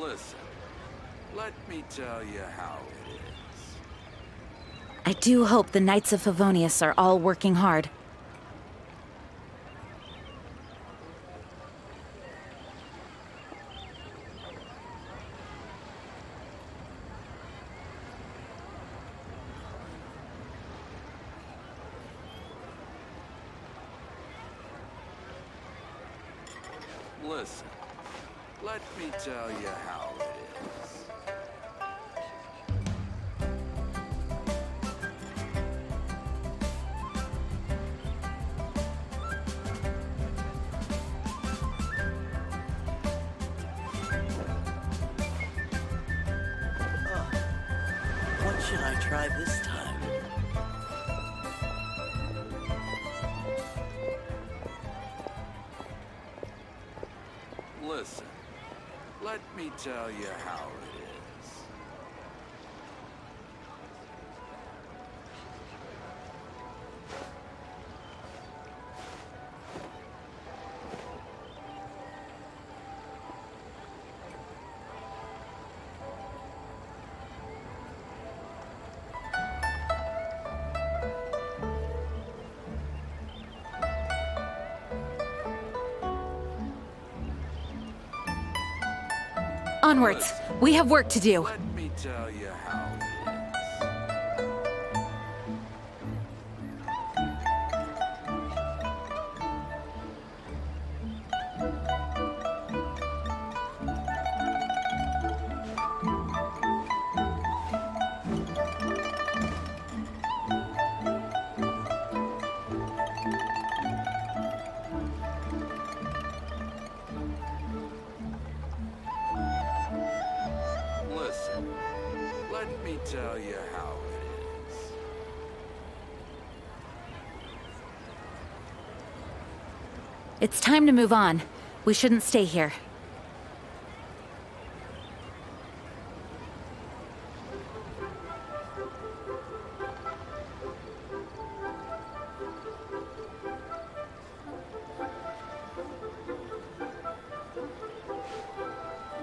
Listen, let me tell you how it is. I do hope the Knights of Favonius are all working hard. Listen, let me tell you how it is. What should I try this time? Listen, let me tell you how it is. Onwards! We have work to do. Let me tell you how it is. Listen, let me tell you how it is. It's time to move on. We shouldn't stay here.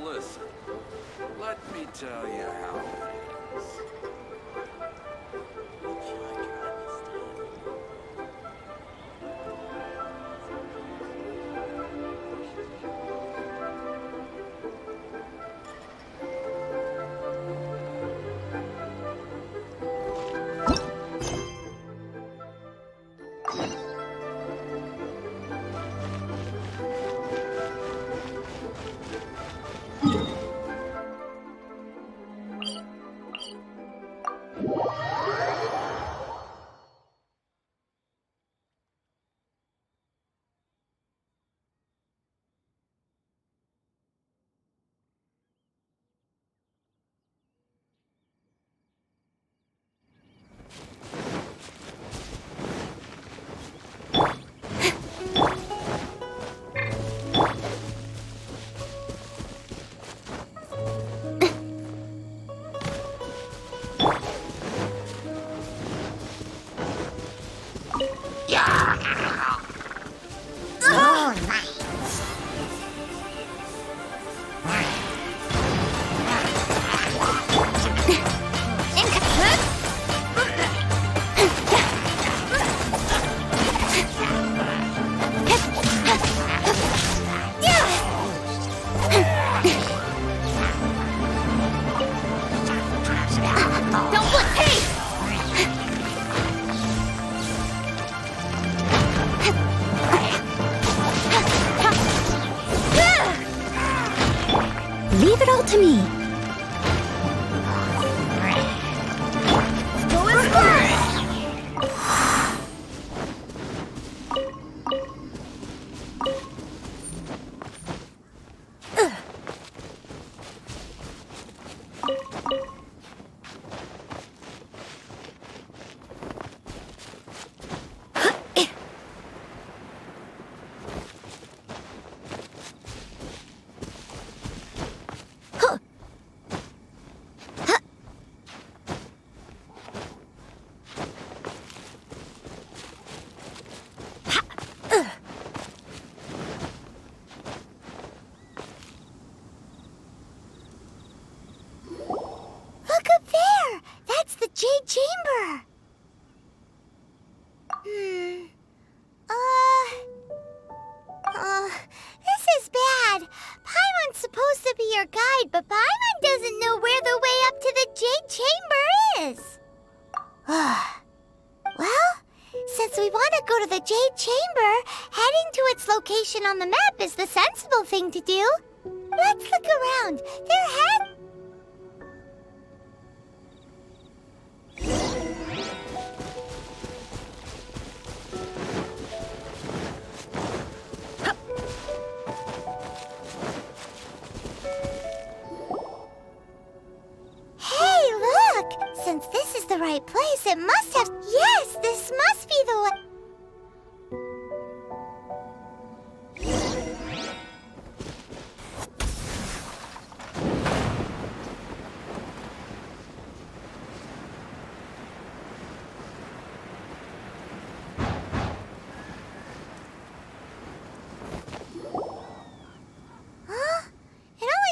Listen, let me tell you how it is. What should I try this time? Leave it all to me. Go as far! location on the map is the sensible thing to do. Let's look around. There had... Hey, look! Since this is the right place, it must have... Yes, this must be the one...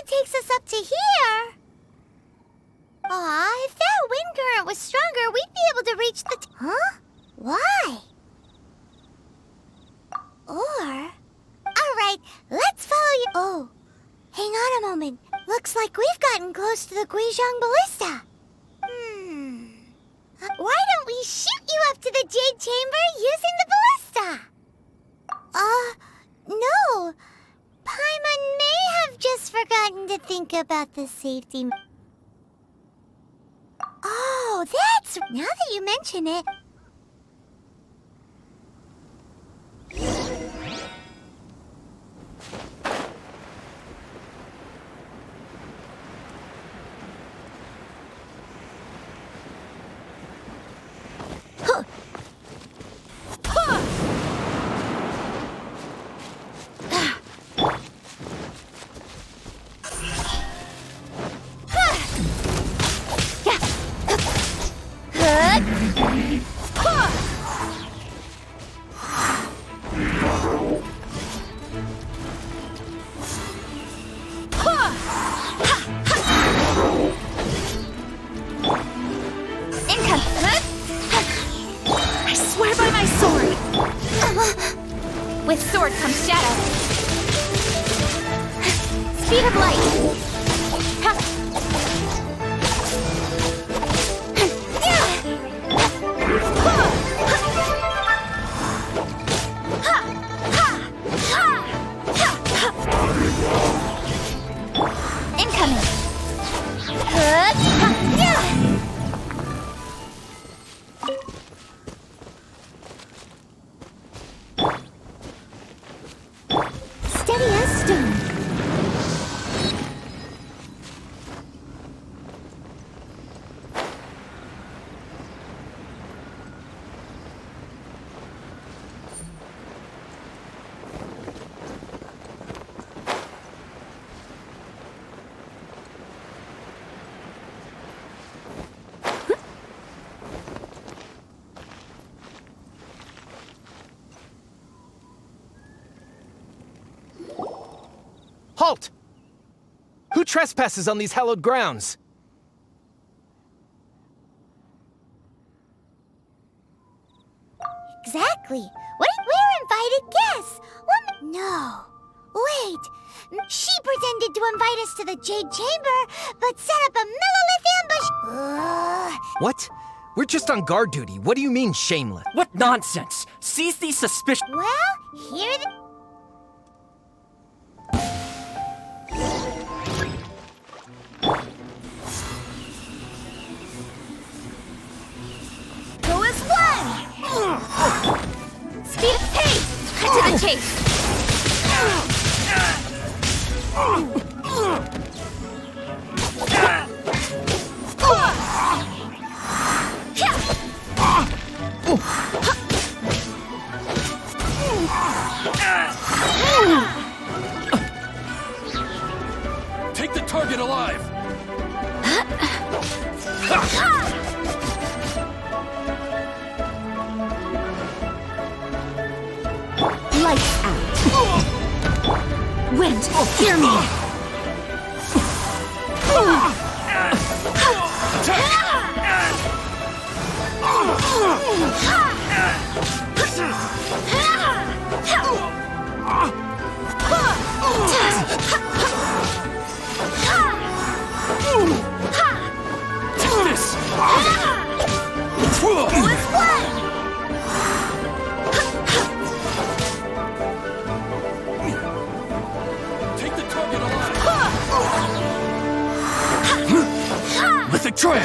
Takes us up to here. Aw, if that wind current was stronger, we'd be able to reach the... Huh? Why? Or... Alright, let's follow you... Oh, hang on a moment. Looks like we've gotten close to the Guizhong Ballista. Why don't we shoot you up to the Jade Chamber using the ballista? No. Paimon may have just forgotten to think about the safety... Oh, that's... Now that you mention it... I swear by my sword! With sword comes shadow. Speed of light. Incoming. Steady as stone. Halt! Who trespasses on these hallowed grounds? Exactly. We're invited guests. No. Wait. She pretended to invite us to the Jade Chamber, but set up a millilith ambush. What? We're just on guard duty. What do you mean, shameless? What nonsense! Seize these suspicious... Well, here the... Go as one! Speed of pace! Cut to the chase! Take the target alive! Lights out. Wind, hear me. Take this! try it!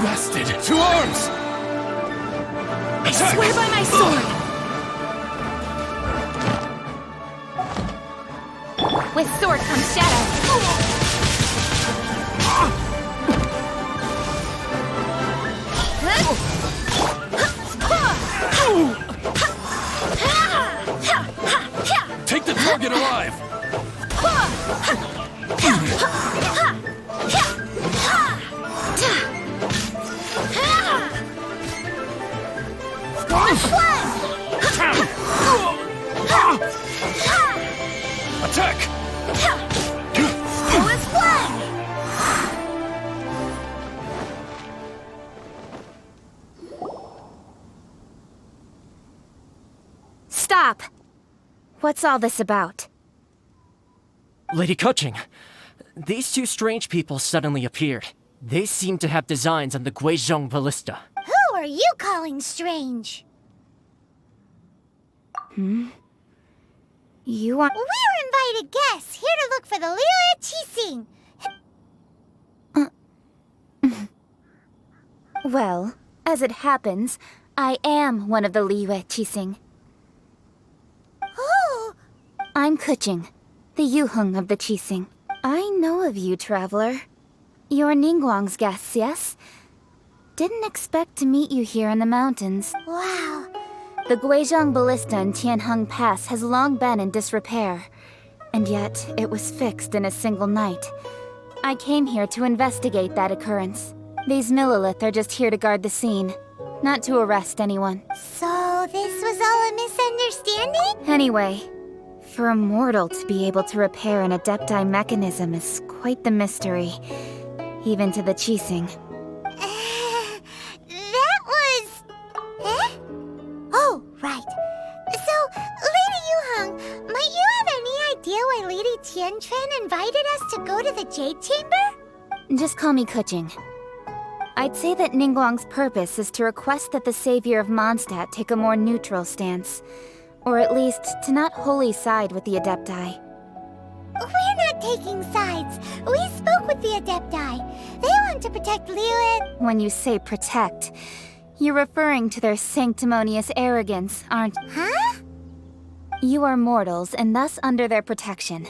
Bastard! To arms! I swear by my sword! With sword comes shadow. Take the target alive! Attack! Stop! What's all this about? Lady Coaching, these two strange people suddenly appeared. They seem to have designs on the Guizhong ballista. Who are you calling strange? You want... We're invited guests, here to look for the Liu Qixing. Well, as it happens, I am one of the Liu Qixing. Oh, I'm Kuching, the Yuheng of the Qixing. I know of you, traveler. You're Ningguang's guests, yes? Didn't expect to meet you here in the mountains. wow. The Guizhong Ballista in Tianheng Pass has long been in disrepair, and yet it was fixed in a single night. I came here to investigate that occurrence. These Millilith are just here to guard the scene, not to arrest anyone. So this was all a misunderstanding? Anyway, for a mortal to be able to repair an Adepti mechanism is quite the mystery, even to the Qixing. That was... Eh? Oh, right. So, Lady Yuheng, might you have any idea why Lady Tianquan invited us to go to the Jade Chamber? Just call me Kuching. I'd say that Ningguang's purpose is to request that the savior of Mondstadt take a more neutral stance. Or at least, to not wholly side with the Adepti. We're not taking sides. We spoke with the Adepti. They want to protect Lilith. When you say protect, you're referring to their sanctimonious arrogance, aren't you? Huh? You are mortals, and thus under their protection.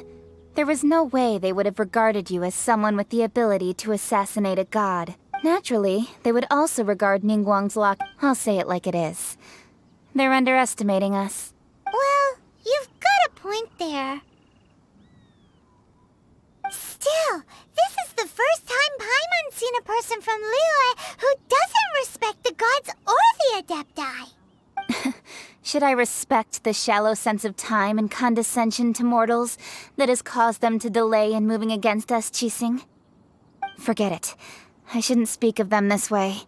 There was no way they would have regarded you as someone with the ability to assassinate a god. Naturally, they would also regard Ningguang's lock... I'll say it like it is. They're underestimating us. Well, you've got a point there. Still, this is the first time Paimon's seen a person from Liyue who doesn't respect the gods or the Adepti. Should I respect the shallow sense of time and condescension to mortals that has caused them to delay in moving against us, Qixing? Forget it. I shouldn't speak of them this way.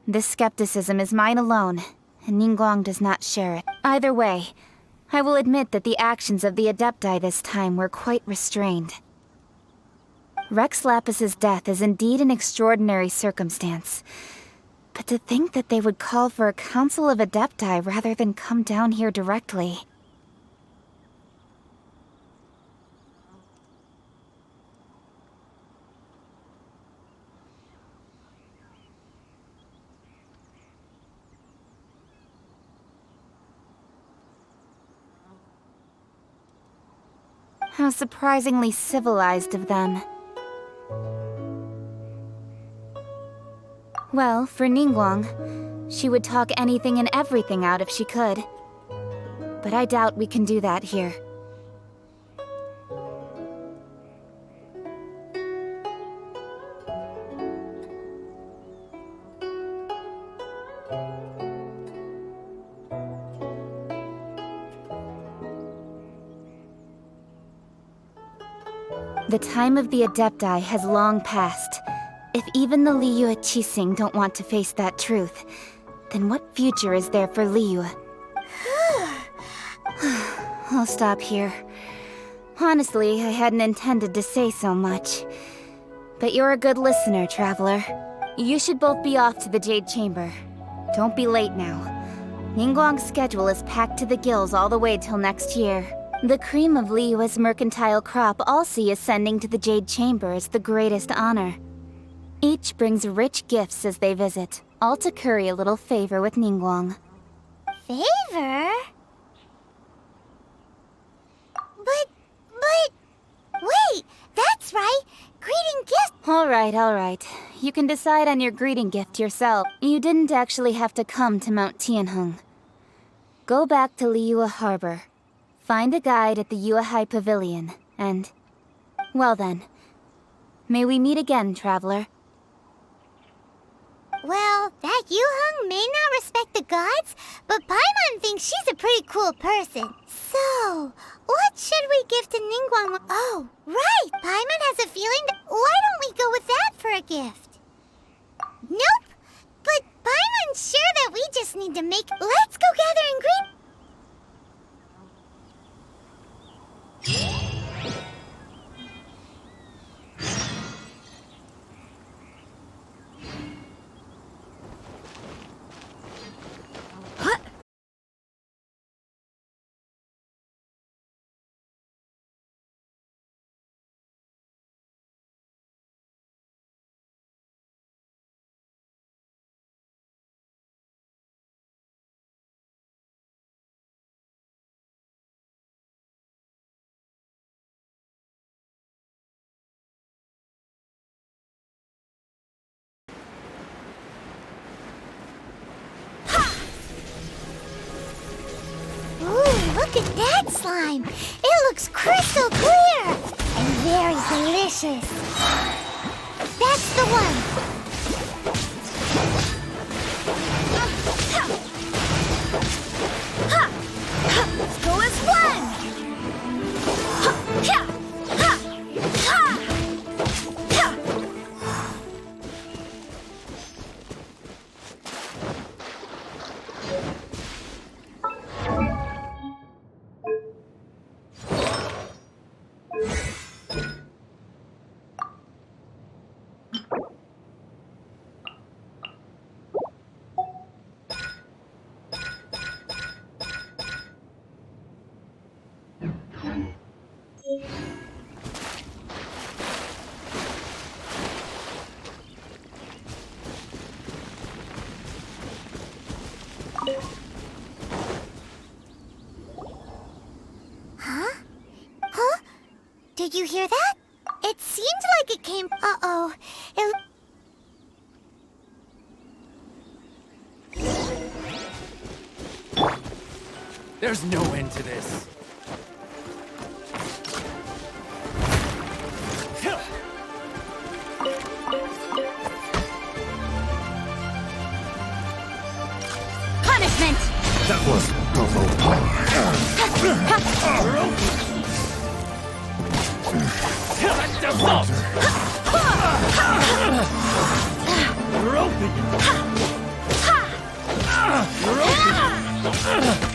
This skepticism is mine alone, and Ningguang does not share it. Either way, I will admit that the actions of the Adepti this time were quite restrained. Rex Lapis's death is indeed an extraordinary circumstance. But to think that they would call for a council of Adepti rather than come down here directly... How surprisingly civilized of them. Well, for Ningguang, she would talk anything and everything out if she could. But I doubt we can do that here. The time of the Adepti has long passed. If even the Liyue Qixing don't want to face that truth, then what future is there for Liyue? I'll stop here. Honestly, I hadn't intended to say so much. But you're a good listener, traveler. You should both be off to the Jade Chamber. Don't be late now. Ningguang's schedule is packed to the gills all the way till next year. The cream of Liyue's mercantile crop all see ascending to the Jade Chamber as the greatest honor. Each brings rich gifts as they visit, all to curry a little favor with Ningguang. Favor? Wait, that's right. Greeting gift. All right. You can decide on your greeting gift yourself. You didn't actually have to come to Mount Tianheng. Go back to Liyue Harbor. Find a guide at the Yuehai Pavilion, and... well then. May we meet again, traveler. Well, that Yuheng may not respect the gods, but Paimon thinks she's a pretty cool person. So, what should we give to Ningguang? Oh, right! Paimon has a feeling that... why don't we go with that for a gift? Nope! But Paimon's sure that we just need to make... let's go gather and greet... Look at that slime! It looks crystal clear! And very delicious! That's the one! Let's go as one! Huh? Did you hear that? It seemed like it came... Uh-oh. There's no end to this. Punishment! That was double power. Let them go! You're open! You're open!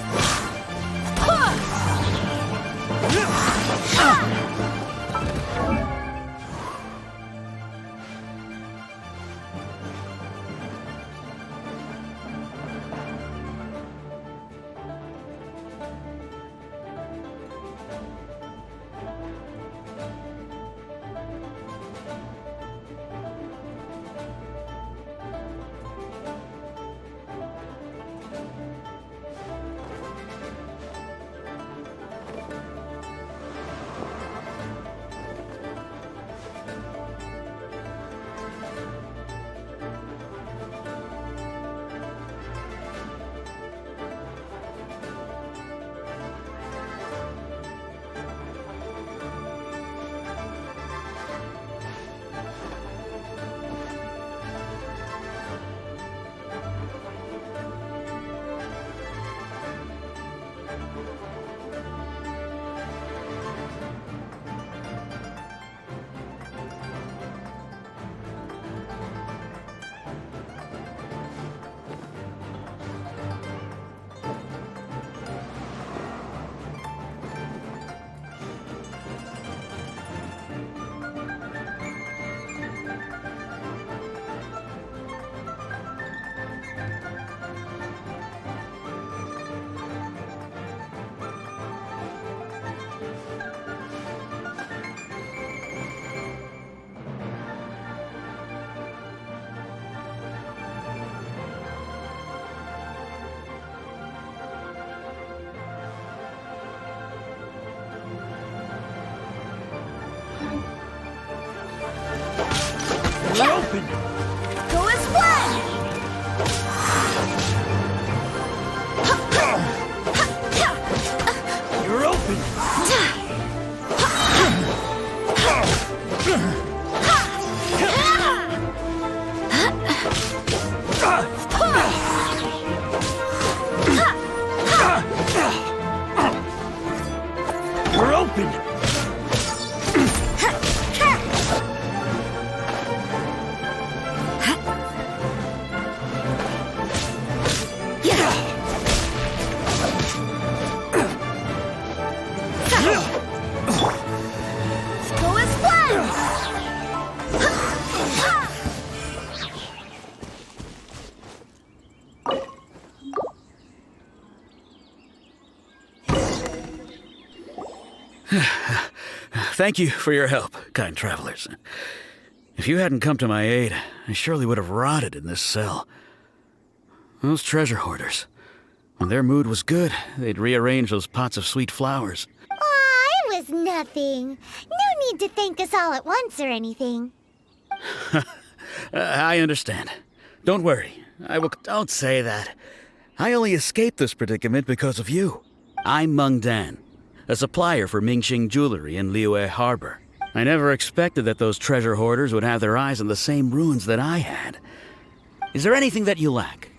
Thank you for your help, kind travelers. If you hadn't come to my aid, I surely would have rotted in this cell. Those treasure hoarders. When their mood was good, they'd rearrange those pots of sweet flowers. Aw, it was nothing. No need to thank us all at once or anything. I understand. Don't worry. Don't say that. I only escaped this predicament because of you. I'm Meng Dan, a supplier for Mingxing Jewelry in Liyue Harbor. I never expected that those treasure hoarders would have their eyes on the same ruins that I had. Is there anything that you lack?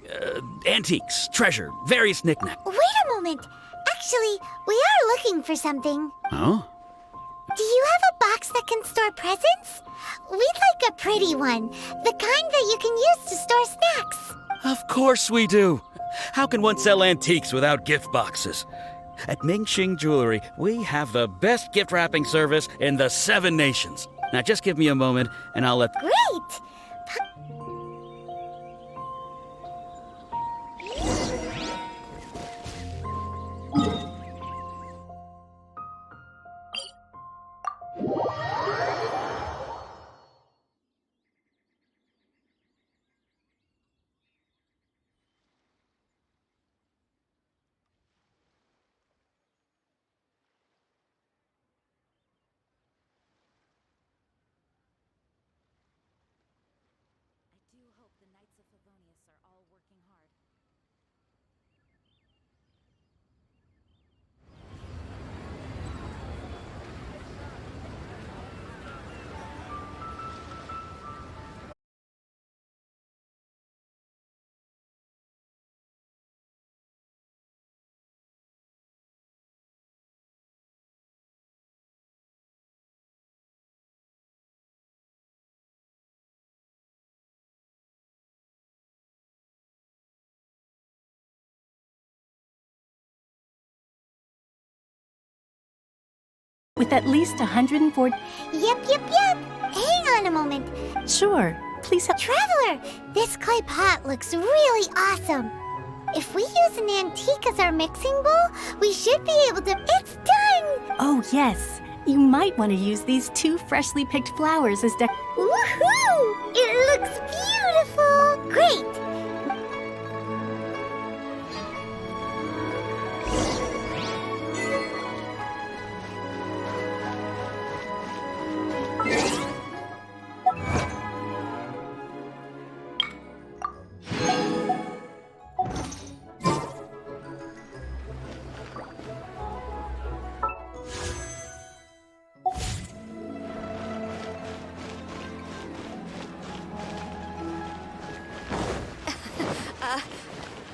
Antiques, treasure, various knickknacks. Wait a moment. Actually, we are looking for something. Oh? Do you have a box that can store presents? We'd like a pretty one. The kind that you can use to store snacks. Of course we do. How can one sell antiques without gift boxes? At Mingxing Jewelry, we have the best gift wrapping service in the 7 nations. Now just give me a moment and I'll let... Great! I do hope the Knights of Favonius are all working hard. With at least 140... Yep. Hang on a moment. Sure, please help... Traveler, this clay pot looks really awesome. If we use an antique as our mixing bowl, we should be able to... It's done! Oh, yes. You might want to use these 2 freshly picked flowers as Woohoo! It looks beautiful! Great!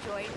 Join me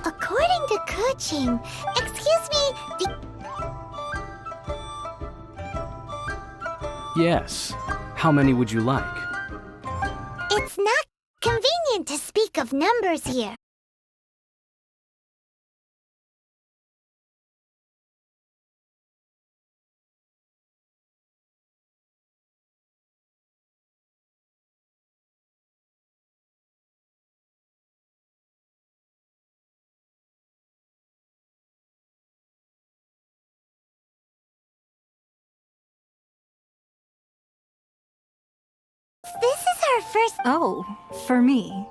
According to Kuching, excuse me, Yes. How many would you like? it's not convenient to speak of numbers here. This is our first... Oh, for me.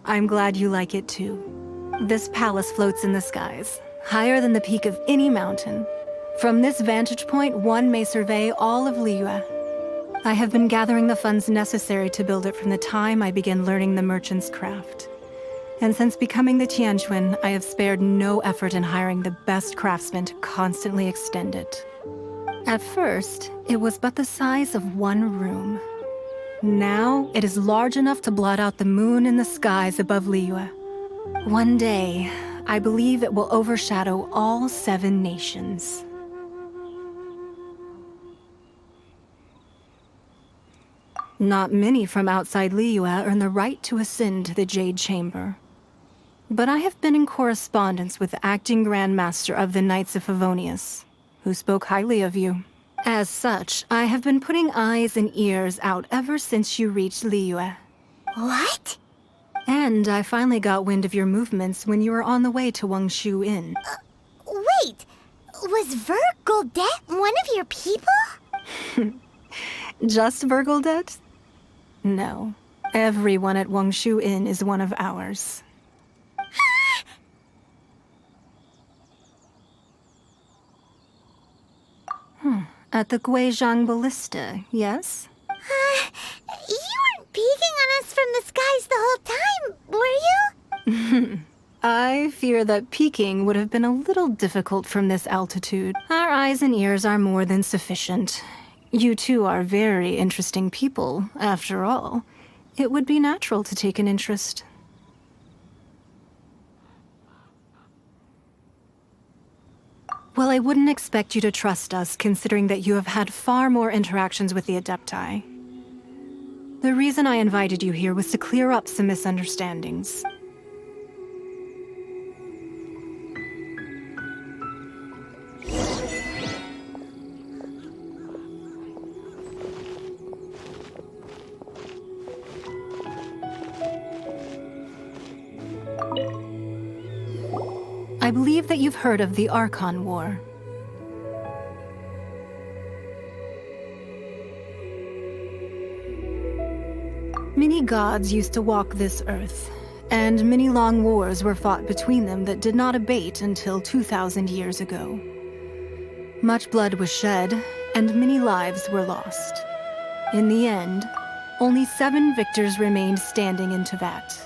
I'm glad you like it too. This palace floats in the skies, higher than the peak of any mountain. From this vantage point, one may survey all of Liyue. I have been gathering the funds necessary to build it from the time I began learning the merchant's craft. And since becoming the Tianquan, I have spared no effort in hiring the best craftsmen to constantly extend it. At first, it was but the size of one room. Now, it is large enough to blot out the moon in the skies above Liyue. One day, I believe it will overshadow all 7 nations. Not many from outside Liyue earn the right to ascend to the Jade Chamber. But I have been in correspondence with the acting Grand Master of the Knights of Favonius, who spoke highly of you. As such, I have been putting eyes and ears out ever since you reached Liyue. What? And I finally got wind of your movements when you were on the way to Wangshu Inn. Wait! Was Vergoldet one of your people? Just Vergoldet? No. Everyone at Wangshu Inn is one of ours. At the Guizhang Ballista, yes? You weren't peeking on us from the skies the whole time, were you? I fear that peeking would have been a little difficult from this altitude. Our eyes and ears are more than sufficient. You two are very interesting people, after all. It would be natural to take an interest. Well, I wouldn't expect you to trust us, considering that you have had far more interactions with the Adepti. The reason I invited you here was to clear up some misunderstandings. I believe that you've heard of the Archon War. Many gods used to walk this earth, and many long wars were fought between them that did not abate until 2,000 years ago. Much blood was shed, and many lives were lost. In the end, only 7 victors remained standing in Teyvat.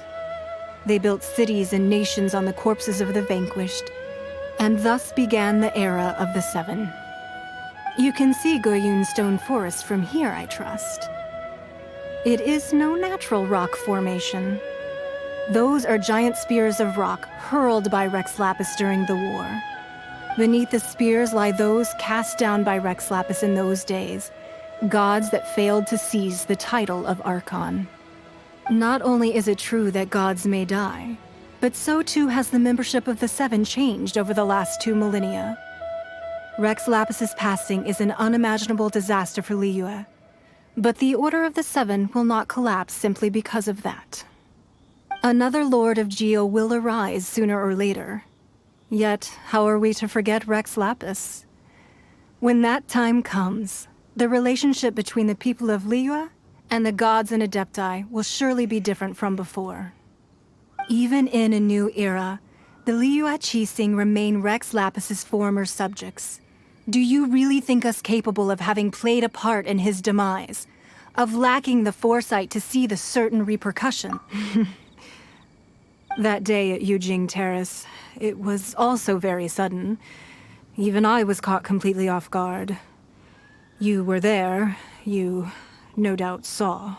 They built cities and nations on the corpses of the vanquished, and thus began the era of the 7. You can see Goyun Stone Forest from here, I trust. It is no natural rock formation. Those are giant spears of rock hurled by Rex Lapis during the war. Beneath the spears lie those cast down by Rex Lapis in those days, gods that failed to seize the title of Archon. Not only is it true that gods may die, but so too has the membership of the 7 changed over the last 2 millennia. Rex Lapis's passing is an unimaginable disaster for Liyue, but the Order of the 7 will not collapse simply because of that. Another Lord of Geo will arise sooner or later. Yet, how are we to forget Rex Lapis? When that time comes, the relationship between the people of Liyue and the gods and Adepti will surely be different from before. Even in a new era, the Liyue Qixing remain Rex Lapis's former subjects. Do you really think us capable of having played a part in his demise? Of lacking the foresight to see the certain repercussion? That day at Yujing Terrace, it was also very sudden. Even I was caught completely off guard. You were there, you no doubt saw.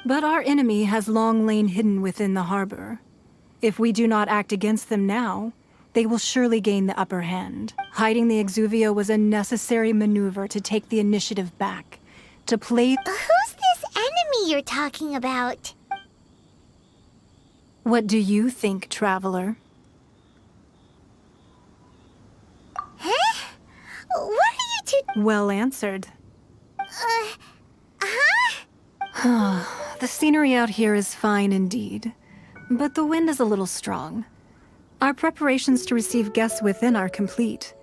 But our enemy has long lain hidden within the harbor. If we do not act against them now, they will surely gain the upper hand. Hiding the Exuvio was a necessary maneuver to take the initiative back. To play... Who's this enemy you're talking about? What do you think, Traveler? Huh? What are you two... Well answered. Huh? The scenery out here is fine indeed, but the wind is a little strong. Our preparations to receive guests within are complete.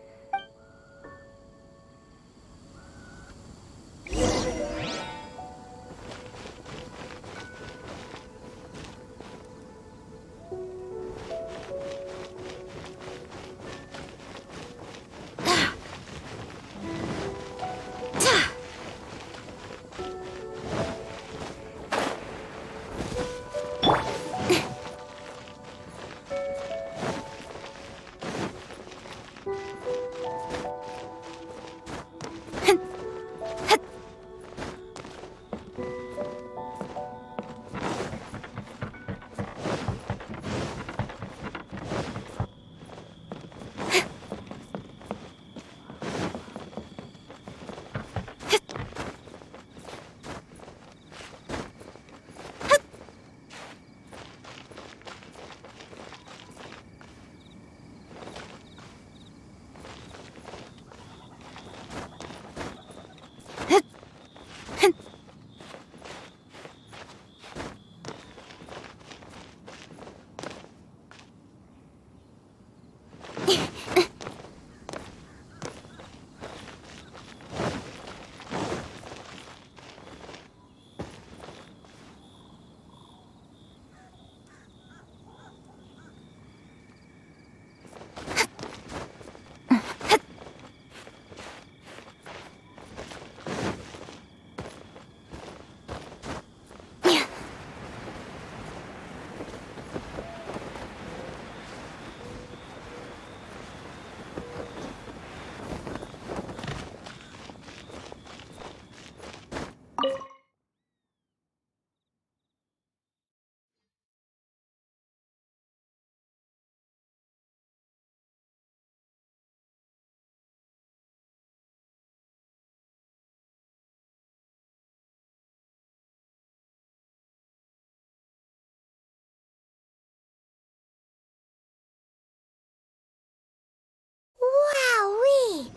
Wowee!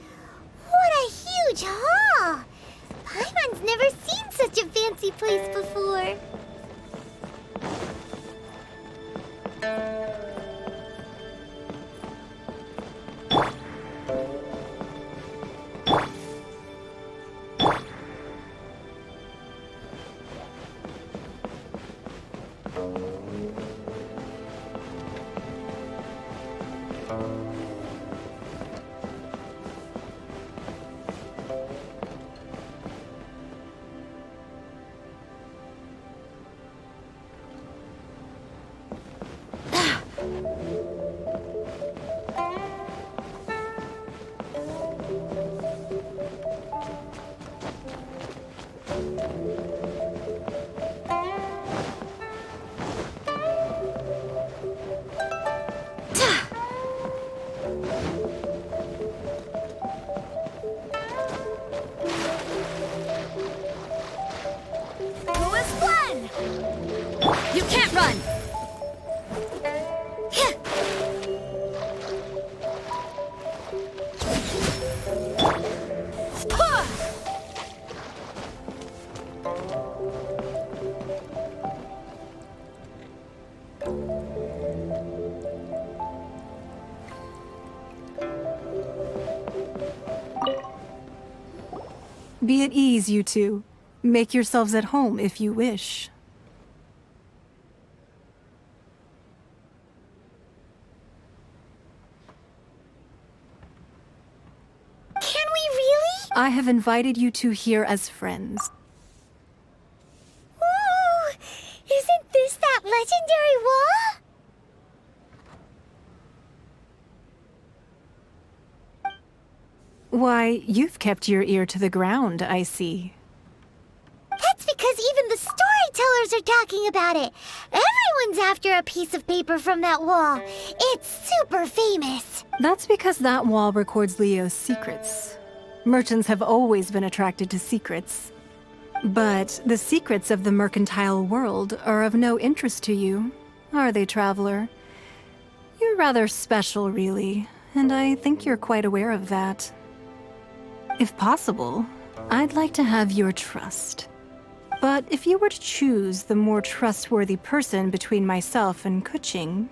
What a huge hall! Paimon's never seen such a fancy place before. You can't run! Be at ease, you two. Make yourselves at home if you wish. Can we really? I have invited you two here as friends. Ooh! Isn't this that legendary wall? Why, you've kept your ear to the ground, I see. That's because even the storytellers are talking about it. Everyone's after a piece of paper from that wall. It's super famous. That's because that wall records Leo's secrets. Merchants have always been attracted to secrets. But the secrets of the mercantile world are of no interest to you, are they, traveler? You're rather special, really, and I think you're quite aware of that. If possible, I'd like to have your trust. But if you were to choose the more trustworthy person between myself and Kuching,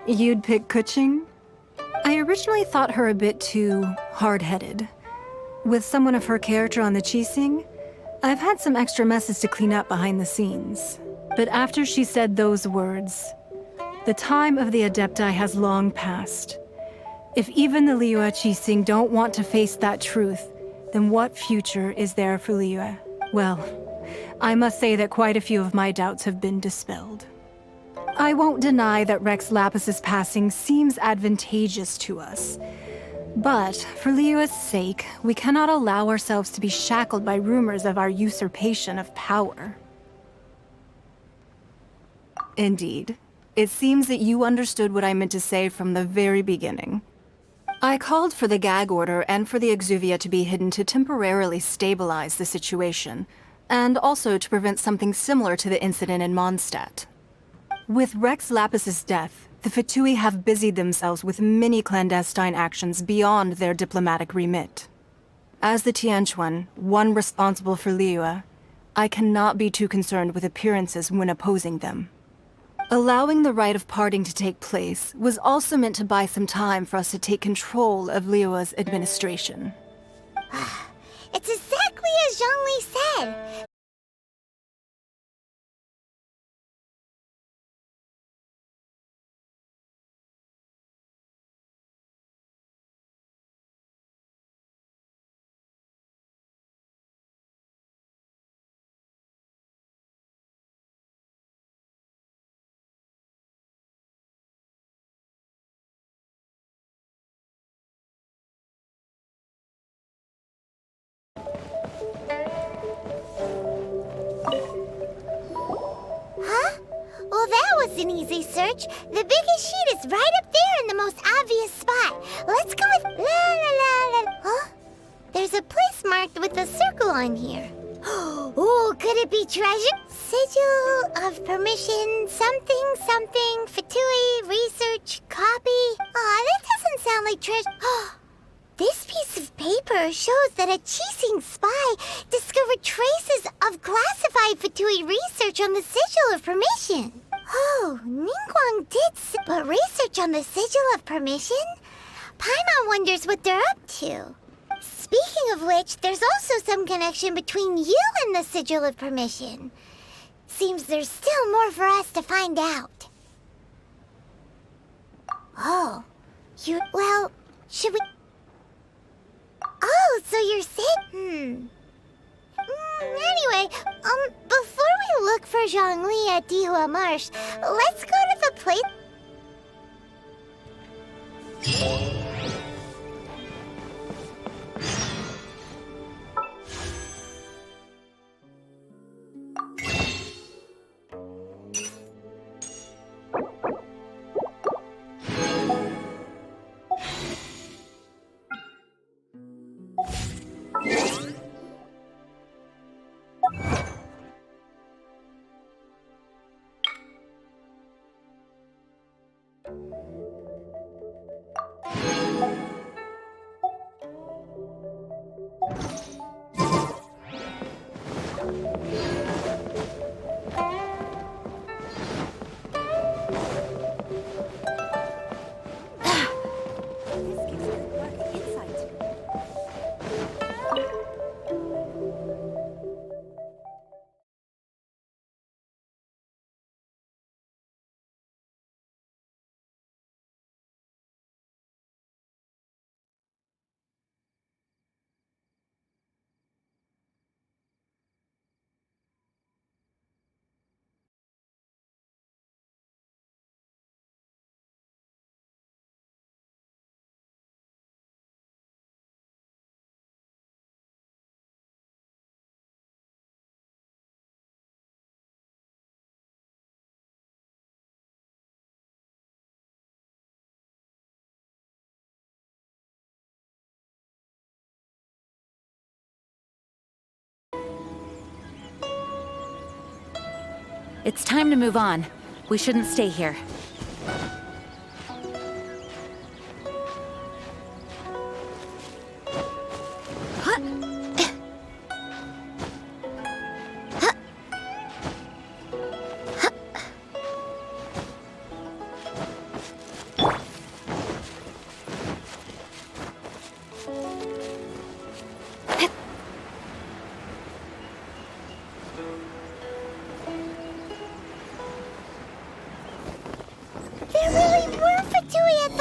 You'd pick Kuching? I originally thought her a bit too hard-headed. With someone of her character on the Qixing, I've had some extra messes to clean up behind the scenes. But after she said those words, the time of the Adepti has long passed. If even the Liyue Qixing don't want to face that truth, then what future is there for Liyue? Well, I must say that quite a few of my doubts have been dispelled. I won't deny that Rex Lapis's passing seems advantageous to us. But for Liyue's sake, we cannot allow ourselves to be shackled by rumors of our usurpation of power. Indeed. It seems that you understood what I meant to say from the very beginning. I called for the gag order and for the exuvia to be hidden to temporarily stabilize the situation, and also to prevent something similar to the incident in Mondstadt. With Rex Lapis's death, the Fatui have busied themselves with many clandestine actions beyond their diplomatic remit. As the Tianquan, one responsible for Liyue, I cannot be too concerned with appearances when opposing them. Allowing the rite of parting to take place was also meant to buy some time for us to take control of Liyue's administration. It's exactly as Zhongli said. Huh? Well, that was an easy search. The biggest sheet is right up there in the most obvious spot. Let's go with la la la la. Huh? There's a place marked with a circle on here. Oh, could it be treasure? Sigil of permission, something, something, Fatui, research, copy. Aw, that doesn't sound like treasure. This piece of paper shows that a Qixing spy discovered traces of classified Fatui research on the Sigil of Permission. Oh, Ningguang did but research on the Sigil of Permission? Paimon wonders what they're up to. Speaking of which, there's also some connection between you and the Sigil of Permission. Seems there's still more for us to find out. Oh, well, should we... Oh, so you're saying... Anyway, before we look for Zhongli at Dihua Marsh, let's go to the place... It's time to move on. We shouldn't stay here.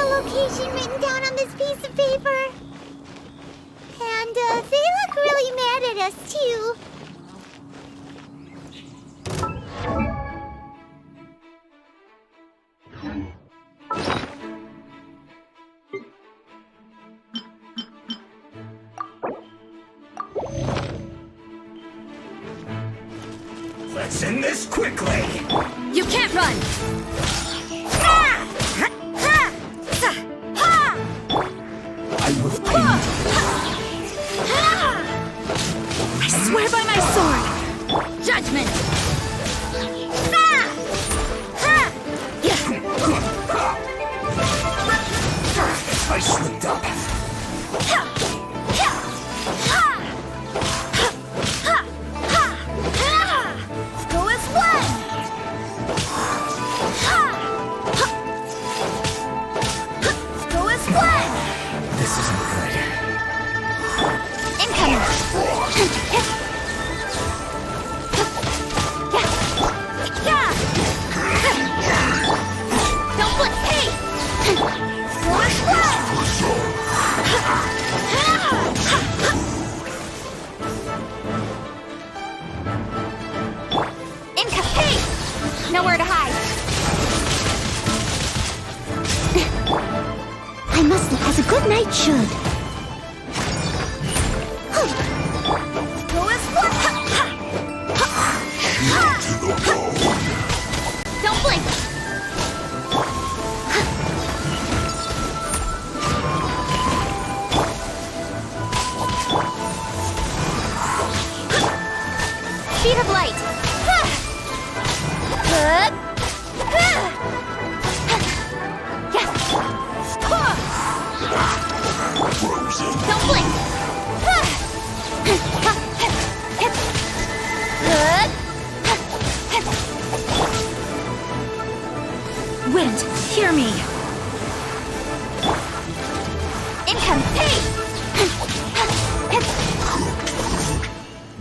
the location written down on this piece of paper. And they look really mad at us, too. Let's end this quickly! You can't run! I will end I swear by my sword! Judgment! I slipped up. Go as one! Go as one! This isn't good. Incoming! Don't blink! Hey! Go as one! Hey! Nowhere to hide. I must have as a good night should. Go as one. Don't blink. Speed of light. Good. Don't blink. Good. Wind, hear me! Income. Hey.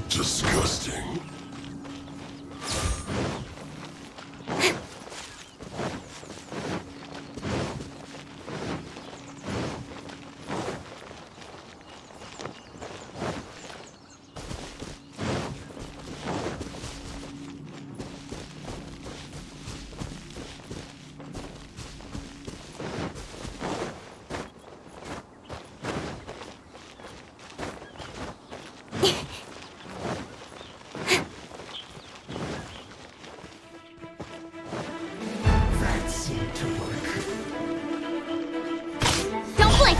Disgusting. Don't blink.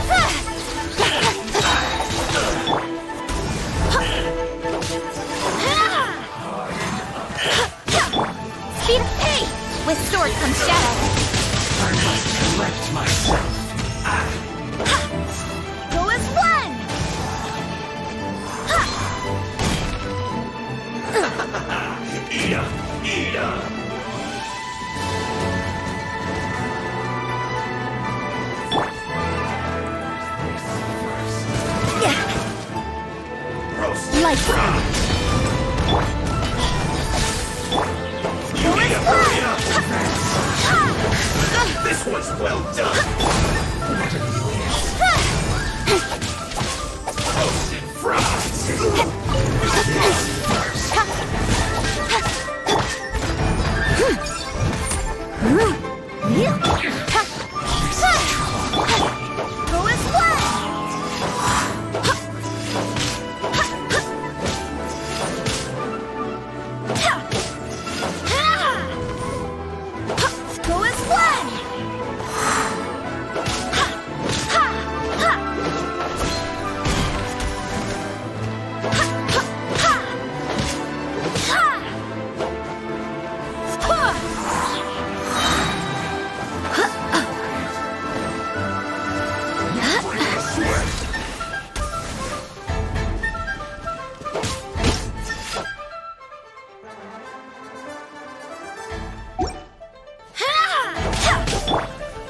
Speed. Hey. With sword comes shadow. Collect myself. Go as one. Eat up. Roast. Light. You need to hurry up. This was well done. Roasted fries. Go as one. Go as one.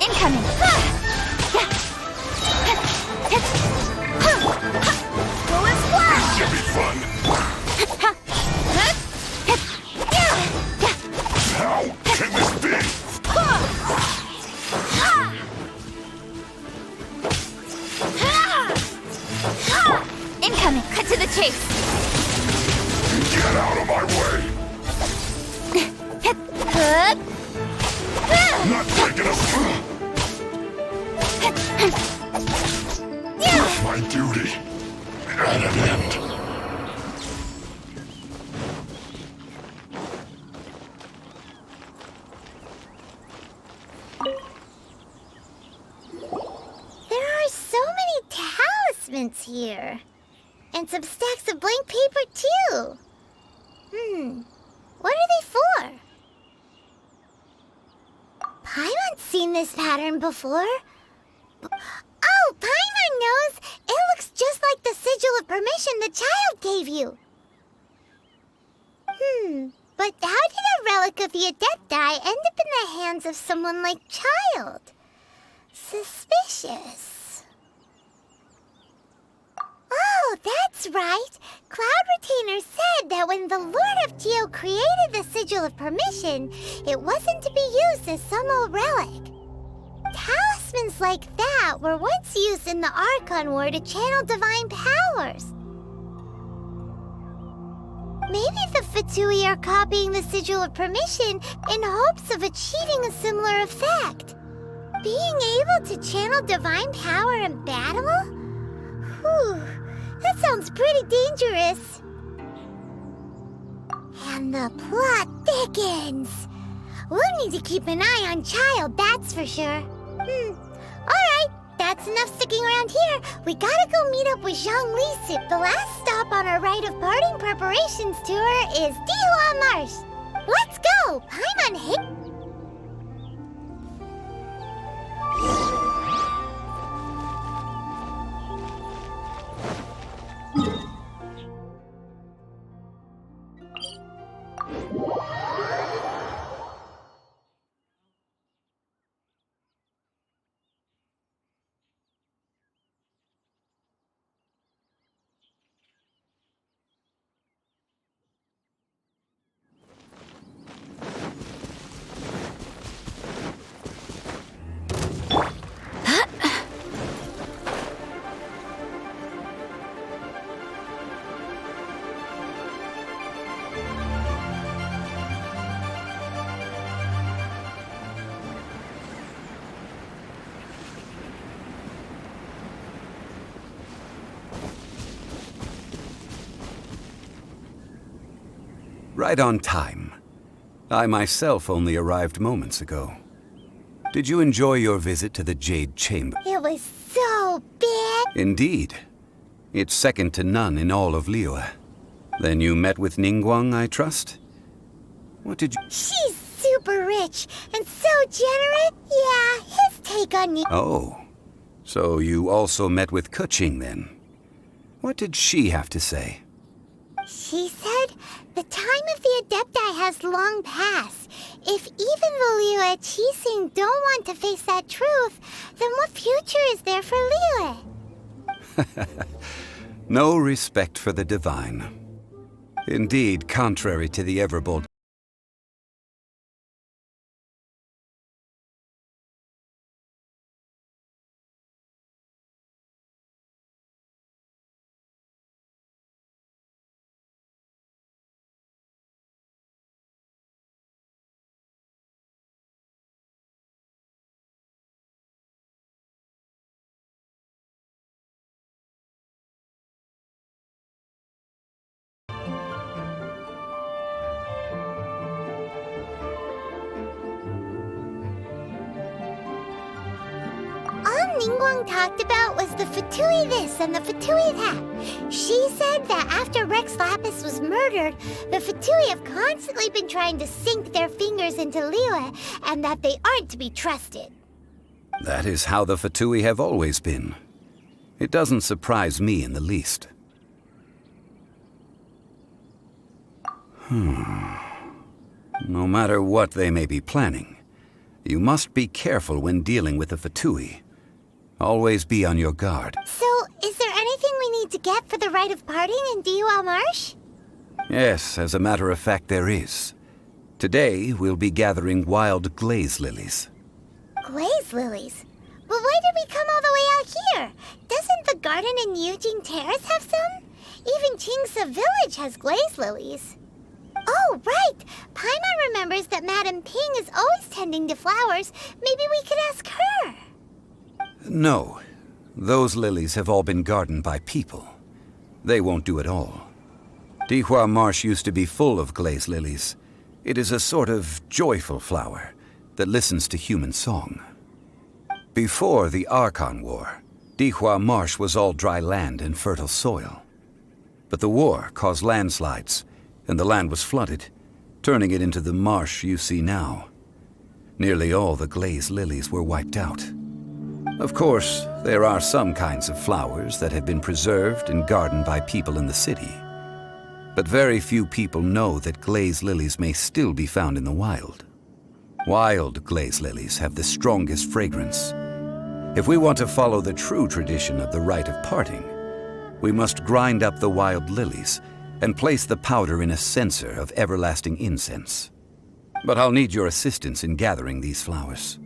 Incoming. Go as one. Should be fun. How can this be? I get my duty at an end. There are so many talismans here. And some stacks of blank paper, too. What are they for? Paimon's seen this pattern before. Oh, Paimon knows! It looks just like the sigil of permission the child gave you. But how did a relic of the Adepti end up in the hands of someone like Child? Suspicious. Oh, that's right. Cloud Retainer said that when the Lord of Geo created the Sigil of Permission, it wasn't to be used as some old relic. Talismans like that were once used in the Archon War to channel divine powers. Maybe the Fatui are copying the Sigil of Permission in hopes of achieving a similar effect. Being able to channel divine power in battle? Whew, that sounds pretty dangerous. And the plot thickens. We'll need to keep an eye on Child, that's for sure. Alright, that's enough sticking around here. We gotta go meet up with Zhang Lisu. The last stop on our rite of parting preparations tour is Dihua Marsh. Let's go! Paimon hit. Right on time. I myself only arrived moments ago. Did you enjoy your visit to the Jade Chamber? It was so big. Indeed. It's second to none in all of Liyue. Then you met with Ningguang, I trust? What did you... She's super rich and so generous. Yeah, his take on you. Oh. So you also met with Keqing then? What did she have to say? She said the time of the Adepti has long passed. If even the Liyue Qixing don't want to face that truth, then what future is there for Liyue? No respect for the divine. Indeed, contrary to the ever-bold... Ningguang talked about was the Fatui this and the Fatui that. She said that after Rex Lapis was murdered, the Fatui have constantly been trying to sink their fingers into Liyue, and that they aren't to be trusted. That is how the Fatui have always been. It doesn't surprise me in the least. No matter what they may be planning, you must be careful when dealing with the Fatui. Always be on your guard. So, is there anything we need to get for the rite of parting in Dihua Marsh? Yes, as a matter of fact, there is. Today, we'll be gathering wild glaze lilies. Glaze lilies? But why did we come all the way out here? Doesn't the garden in Eugene Terrace have some? Even Qingsa Village has glaze lilies. Oh, right! Paimon remembers that Madame Ping is always tending to flowers. Maybe we could ask her. No. Those lilies have all been gardened by people. They won't do it all. Dihua Marsh used to be full of glaze lilies. It is a sort of joyful flower that listens to human song. Before the Archon War, Dihua Marsh was all dry land and fertile soil. But the war caused landslides, and the land was flooded, turning it into the marsh you see now. Nearly all the glaze lilies were wiped out. Of course, there are some kinds of flowers that have been preserved and gardened by people in the city. But very few people know that glaze lilies may still be found in the wild. Wild glaze lilies have the strongest fragrance. If we want to follow the true tradition of the rite of parting, we must grind up the wild lilies and place the powder in a censer of everlasting incense. But I'll need your assistance in gathering these flowers.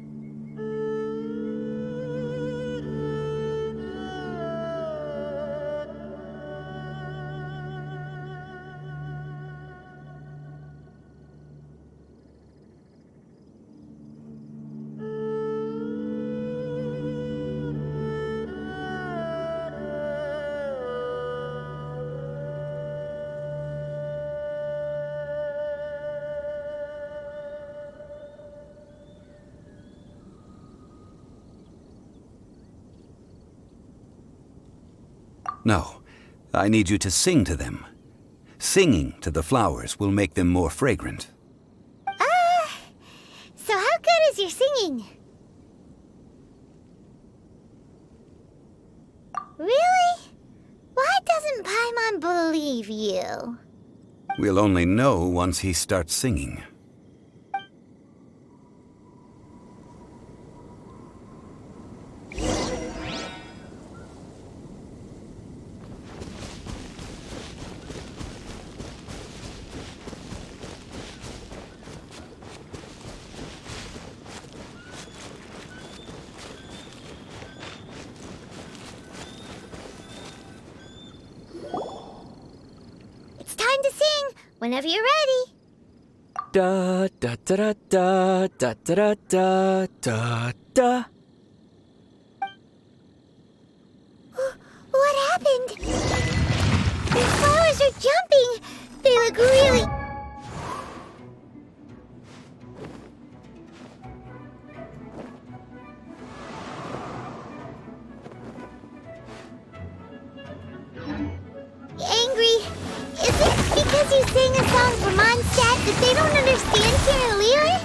No, I need you to sing to them. Singing to the flowers will make them more fragrant. So how good is your singing? Really? Why doesn't Paimon believe you? We'll only know once he starts singing. Time to sing whenever you're ready. Da da da da da da da da da. What happened? The flowers are jumping. They look really... angry. Is it because you sang a song for Mondstadt that they don't understand Tiralier?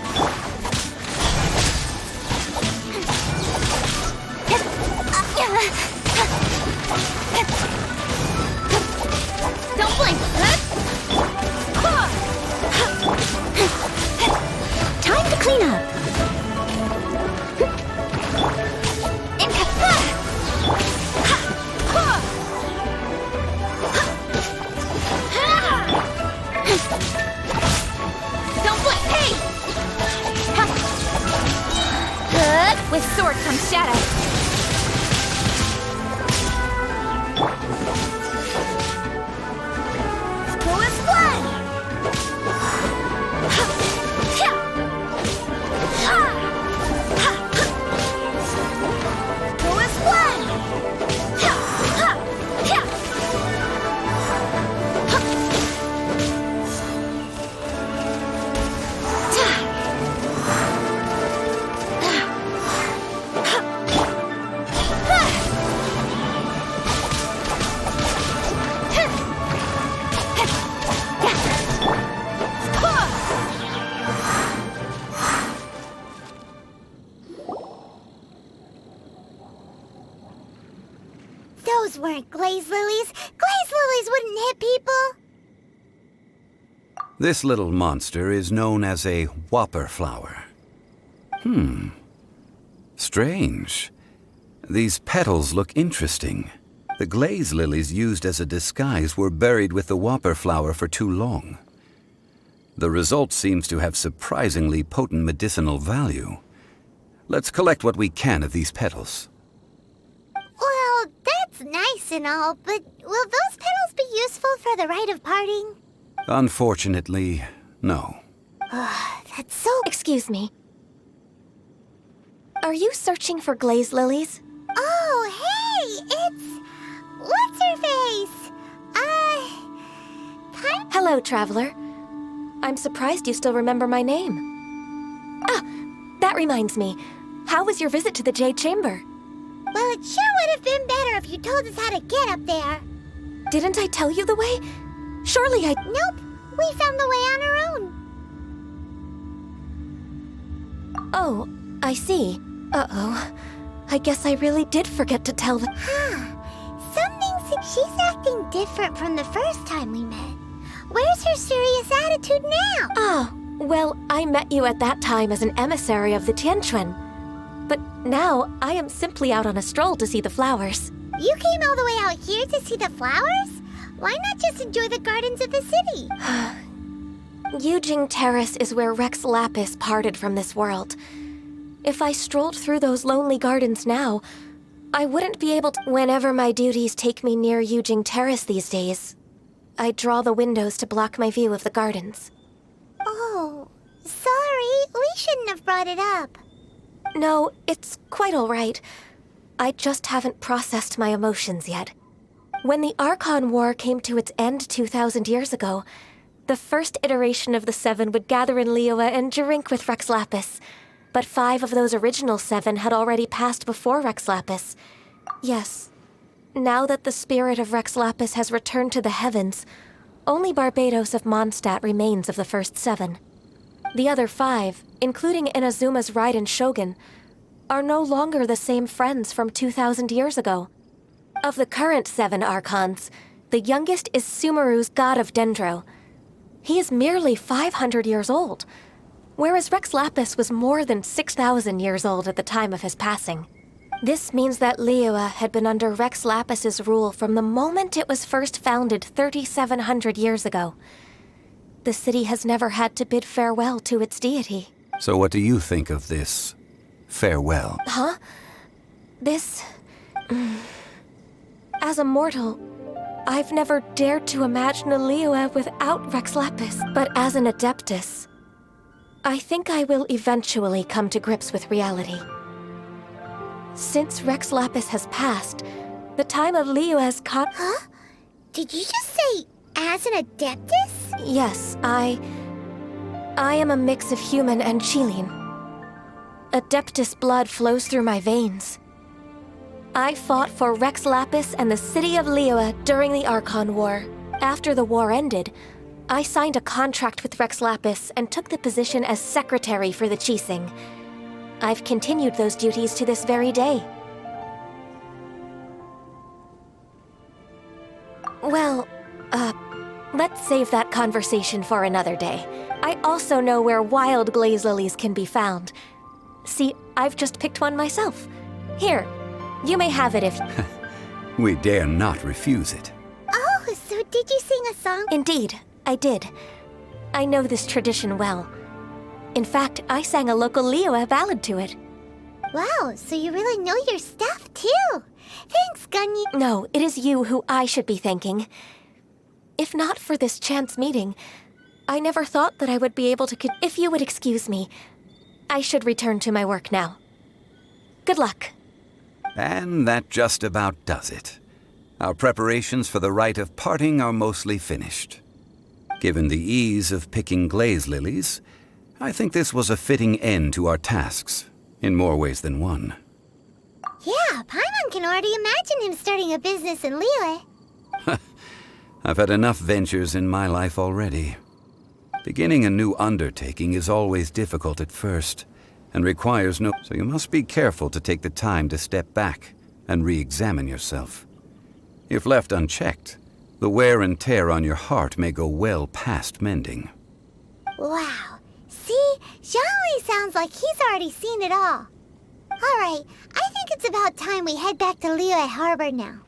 Don't blink. Time to clean up. Don't blink. Hey! Good. With sword comes shadow. Those weren't glaze lilies. Glaze lilies wouldn't hit people. This little monster is known as a whopper flower. Strange. These petals look interesting. The glaze lilies used as a disguise were buried with the whopper flower for too long. The result seems to have surprisingly potent medicinal value. Let's collect what we can of these petals. Well, that's nice and all, but will those petals be useful for the rite of parting? Unfortunately, no. That's so... Excuse me. Are you searching for glaze lilies? Oh, hey! It's... What's-her-face? Hello, traveler. I'm surprised you still remember my name. Ah, that reminds me. How was your visit to the Jade Chamber? Well, it sure would have been better if you told us how to get up there. Didn't I tell you the way? Surely I... Nope, we found the way on our own. Oh, I see. Uh-oh. I guess I really did forget to tell the... She's acting different from the first time we met. Where's her serious attitude now? Ah, well, I met you at that time as an emissary of the Tianquan. But now, I am simply out on a stroll to see the flowers. You came all the way out here to see the flowers? Why not just enjoy the gardens of the city? Yujing Terrace is where Rex Lapis parted from this world. If I strolled through those lonely gardens now, I wouldn't be able to... Whenever my duties take me near Yujing Terrace these days, I draw the windows to block my view of the gardens. Oh, sorry. We shouldn't have brought it up. No, it's quite all right. I just haven't processed my emotions yet. When the Archon War came to its end 2,000 years ago, the first iteration of the Seven would gather in Liyue and drink with Rex Lapis. But 5 of those original 7 had already passed before Rex Lapis. Yes, now that the spirit of Rex Lapis has returned to the heavens, only Barbados of Mondstadt remains of the first 7. The other 5, including Inazuma's Raiden Shogun, are no longer the same friends from 2,000 years ago. Of the current 7 Archons, the youngest is Sumeru's God of Dendro. He is merely 500 years old, whereas Rex Lapis was more than 6,000 years old at the time of his passing. This means that Liyue had been under Rex Lapis's rule from the moment it was first founded 3,700 years ago. The city has never had to bid farewell to its deity. So what do you think of this farewell? Huh? This... As a mortal, I've never dared to imagine a Liyue without Rex Lapis. But as an Adeptus, I think I will eventually come to grips with reality. Since Rex Lapis has passed, the time of Liyue's Huh? Did you just say, as an Adeptus? Yes, I am a mix of human and Chilean. Adeptus blood flows through my veins. I fought for Rex Lapis and the city of Liyue during the Archon War. After the war ended, I signed a contract with Rex Lapis and took the position as secretary for the Qixing. I've continued those duties to this very day. Well, let's save that conversation for another day. I also know where wild glaze lilies can be found. See, I've just picked one myself. Here, you may have it if... We dare not refuse it. Oh, so did you sing a song? Indeed, I did. I know this tradition well. In fact, I sang a local Liyue ballad to it. Wow, so you really know your stuff, too. Thanks, Gunny. No, it is you who I should be thanking. If not for this chance meeting, I never thought that I would be able to... If you would excuse me, I should return to my work now. Good luck. And that just about does it. Our preparations for the rite of parting are mostly finished. Given the ease of picking glaze lilies, I think this was a fitting end to our tasks, in more ways than one. Yeah, Paimon can already imagine him starting a business in Liyue. I've had enough ventures in my life already. Beginning a new undertaking is always difficult at first, and requires no... So you must be careful to take the time to step back and re-examine yourself. If left unchecked, the wear and tear on your heart may go well past mending. Wow. See? Zhongli sounds like he's already seen it all. Alright, I think it's about time we head back to Liyue Harbor now.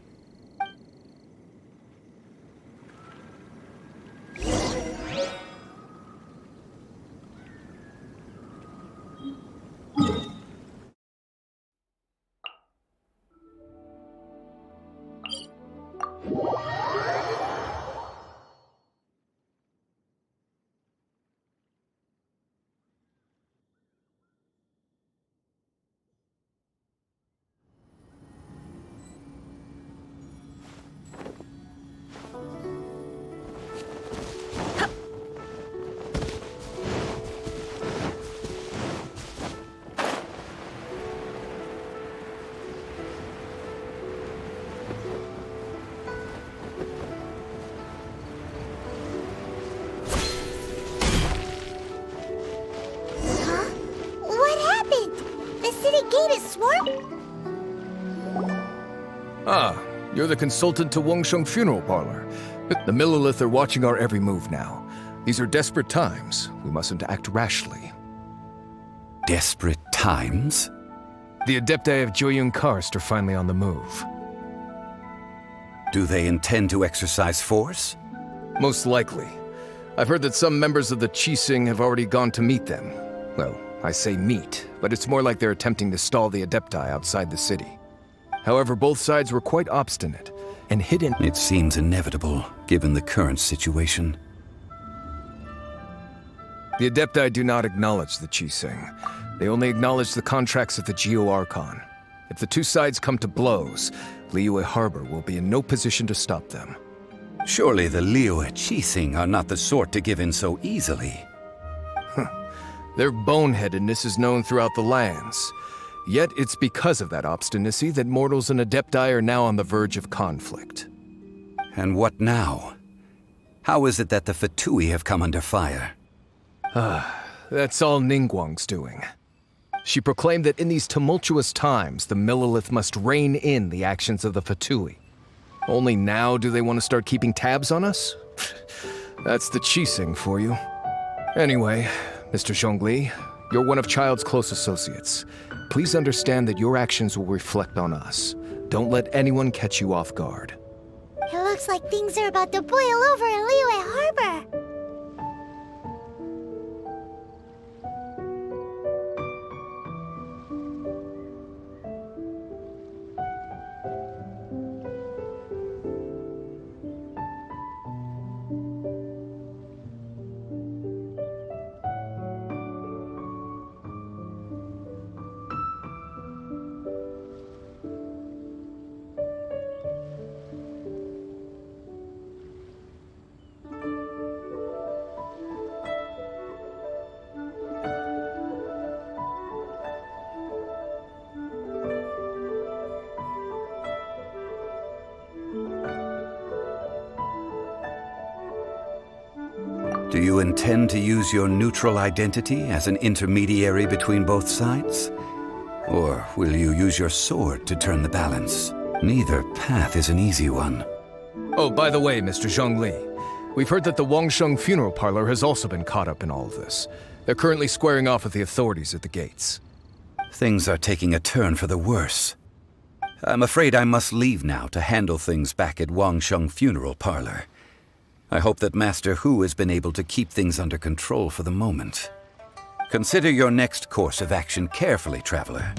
Ah, you're the consultant to Wangsheng Funeral Parlor. The Millilith are watching our every move now. These are desperate times. We mustn't act rashly. Desperate times? The Adepti of Joyun Karst are finally on the move. Do they intend to exercise force? Most likely. I've heard that some members of the Qixing have already gone to meet them. Well, I say meet, but it's more like they're attempting to stall the Adepti outside the city. However, both sides were quite obstinate and hidden. It seems inevitable, given the current situation. The Adepti do not acknowledge the Qixing. They only acknowledge the contracts of the Geo-Archon. If the two sides come to blows, Liyue Harbor will be in no position to stop them. Surely the Liyue Qixing are not the sort to give in so easily. Their boneheadedness is known throughout the lands. Yet it's because of that obstinacy that mortals and Adepti are now on the verge of conflict. And what now? How is it that the Fatui have come under fire? That's all Ningguang's doing. She proclaimed that in these tumultuous times, the Millilith must rein in the actions of the Fatui. Only now do they want to start keeping tabs on us? That's the Qixing for you. Anyway, Mr. Zhongli, you're one of Child's close associates. Please understand that your actions will reflect on us. Don't let anyone catch you off guard. It looks like things are about to boil over in Liyue Harbor. Do you intend to use your neutral identity as an intermediary between both sides? Or will you use your sword to turn the balance? Neither path is an easy one. Oh, by the way, Mr. Zhongli, we've heard that the Wangsheng Funeral Parlor has also been caught up in all of this. They're currently squaring off with the authorities at the gates. Things are taking a turn for the worse. I'm afraid I must leave now to handle things back at Wangsheng Funeral Parlor. I hope that Master Hu has been able to keep things under control for the moment. Consider your next course of action carefully, Traveler.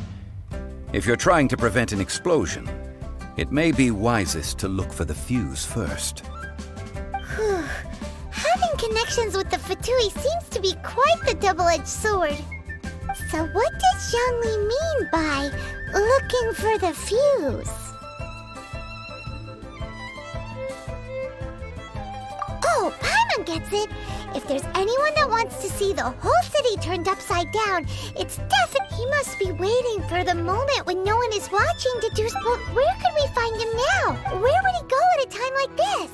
If you're trying to prevent an explosion, it may be wisest to look for the fuse first. Having connections with the Fatui seems to be quite the double-edged sword. So what does Zhongli mean by looking for the fuse? Oh, Paimon gets it! If there's anyone that wants to see the whole city turned upside down, it's definitely... He must be waiting for the moment when no one is watching to do... Well, where could we find him now? Where would he go at a time like this?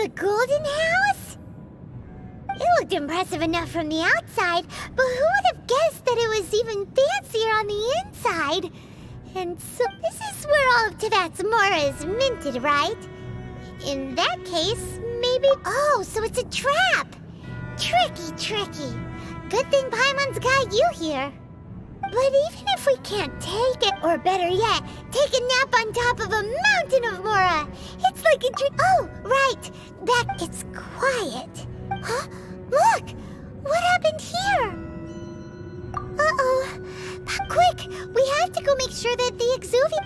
The golden house? It looked impressive enough from the outside, but who would have guessed that it was even fancier on the inside? And so this is where all of Teyvat's mora is minted, right? In that case, maybe... Oh, so it's a trap! Tricky. Good thing Paimon's got you here. But even if we can't take it, or better yet, take a nap on top of a mountain of mora, it's like a dream. Oh, right. It's quiet. Huh? Look! What happened here? Uh-oh. Quick! We have to go make sure that the Exuvia...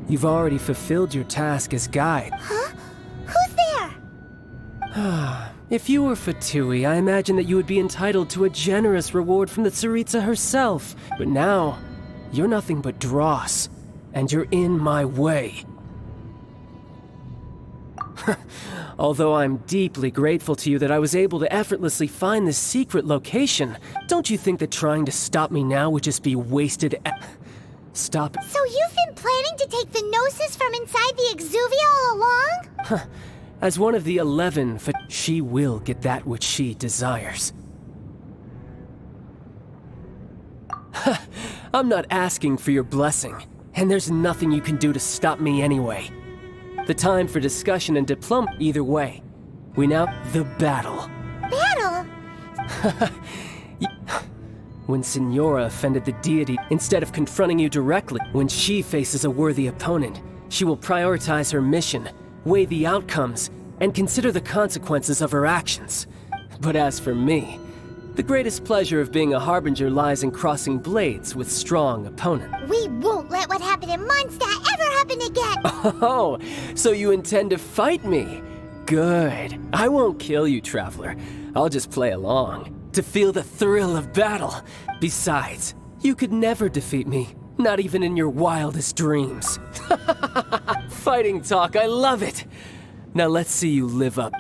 You've already fulfilled your task as guide. Huh? Who's there? If you were Fatui, I imagine that you would be entitled to a generous reward from the Tsaritsa herself. But now, you're nothing but dross, and you're in my way. Although I'm deeply grateful to you that I was able to effortlessly find this secret location, don't you think that trying to stop me now would just be wasted Stop it. So you've been planning to take the Gnosis from inside the Exuvia all along? As one of the 11, she will get that which she desires. I'm not asking for your blessing, and there's nothing you can do to stop me anyway. The time for discussion and diplomacy either way. The battle. Battle? When Signora offended the deity, instead of confronting you directly, when she faces a worthy opponent, she will prioritize her mission, weigh the outcomes, and consider the consequences of her actions. But as for me, the greatest pleasure of being a harbinger lies in crossing blades with strong opponents. We won't let what happened in Mondstadt ever happen again! Oh, so you intend to fight me? Good. I won't kill you, Traveler. I'll just play along, to feel the thrill of battle. Besides, you could never defeat me, not even in your wildest dreams. Fighting talk, I love it! Now let's see you live up.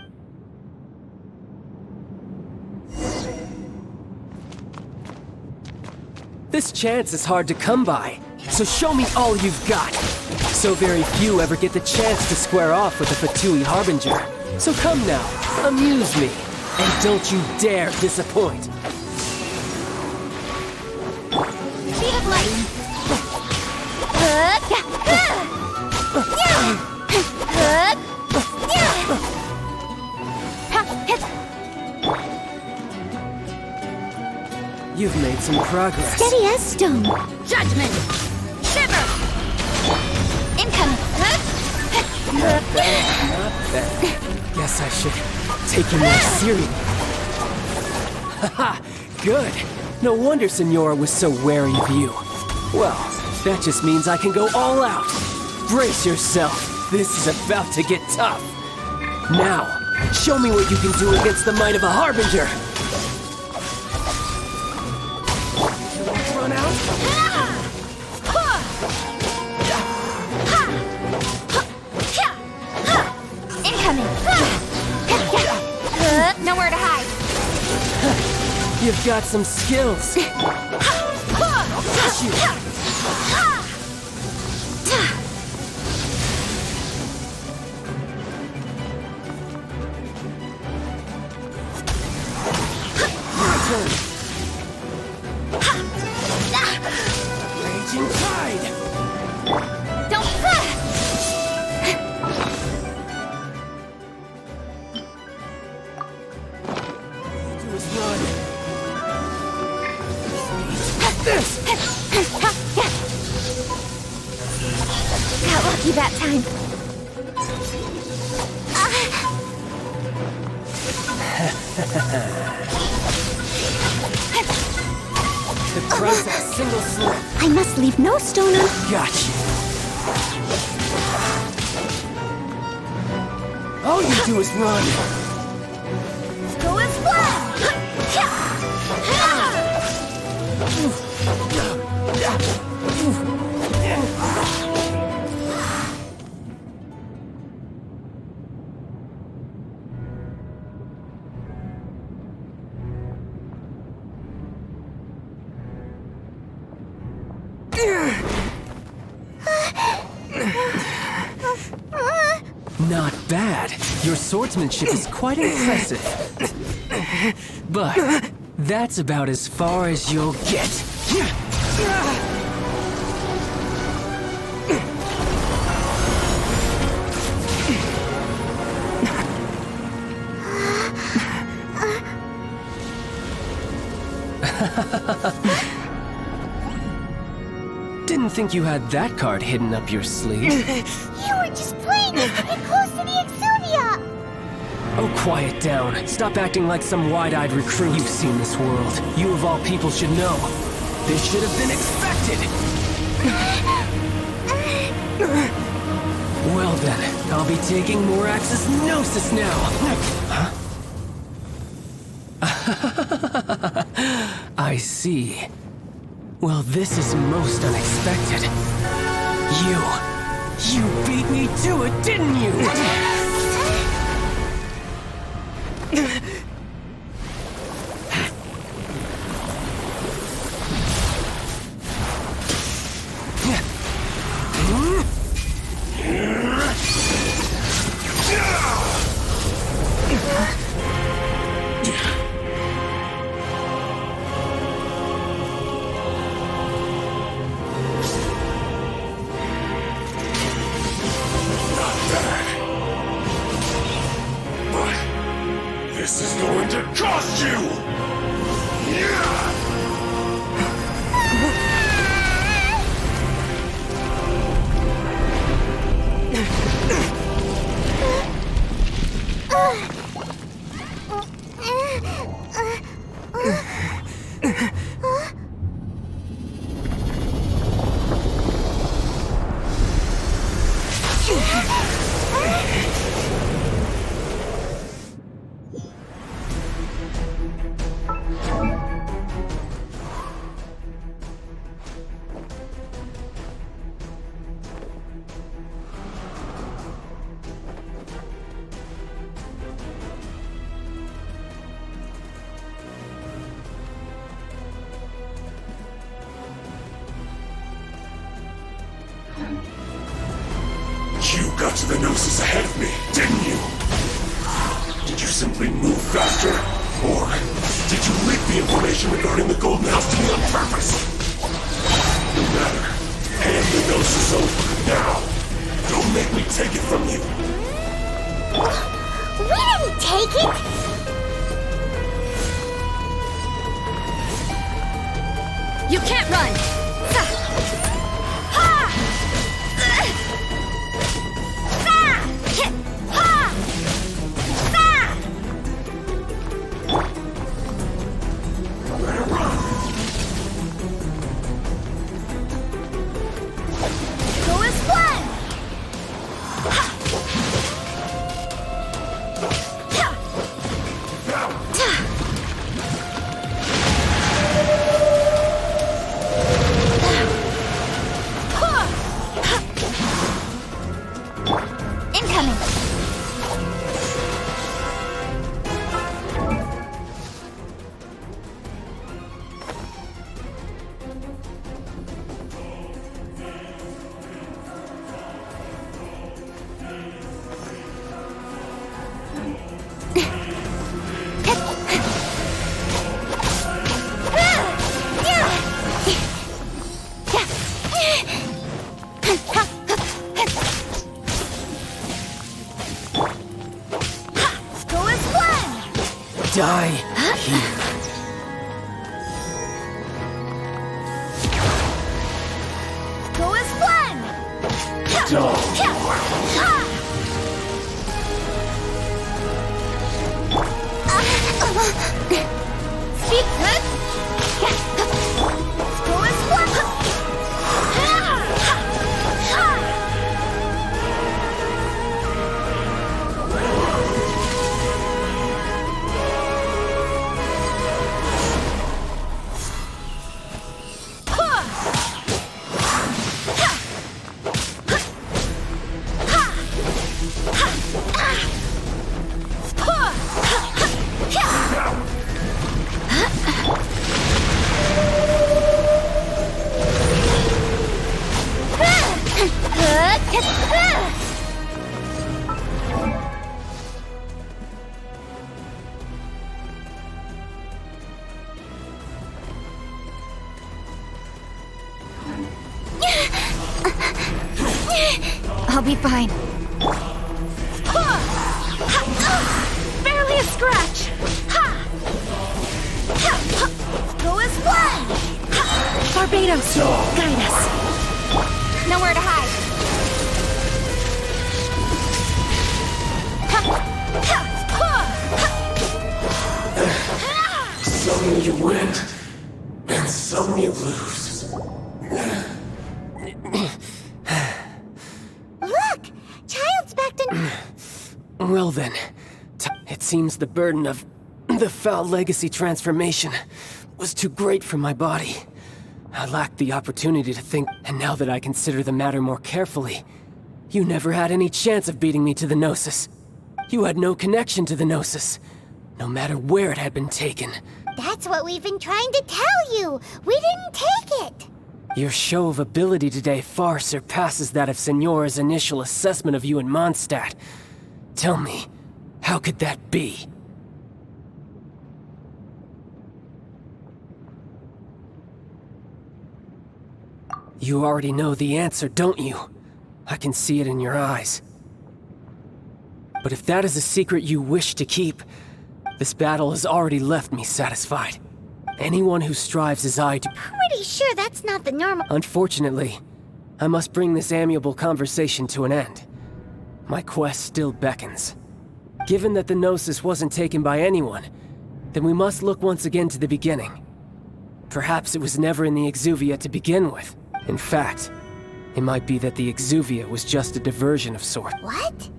This chance is hard to come by, so show me all you've got. So very few ever get the chance to square off with a Fatui Harbinger. So come now, amuse me, and don't you dare disappoint. Speed of light! You've made some progress. Steady as stone. Judgment! Shiver! Incoming! Not bad. Guess I should take you more seriously. Haha, good. No wonder Signora was so wary of you. Well, that just means I can go all out. Brace yourself. This is about to get tough. Now, show me what you can do against the might of a Harbinger. Run out? Incoming! Nowhere to hide. You've got some skills. I'll touch you. Your turn. Raging tide. Don't... Do is run. This. Got lucky that time. The price of a single slip. I must leave no stone un- Gotcha. All you do is run. Go and splash! Not bad. Your swordsmanship is quite impressive. But that's about as far as you'll get. Didn't think you had that card hidden up your sleeve. You were just playing it close to the Exuvia! Oh, quiet down. Stop acting like some wide-eyed recruit. You've seen this world. You of all people should know. This should have been expected! Well then, I'll be taking more Axis Gnosis now! Huh? I see. Well, this is most unexpected. You beat me to it, didn't you? This is going to cost you! You got to the Gnosis ahead of me, didn't you? Did you simply move faster? Or did you leak the information regarding the Golden House to me on purpose? No matter. Hand the Gnosis over, now. Don't make me take it from you. We didn't take it! You can't run! Die here. Go as Speak good. Go as one. I'll be fine. Barely a scratch! Go as planned! Barbados, guide us. Nowhere to hide. Some you win, and some you lose. Look! Child's back to... Well then, it seems the burden of the foul legacy transformation was too great for my body. I lacked the opportunity to think, and now that I consider the matter more carefully, you never had any chance of beating me to the Gnosis. You had no connection to the Gnosis, no matter where it had been taken. That's what we've been trying to tell you! We didn't take it! Your show of ability today far surpasses that of Signora's initial assessment of you in Mondstadt. Tell me, how could that be? You already know the answer, don't you? I can see it in your eyes. But if that is a secret you wish to keep, this battle has already left me satisfied. Anyone who strives as I do... Pretty sure that's not the normal... Unfortunately, I must bring this amiable conversation to an end. My quest still beckons. Given that the Gnosis wasn't taken by anyone, then we must look once again to the beginning. Perhaps it was never in the Exuvia to begin with. In fact, it might be that the Exuvia was just a diversion of sorts. What?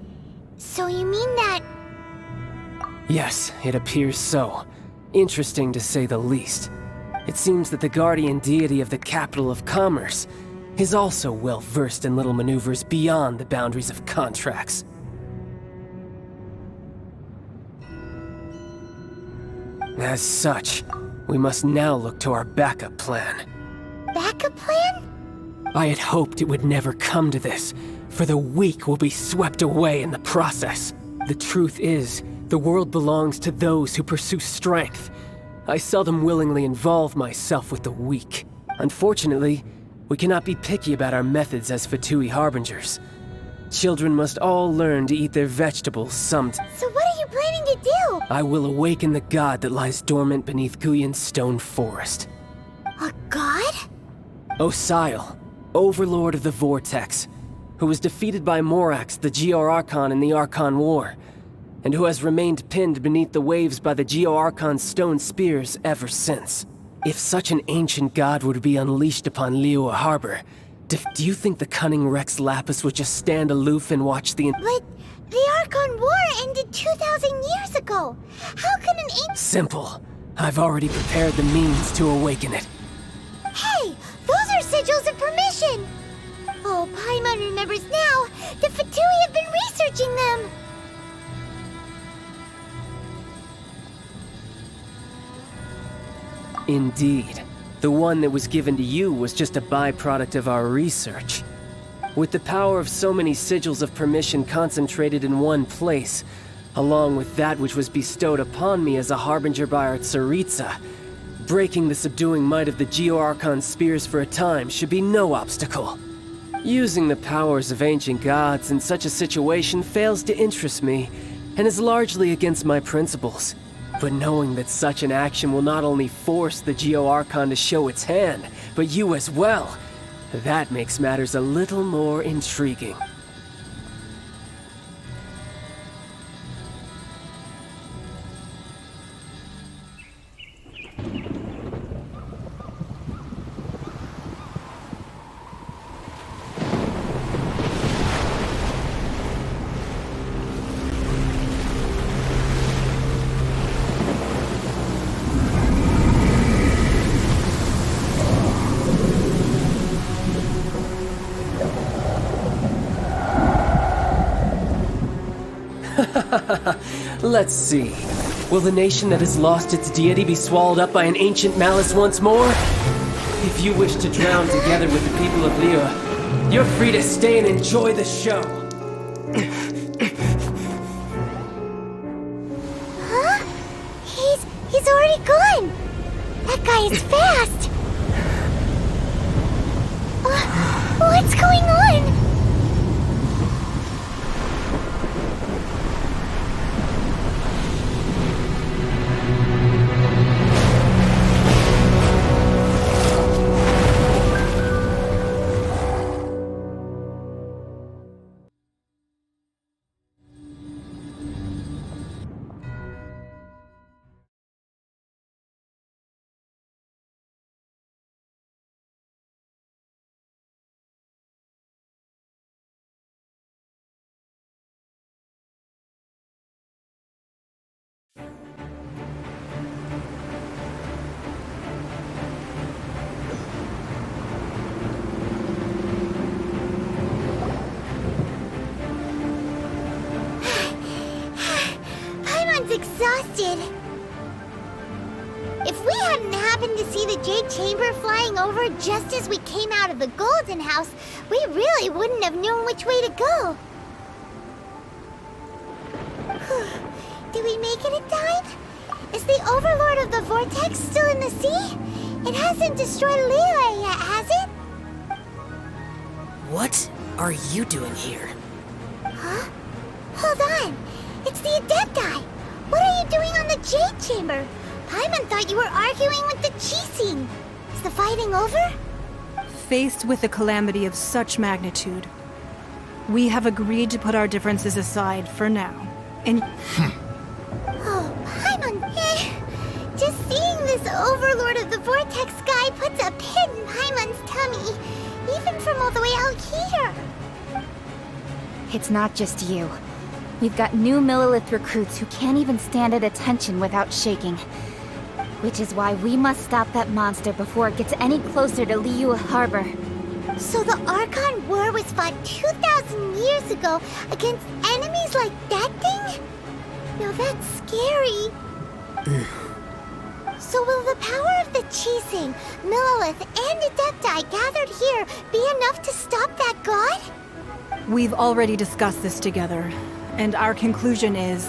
So you mean that... Yes, it appears so. Interesting to say the least. It seems that the guardian deity of the capital of commerce is also well versed in little maneuvers beyond the boundaries of contracts. As such, we must now look to our backup plan. Backup plan? I had hoped it would never come to this, for the weak will be swept away in the process. The truth is, the world belongs to those who pursue strength. I seldom willingly involve myself with the weak. Unfortunately, we cannot be picky about our methods as Fatui Harbingers. Children must all learn to eat their vegetables sometime. So what are you planning to do? I will awaken the god that lies dormant beneath Guyan's stone forest. A god? Osial, overlord of the Vortex, who was defeated by Morax, the Geo-Archon in the Archon War, and who has remained pinned beneath the waves by the Geo-Archon's stone spears ever since. If such an ancient god were to be unleashed upon Liyue Harbor, do you think the cunning Rex Lapis would just stand aloof and watch the... But the Archon War ended 2,000 years ago. How can an ancient... Simple. I've already prepared the means to awaken it. Hey! Those are sigils of permission! Oh, Paimon remembers now. The Fatui have been researching them. Indeed. The one that was given to you was just a byproduct of our research. With the power of so many sigils of permission concentrated in one place, along with that which was bestowed upon me as a harbinger by our Tsaritsa, breaking the subduing might of the Geo-Archon spears for a time should be no obstacle. Using the powers of ancient gods in such a situation fails to interest me, and is largely against my principles. But knowing that such an action will not only force the Geo-Archon to show its hand, but you as well, that makes matters a little more intriguing. Let's see. Will the nation that has lost its deity be swallowed up by an ancient malice once more? If you wish to drown together with the people of Liyue, you're free to stay and enjoy the show. Huh? He's already gone. That guy is fast. What's going on? did. If we hadn't happened to see the Jade Chamber flying over just as we came out of the Golden House, we really wouldn't have known which way to go. Did we make it in time? Is the Overlord of the Vortex still in the sea? It hasn't destroyed Liyue yet, has it? What are you doing here? Huh? Hold on. It's the Adepti. What are you doing on the Jade Chamber? Paimon thought you were arguing with the Qixing. Is the fighting over? Faced with a calamity of such magnitude, we have agreed to put our differences aside for now. And Oh, Paimon. Just seeing this Overlord of the Vortex guy puts a pit in Paimon's tummy, even from all the way out here. It's not just you. We've got new Millilith recruits who can't even stand at attention without shaking. Which is why we must stop that monster before it gets any closer to Liyue Harbor. So the Archon War was fought 2,000 years ago against enemies like that thing? Now that's scary. So will the power of the Qixing, Millilith, and Adepti gathered here be enough to stop that god? we've already discussed this together, and our conclusion is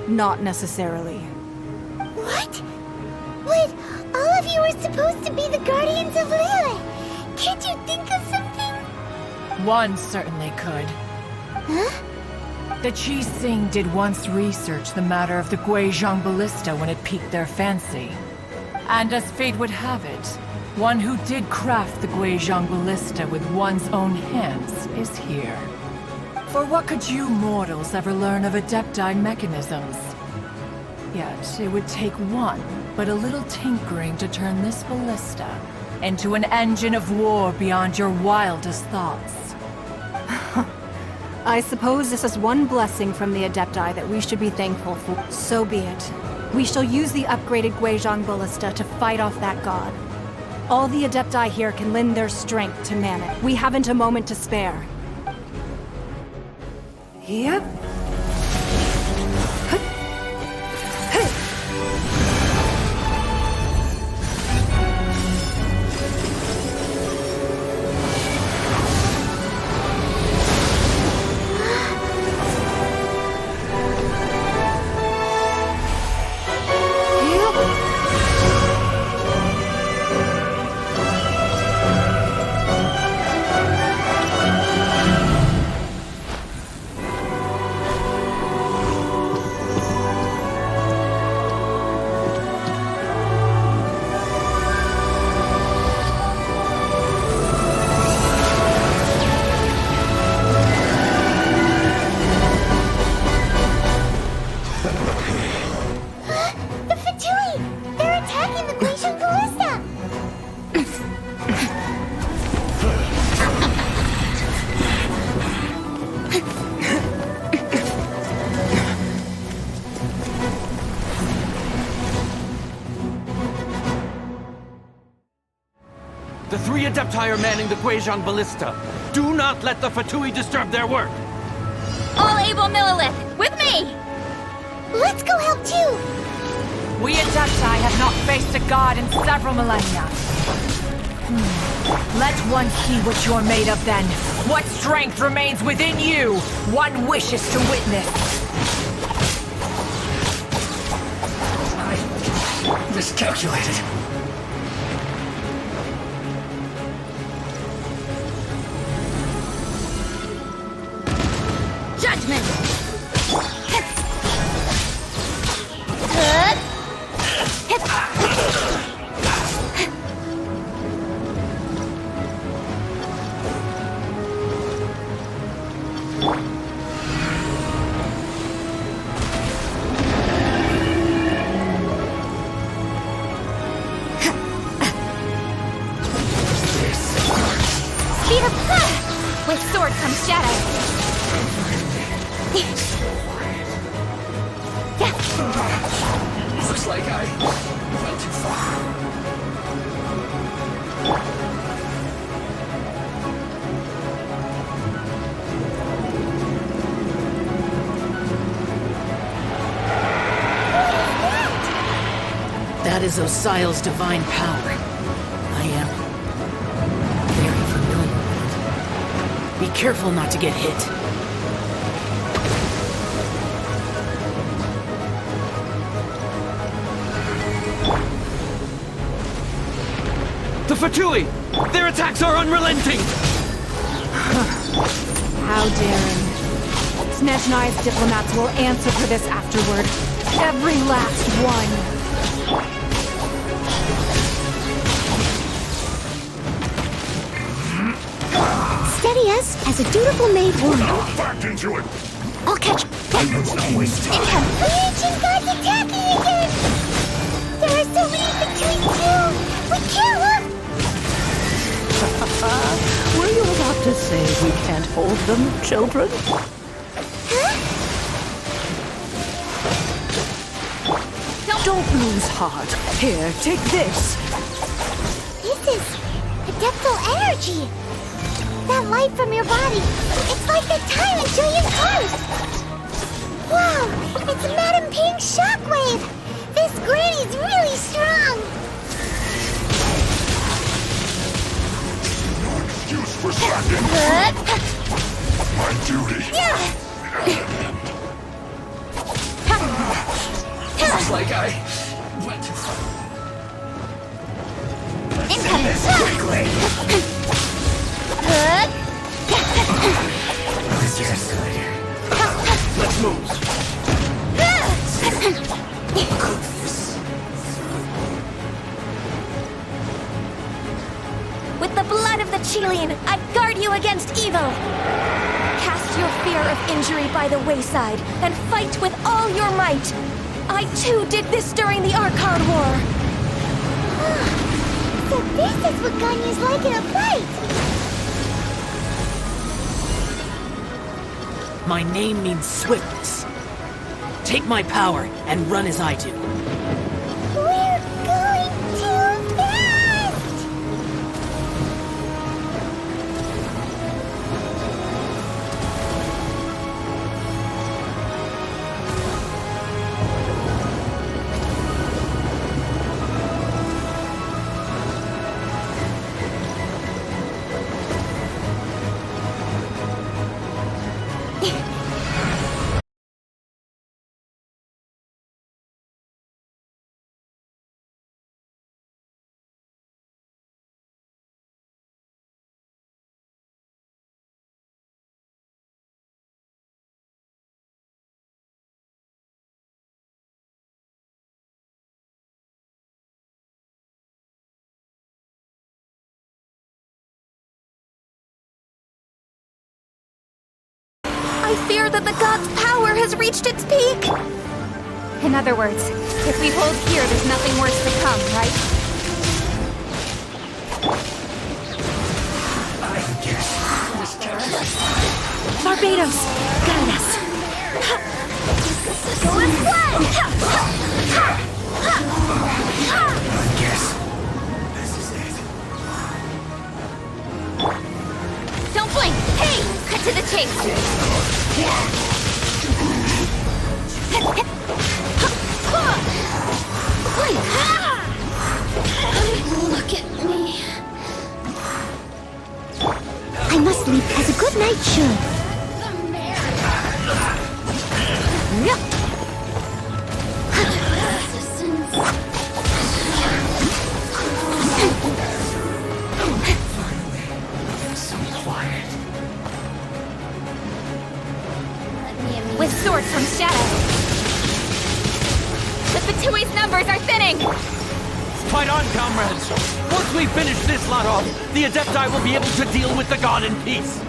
not necessarily. What? But all of you were supposed to be the guardians of Liyue. Can't you think of something? One certainly could. Huh? The Qixing did once research the matter of the Guizhong Ballista when it piqued their fancy. And as fate would have it, one who did craft the Guizhong Ballista with one's own hands is here. For what could you mortals ever learn of Adepti mechanisms? Yet it would take one but a little tinkering to turn this ballista into an engine of war beyond your wildest thoughts. I suppose this is one blessing from the Adepti that we should be thankful for. So be it. We shall use the upgraded Guizhong Ballista to fight off that god. All the Adepti here can lend their strength to man it. We haven't a moment to spare. Yep. The Fatui! They're attacking the Guizhong Ballista! The three Adepti are manning the Guizhong Ballista. Do not let the Fatui disturb their work! All able Millilith, with me! Let's go help too! We Adepti have not faced a god in several millennia. Let one see what you're made of then. What strength remains within you? One wishes to witness. I miscalculated. Judgment! Speed up! With sword comes shadow. Looks like I went too far. is Osial's divine power. I am very familiar with it. Be careful not to get hit. The Fatui! Their attacks are unrelenting! How daring. Snezhnai's diplomats will answer for this afterward. Every last one. Steady us as a dutiful maid would. Back into it! I'll catch. Let's not waste time. The ancient gods attacking again! There are so many between two! We can't look! Were you about to say we can't hold them, children? Don't lose heart. Here, take this. This is adeptal energy! That light from your body, it's like the time in Julian Curse! Wow, it's Madame Pink's shockwave! This granny's really strong! No excuse for slacking! My duty! Looks like I went too far. Quickly! Let's move! With the blood of the Chilean, I guard you against evil! Cast your fear of injury by the wayside, and fight with all your might! I too did this during the Archon War! So this is what Ganyu's like in a fight! My name means swiftness. Take my power and run as I do. We're going too fast! I fear that the god's power has reached its peak! In other words, if we hold here, there's nothing worse to come, right? Barbados, guide us. Go and play! I guess this is it. Don't blink! Hey! Cut to the chase! Look at me. I must leave as a good knight should. With swords from shadow. The Fatui's numbers are thinning! Fight on, comrades! Once we finish this lot off, the Adepti will be able to deal with the god in peace!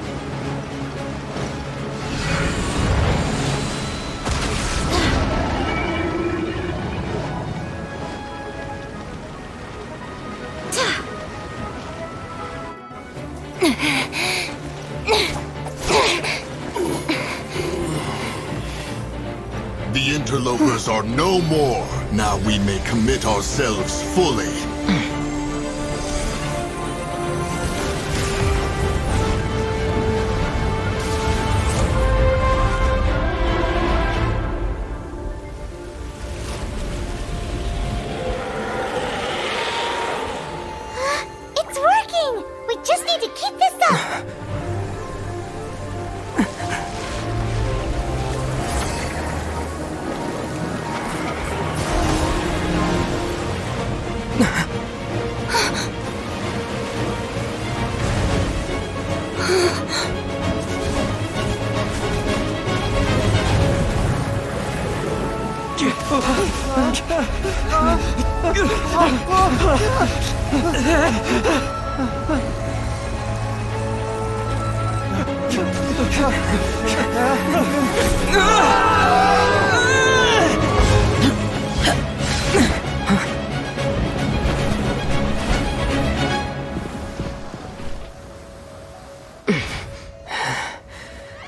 The interlopers are no more. Now we may commit ourselves fully.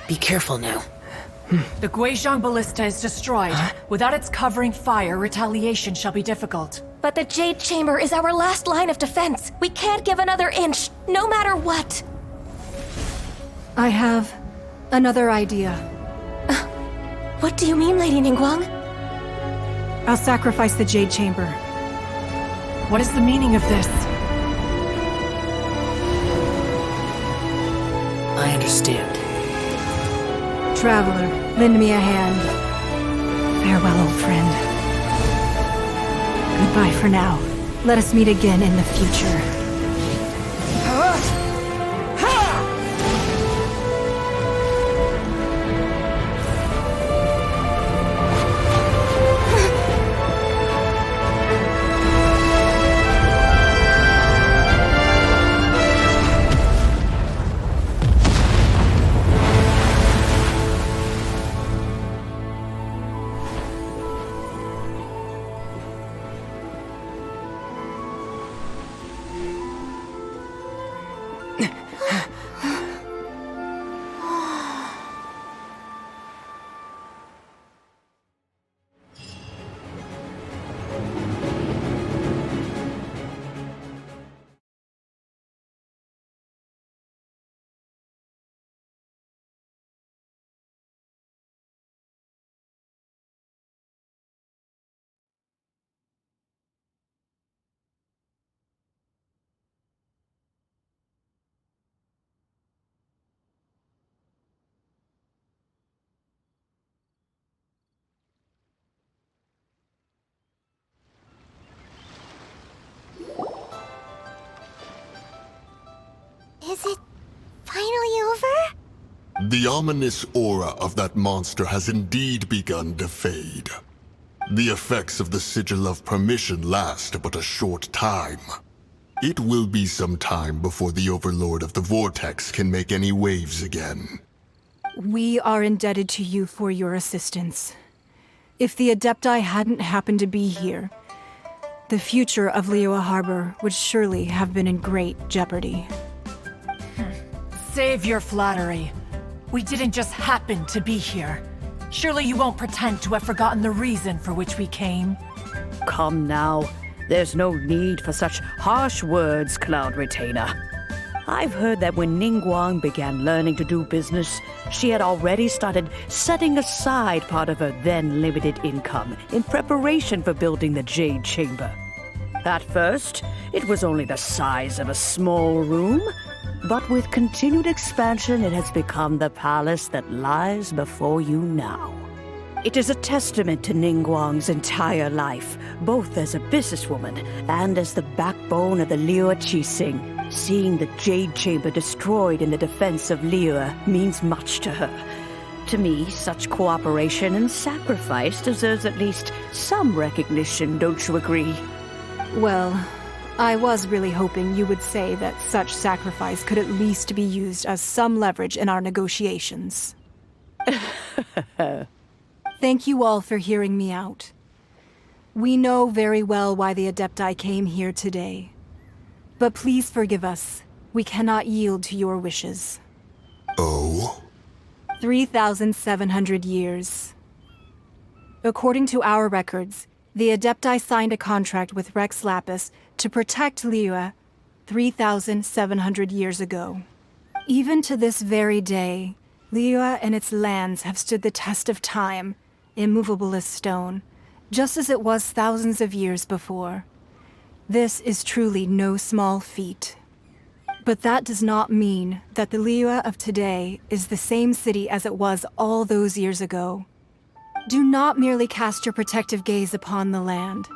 Be careful now. The Guizhong Ballista is destroyed. Without its covering fire, retaliation shall be difficult. But the Jade Chamber is our last line of defense. We can't give another inch, no matter what. I have another idea. What do you mean, Lady Ningguang? I'll sacrifice the Jade Chamber. What is the meaning of this? I understand. Traveler, lend me a hand. Farewell, old friend. Goodbye for now. Let us meet again in the future. Is it finally over? The ominous aura of that monster has indeed begun to fade. The effects of the Sigil of Permission last but a short time. It will be some time before the Overlord of the Vortex can make any waves again. We are indebted to you for your assistance. If the Adepti hadn't happened to be here, the future of Liyue Harbor would surely have been in great jeopardy. Save your flattery. We didn't just happen to be here. Surely you won't pretend to have forgotten the reason for which we came. Come now. There's no need for such harsh words, Cloud Retainer. I've heard that when Ningguang began learning to do business, she had already started setting aside part of her then limited income in preparation for building the Jade Chamber. At first, it was only the size of a small room, but with continued expansion, it has become the palace that lies before you now. It is a testament to Ningguang's entire life, both as a businesswoman and as the backbone of the Liyue Qixing. Seeing the Jade Chamber destroyed in the defense of Liyue means much to her. To me, such cooperation and sacrifice deserves at least some recognition, don't you agree? Well, I was really hoping you would say that such sacrifice could at least be used as some leverage in our negotiations. Thank you all for hearing me out. We know very well why the Adepti came here today. But please forgive us. We cannot yield to your wishes. Oh? 3,700 years. According to our records, the Adepti signed a contract with Rex Lapis to protect Liyue 3,700 years ago. Even to this very day, Liyue and its lands have stood the test of time, immovable as stone, just as it was thousands of years before. This is truly no small feat. But that does not mean that the Liyue of today is the same city as it was all those years ago. Do not merely cast your protective gaze upon the land.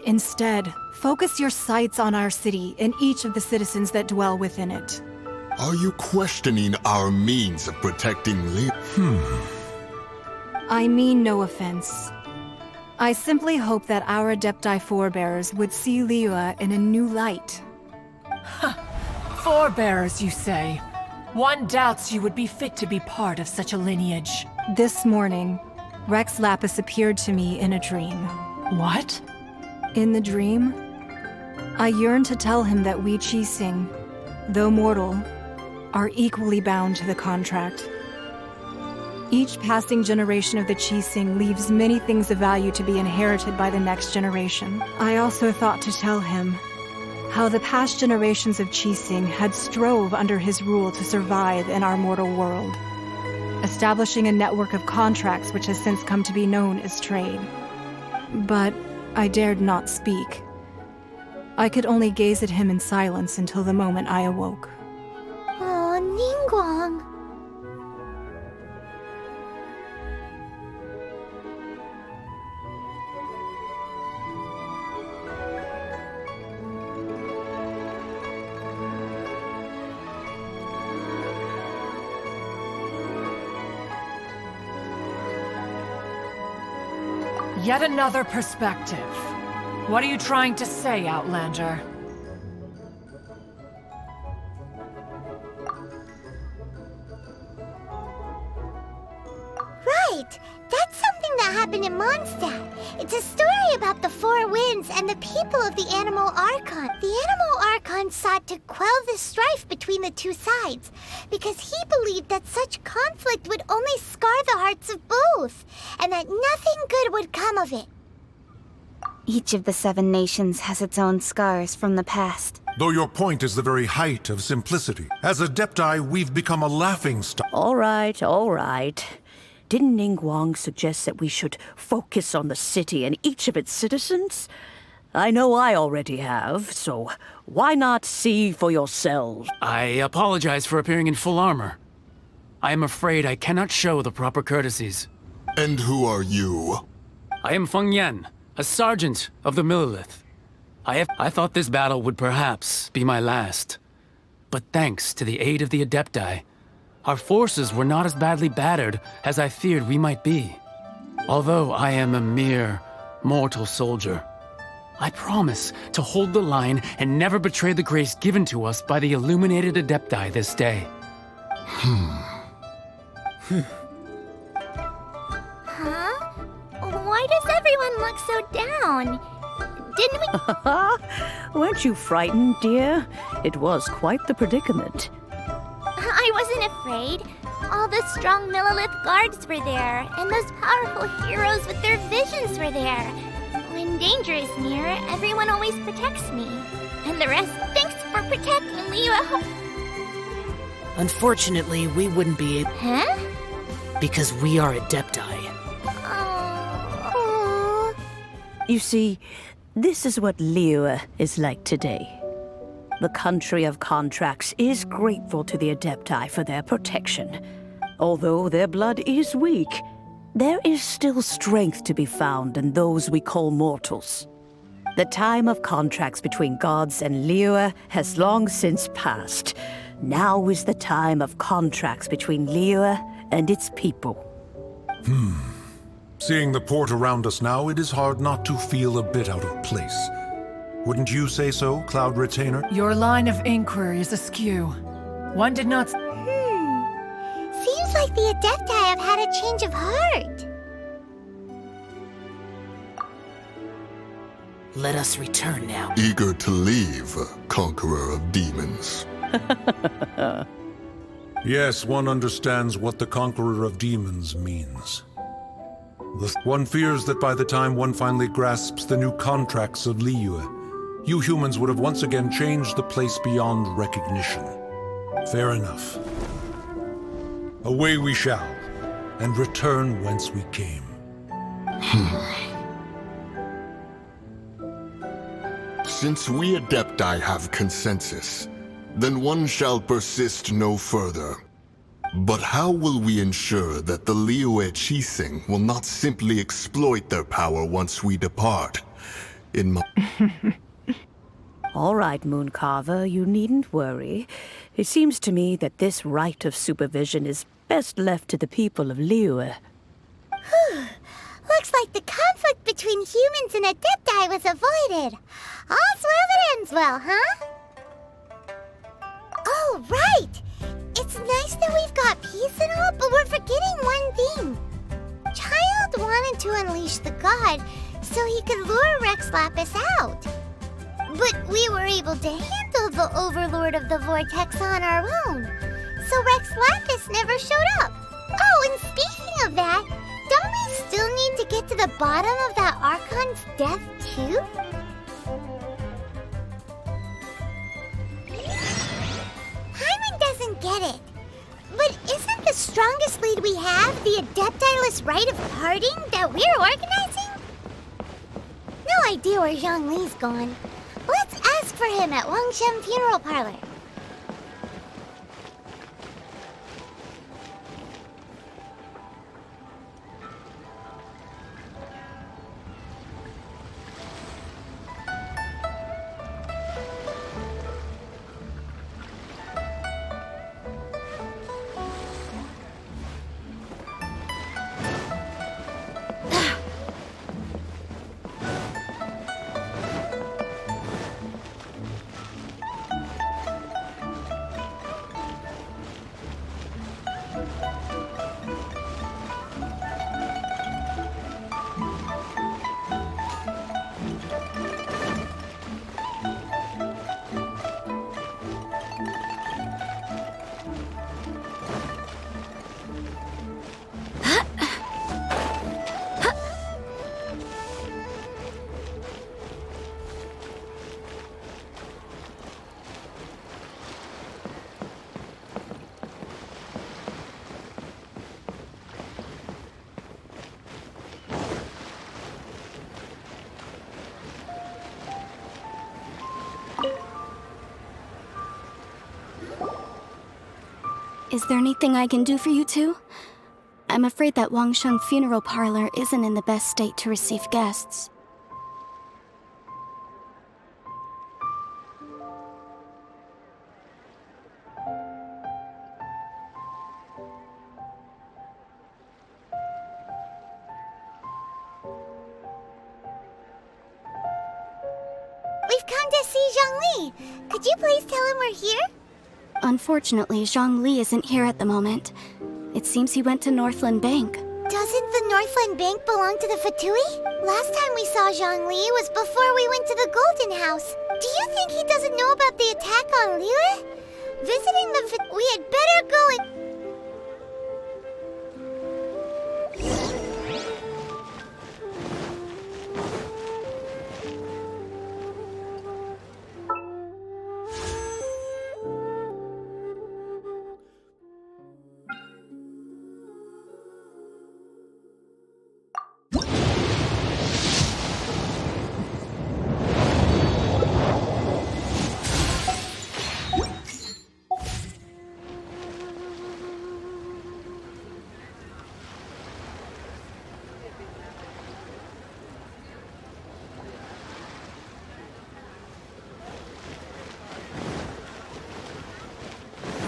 Instead, focus your sights on our city and each of the citizens that dwell within it. Are you questioning our means of protecting Li? I mean no offense. I simply hope that our Adepti forebears would see Liyue in a new light. Forebearers, you say? One doubts you would be fit to be part of such a lineage. This morning, Rex Lapis appeared to me in a dream. What? In the dream, I yearned to tell him that we Qixing, though mortal, are equally bound to the contract. Each passing generation of the Qixing leaves many things of value to be inherited by the next generation. I also thought to tell him how the past generations of Qixing had strove under his rule to survive in our mortal world, establishing a network of contracts which has since come to be known as trade. But I dared not speak. I could only gaze at him in silence until the moment I awoke. Oh, Ningguang. Yet another perspective. What are you trying to say, Outlander? Right! That's something that happened in Mondstadt. It's a story about the Four Winds and the people of the Animal Archon. The Animal Archon sought to quell the strife between the two sides, because he believed that such conflict would only scar the hearts of both, and that nothing good would come of it. Each of the 7 nations has its own scars from the past. Though your point is the very height of simplicity. As Adepti, we've become a laughingstock. All right. Didn't Ningguang suggest that we should focus on the city and each of its citizens? I know I already have, so why not see for yourselves? I apologize for appearing in full armor. I am afraid I cannot show the proper courtesies. And who are you? I am Feng Yan, a sergeant of the Millilith. I thought this battle would perhaps be my last. But thanks to the aid of the Adepti, our forces were not as badly battered as I feared we might be. Although I am a mere mortal soldier, I promise to hold the line and never betray the grace given to us by the illuminated Adepti this day. Huh? Why does everyone look so down? Didn't we... Weren't you frightened, dear? It was quite the predicament. I wasn't afraid. All the strong Millilith guards were there, and those powerful heroes with their visions were there. When danger is near, everyone always protects me. And the rest, thanks for protecting Liyue. Unfortunately, we wouldn't be able... Huh? Because we are Adepti. Oh. You see, this is what Liyue is like today. The country of contracts is grateful to the Adepti for their protection. Although their blood is weak, there is still strength to be found in those we call mortals. The time of contracts between gods and Liyue has long since passed. Now is the time of contracts between Liyue and its people. Seeing the port around us now, it is hard not to feel a bit out of place. Wouldn't you say so, Cloud Retainer? Your line of inquiry is askew. One did not... Seems like the Adepti have had a change of heart. Let us return now. Eager to leave, Conqueror of Demons. Yes, one understands what the Conqueror of Demons means. One fears that by the time one finally grasps the new contracts of Liyue, you humans would have once again changed the place beyond recognition. Fair enough. Away we shall, and return whence we came. Since we Adepti have consensus, then one shall persist no further. But how will we ensure that the Liyue Qixing will not simply exploit their power once we depart? In my... All right, Mooncarver, you needn't worry. It seems to me that this right of supervision is best left to the people of Liyue. Looks like the conflict between humans and Adepti was avoided. All's well that ends well, huh? Oh, right! It's nice that we've got peace and all, but we're forgetting one thing. Child wanted to unleash the god so he could lure Rex Lapis out. But we were able to handle the Overlord of the Vortex on our own, so Rex Lapis never showed up. Oh, and speaking of that, don't we still need to get to the bottom of that Archon's death, too? Hyman doesn't get it. But isn't the strongest lead we have the Adeptiless Rite of Parting that we're organizing? No idea where Zhongli's gone. Let's ask for him at Wangshen Funeral Parlor. Is there anything I can do for you two? I'm afraid that Wangshen Funeral Parlor isn't in the best state to receive guests. We've come to see Zhongli. Could you please tell him we're here? Unfortunately, Zhongli isn't here at the moment. It seems he went to Northland Bank. Doesn't the Northland Bank belong to the Fatui? Last time we saw Zhongli was before we went to the Golden House. Do you think he doesn't know about the attack on Liyue? Visiting the we had better go and...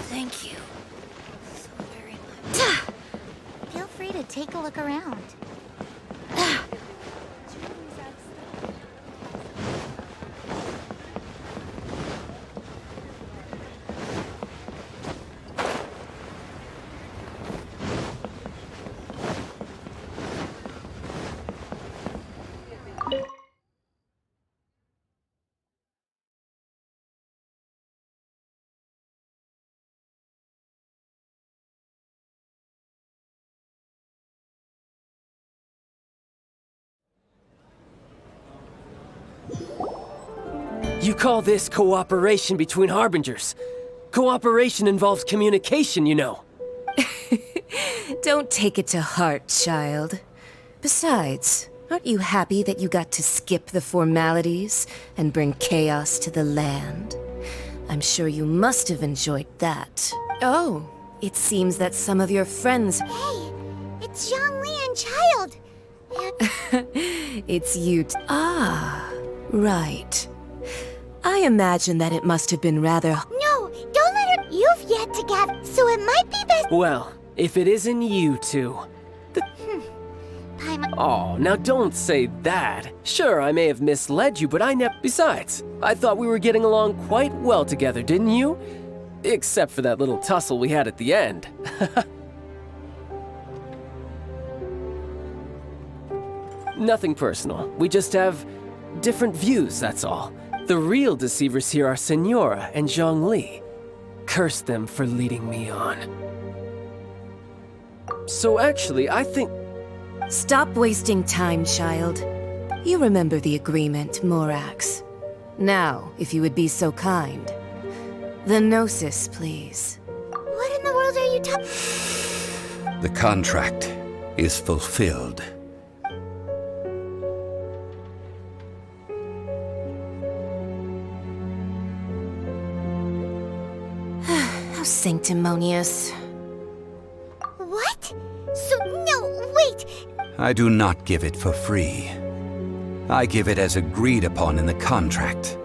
Thank you so very much. Feel free to take a look around. You call this cooperation between Harbingers? Cooperation involves communication, you know. Don't take it to heart, child. Besides, aren't you happy that you got to skip the formalities and bring chaos to the land? I'm sure you must have enjoyed that. Oh, it seems that some of your friends... Hey, it's Zhongli and Child. It's you Ah, right. I imagine that it must have been rather. No, don't let her. You've yet to gather, so it might be best. Well, if it isn't you two. Oh, now don't say that. Sure, I may have misled you, but I never. Besides, I thought we were getting along quite well together, didn't you? Except for that little tussle we had at the end. Nothing personal. We just have different views, that's all. The real deceivers here are Senora and Zhongli. Curse them for leading me on. So actually, I think... Stop wasting time, child. You remember the agreement, Morax. Now, if you would be so kind. The Gnosis, please. What in the world are you talking? The contract is fulfilled. How sanctimonious. What? So, no, wait. I do not give it for free. I give it as agreed upon in the contract,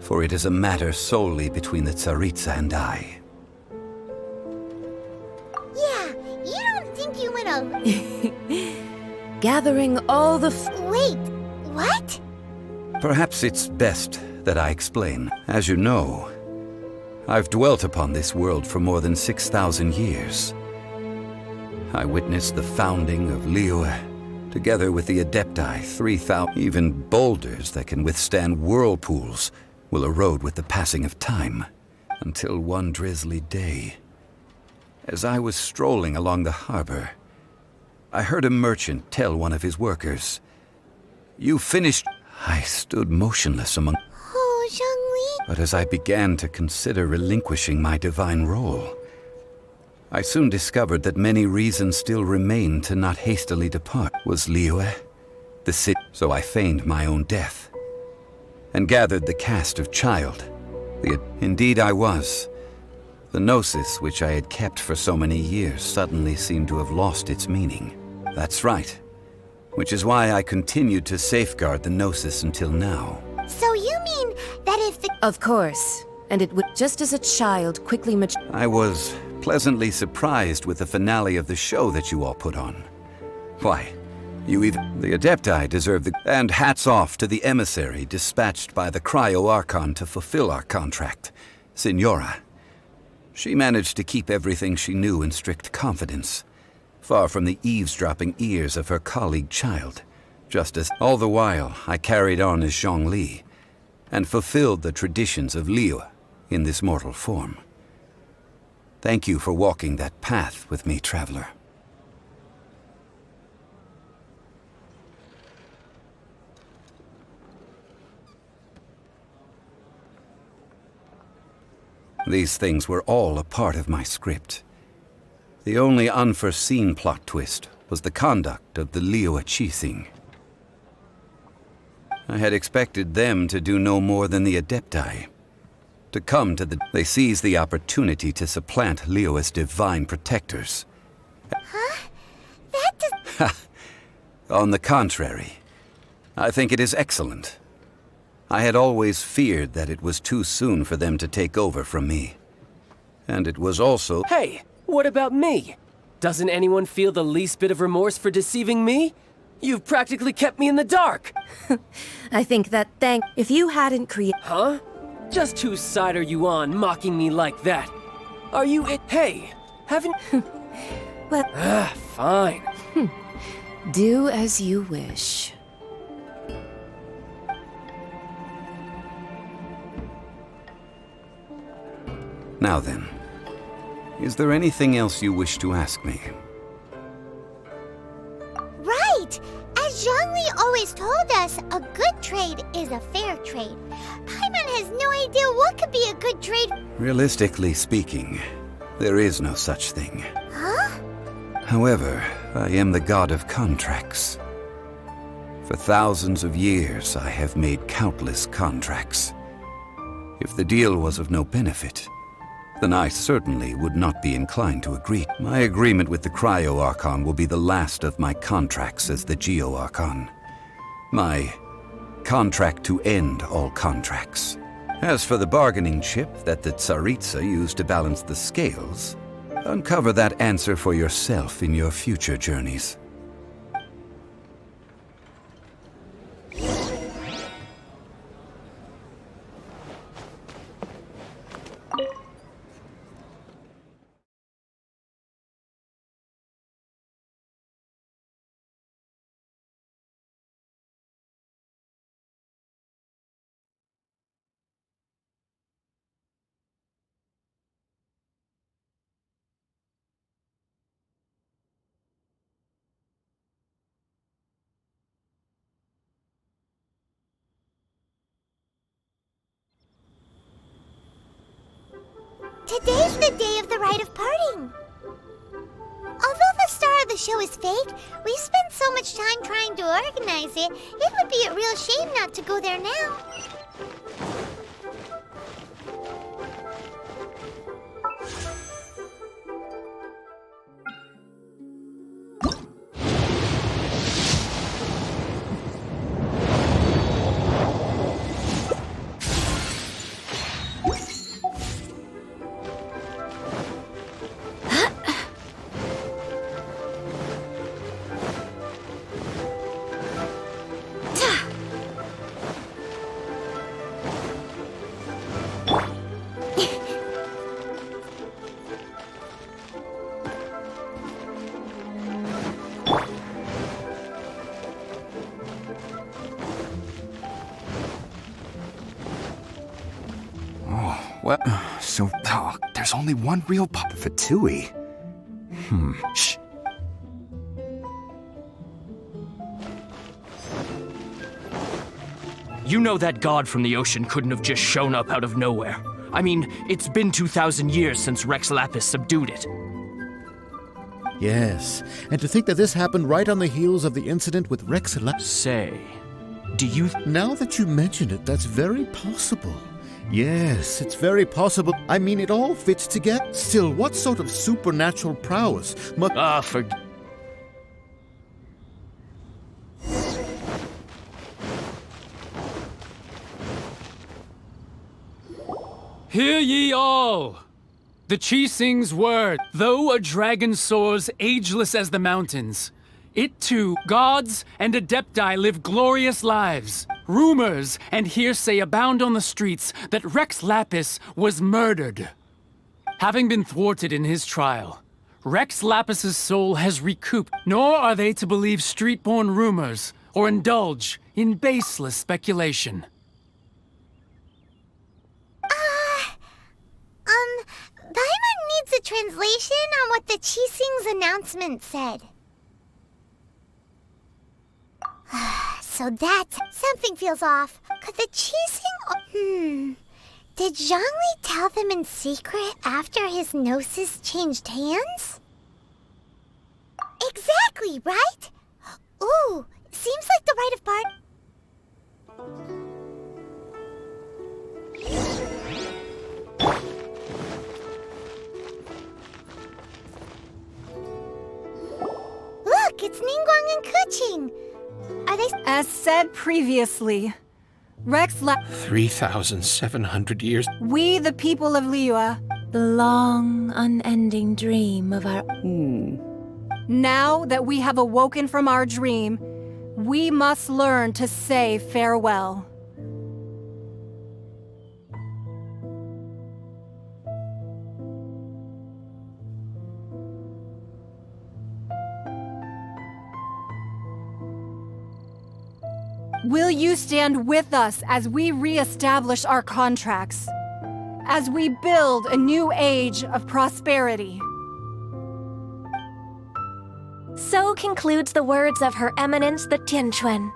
for it is a matter solely between the Tsaritsa and I. Yeah, you don't think you went a... Gathering all the Wait, what? Perhaps it's best that I explain. As you know, I've dwelt upon this world for more than 6,000 years. I witnessed the founding of Liyue, together with the Adepti, 3,000. Even boulders that can withstand whirlpools will erode with the passing of time. Until one drizzly day, as I was strolling along the harbor, I heard a merchant tell one of his workers, "You finished." I stood motionless among... Oh, Zhongli. But as I began to consider relinquishing my divine role, I soon discovered that many reasons still remained to not hastily depart. Was Liyue the city? So I feigned my own death and gathered the cast of child. Indeed I was. The Gnosis, which I had kept for so many years, suddenly seemed to have lost its meaning. That's right. Which is why I continued to safeguard the Gnosis until now. So you mean that if the... Of course. And it would, just as a child quickly matured. I was pleasantly surprised with the finale of the show that you all put on. Why, you even... The Adepti deserve the... And hats off to the emissary dispatched by the Cryo-Archon to fulfill our contract, Senora. She managed to keep everything she knew in strict confidence, far from the eavesdropping ears of her colleague child, just as... All the while, I carried on as Zhongli, and fulfilled the traditions of Liyue in this mortal form. Thank you for walking that path with me, traveler. These things were all a part of my script. The only unforeseen plot twist was the conduct of the Liyue Qixing. I had expected them to do no more than the Adepti. To come to the... They seized the opportunity to supplant Liyue's divine protectors. Huh? That does... On the contrary, I think it is excellent. I had always feared that it was too soon for them to take over from me. And it was also... Hey, what about me? Doesn't anyone feel the least bit of remorse for deceiving me? You've practically kept me in the dark! I think that if you hadn't created... Huh? Just whose side are you on, mocking me like that? Are you it? Hey, haven't... Well... Fine. Do as you wish. Now then, is there anything else you wish to ask me? Right! As Zhongli always told us, a good trade is a fair trade. Paimon has no idea what could be a good trade. Realistically speaking, there is no such thing. Huh? However, I am the god of contracts. For thousands of years, I have made countless contracts. If the deal was of no benefit, then I certainly would not be inclined to agree. My agreement with the Cryo-Archon will be the last of my contracts as the Geo-Archon. My contract to end all contracts. As for the bargaining chip that the Tsaritsa used to balance the scales, uncover that answer for yourself in your future journeys. Today's the day of the rite of parting. Although the star of the show is fake, we spent so much time trying to organize it, it would be a real shame not to go there now. Well, so there's only one real Fatui. Shh. You know that god from the ocean couldn't have just shown up out of nowhere. I mean, it's been 2,000 years since Rex Lapis subdued it. Yes, and to think that this happened right on the heels of the incident with Rex Lapis. Say, do you... Now that you mention it, that's very possible. Yes, it's very possible. I mean, it all fits together. Still, what sort of supernatural prowess must... forget... Hear ye all! The Chising's word, though a dragon soars ageless as the mountains, it too, gods and adepti live glorious lives. Rumors and hearsay abound on the streets that Rex Lapis was murdered. Having been thwarted in his trial, Rex Lapis's soul has recouped, nor are they to believe street-born rumors or indulge in baseless speculation. Paimon needs a translation on what the Chising's announcement said. So that's... something feels off. Could the Chising... Did Zhongli tell them in secret after his gnosis changed hands? Exactly, right? Ooh, seems like the rite of part... Look, it's Ningguang and Keqing. Are they... As said previously, Rex 3,700 years. We, the people of Liyue, The long, unending dream of our... Now that we have awoken from our dream, we must learn to say farewell. Will you stand with us as we re-establish our contracts? As we build a new age of prosperity? So concludes the words of Her Eminence the Tianquan.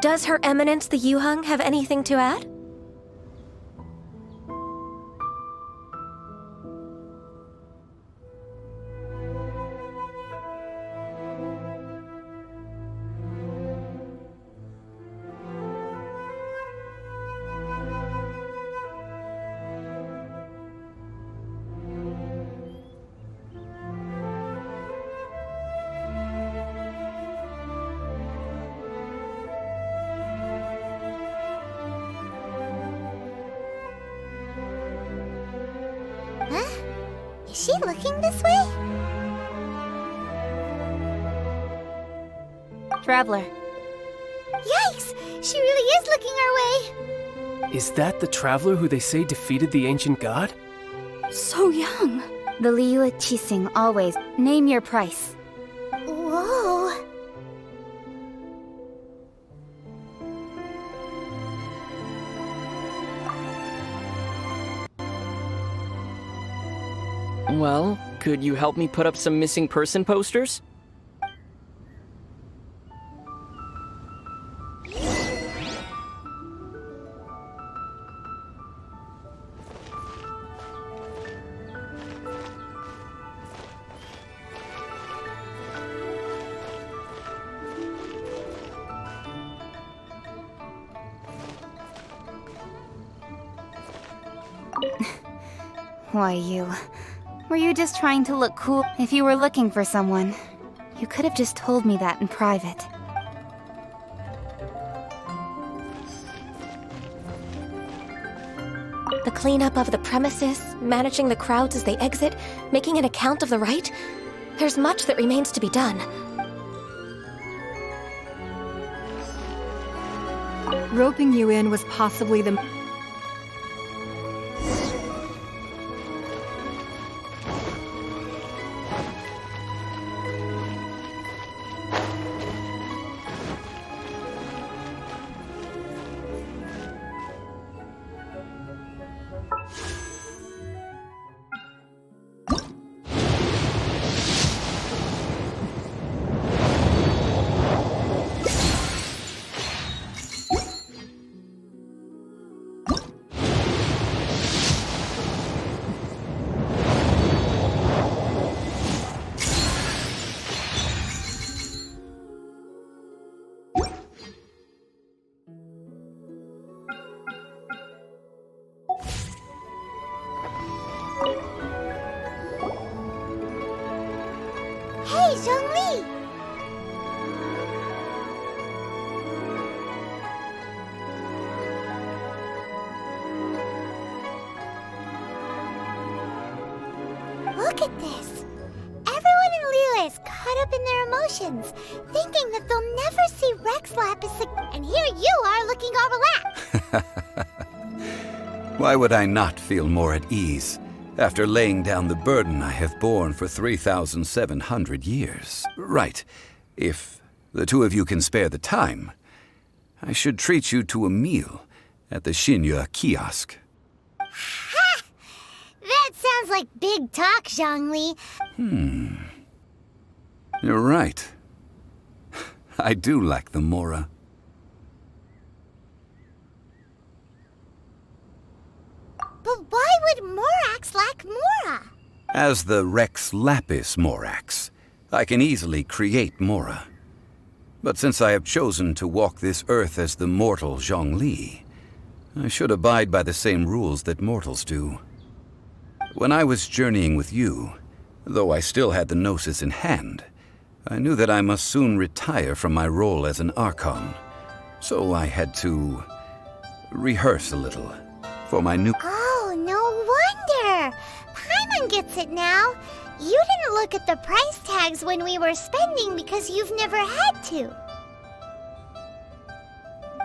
Does Her Eminence the Yuheng have anything to add? looking this way? Traveler. Yikes! She really is looking our way! Is that the traveler who they say defeated the ancient god? So young. The Liyue Qixing always. Name your price. Whoa. Well, could you help me put up some missing person posters? Why, you. Were you just trying to look cool? If you were looking for someone, you could have just told me that in private. The cleanup of the premises, managing the crowds as they exit, making an account of the rite. There's much that remains to be done. Roping you in was possibly the... Hey, Zhongli! Look at this! Everyone in Liyue is caught up in their emotions, thinking that they'll never see Rex Lapis again. And here you are looking all relaxed! Why would I not feel more at ease after laying down the burden I have borne for 3,700 years? Right. If the two of you can spare the time, I should treat you to a meal at the Xinyue kiosk. Ha! That sounds like big talk, Zhongli. You're right. I do like the Mora. But why would Morax lack Mora? As the Rex Lapis Morax, I can easily create Mora. But since I have chosen to walk this earth as the mortal Zhongli, I should abide by the same rules that mortals do. When I was journeying with you, though I still had the Gnosis in hand, I knew that I must soon retire from my role as an Archon. So I had to rehearse a little for my new... Oh, no wonder! Paimon gets it now. You didn't look at the price tags when we were spending because you've never had to.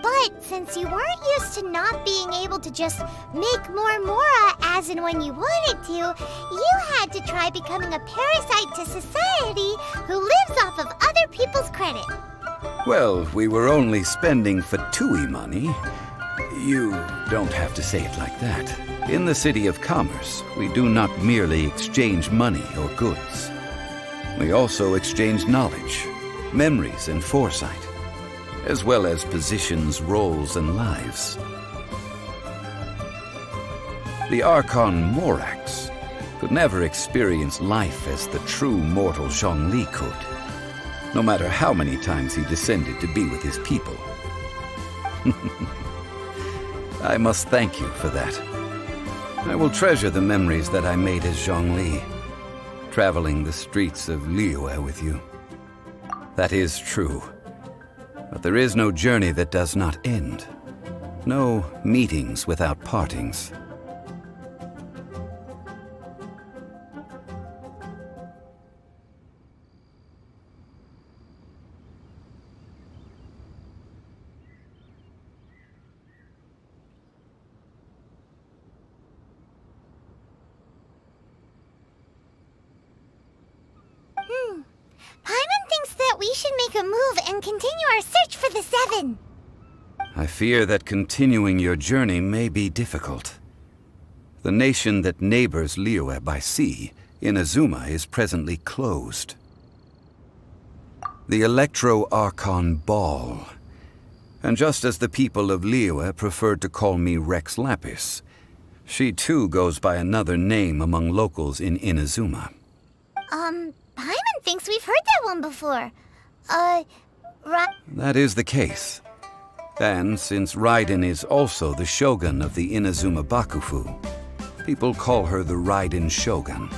But since you weren't used to not being able to just make more Mora as and when you wanted to, you had to try becoming a parasite to society who lives off of other people's credit. Well, we were only spending Fatui money. You don't have to say it like that. In the City of Commerce, we do not merely exchange money or goods. We also exchange knowledge, memories, and foresight, as well as positions, roles, and lives. The Archon Morax could never experience life as the true mortal Zhongli could, no matter how many times he descended to be with his people. I must thank you for that. I will treasure the memories that I made as Zhongli, traveling the streets of Liyue with you. That is true. But there is no journey that does not end. No meetings without partings. make a move and continue our search for the Seven. I fear that continuing your journey may be difficult. The nation that neighbors Liyue by sea, Inazuma, is presently closed. The Electro-Archon Ball. And just as the people of Liyue preferred to call me Rex Lapis, she too goes by another name among locals in Inazuma. Paimon thinks we've heard that one before. That is the case. And since Raiden is also the Shogun of the Inazuma Bakufu, people call her the Raiden Shogun.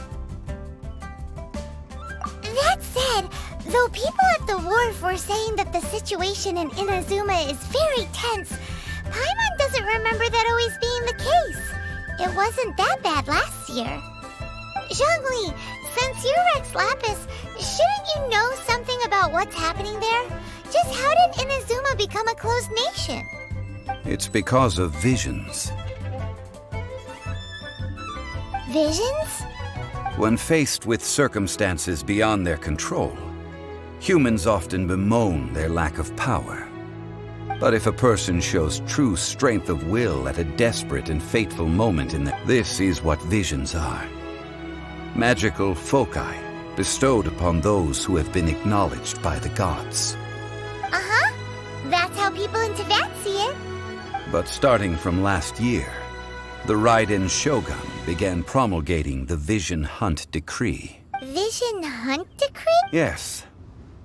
That said, though people at the wharf were saying that the situation in Inazuma is very tense, Paimon doesn't remember that always being the case. It wasn't that bad last year. Zhongli, since you're Rex Lapis, shouldn't you know something about what's happening there? Just how did Inazuma become a closed nation? It's because of visions. Visions? When faced with circumstances beyond their control, humans often bemoan their lack of power. But if a person shows true strength of will at a desperate and fateful moment this is what visions are. Magical foci bestowed upon those who have been acknowledged by the gods. Uh-huh. That's how people in Teyvat see it. But starting from last year, the Raiden Shogun began promulgating the Vision Hunt Decree. Vision Hunt Decree? Yes.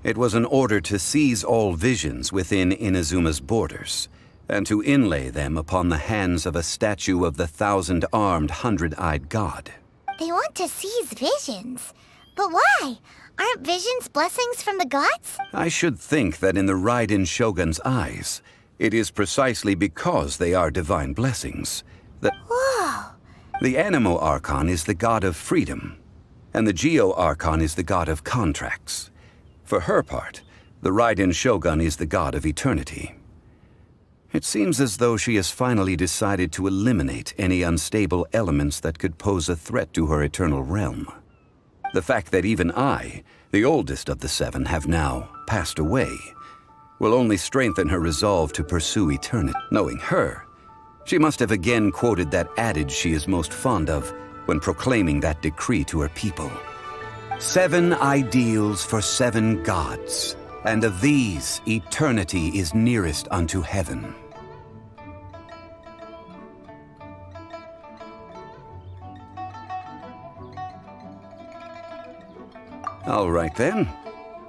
It was an order to seize all visions within Inazuma's borders, and to inlay them upon the hands of a statue of the 1,000-armed, 100-eyed god. They want to seize visions. But why? Aren't visions blessings from the gods? I should think that in the Raiden Shogun's eyes, it is precisely because they are divine blessings that... Whoa! The Anemo Archon is the god of freedom, and the Geo Archon is the god of contracts. For her part, the Raiden Shogun is the god of eternity. It seems as though she has finally decided to eliminate any unstable elements that could pose a threat to her eternal realm. The fact that even I, the oldest of the seven, have now passed away, will only strengthen her resolve to pursue eternity. Knowing her, she must have again quoted that adage she is most fond of when proclaiming that decree to her people. 7 ideals for 7 gods, and of these, eternity is nearest unto heaven. All right then.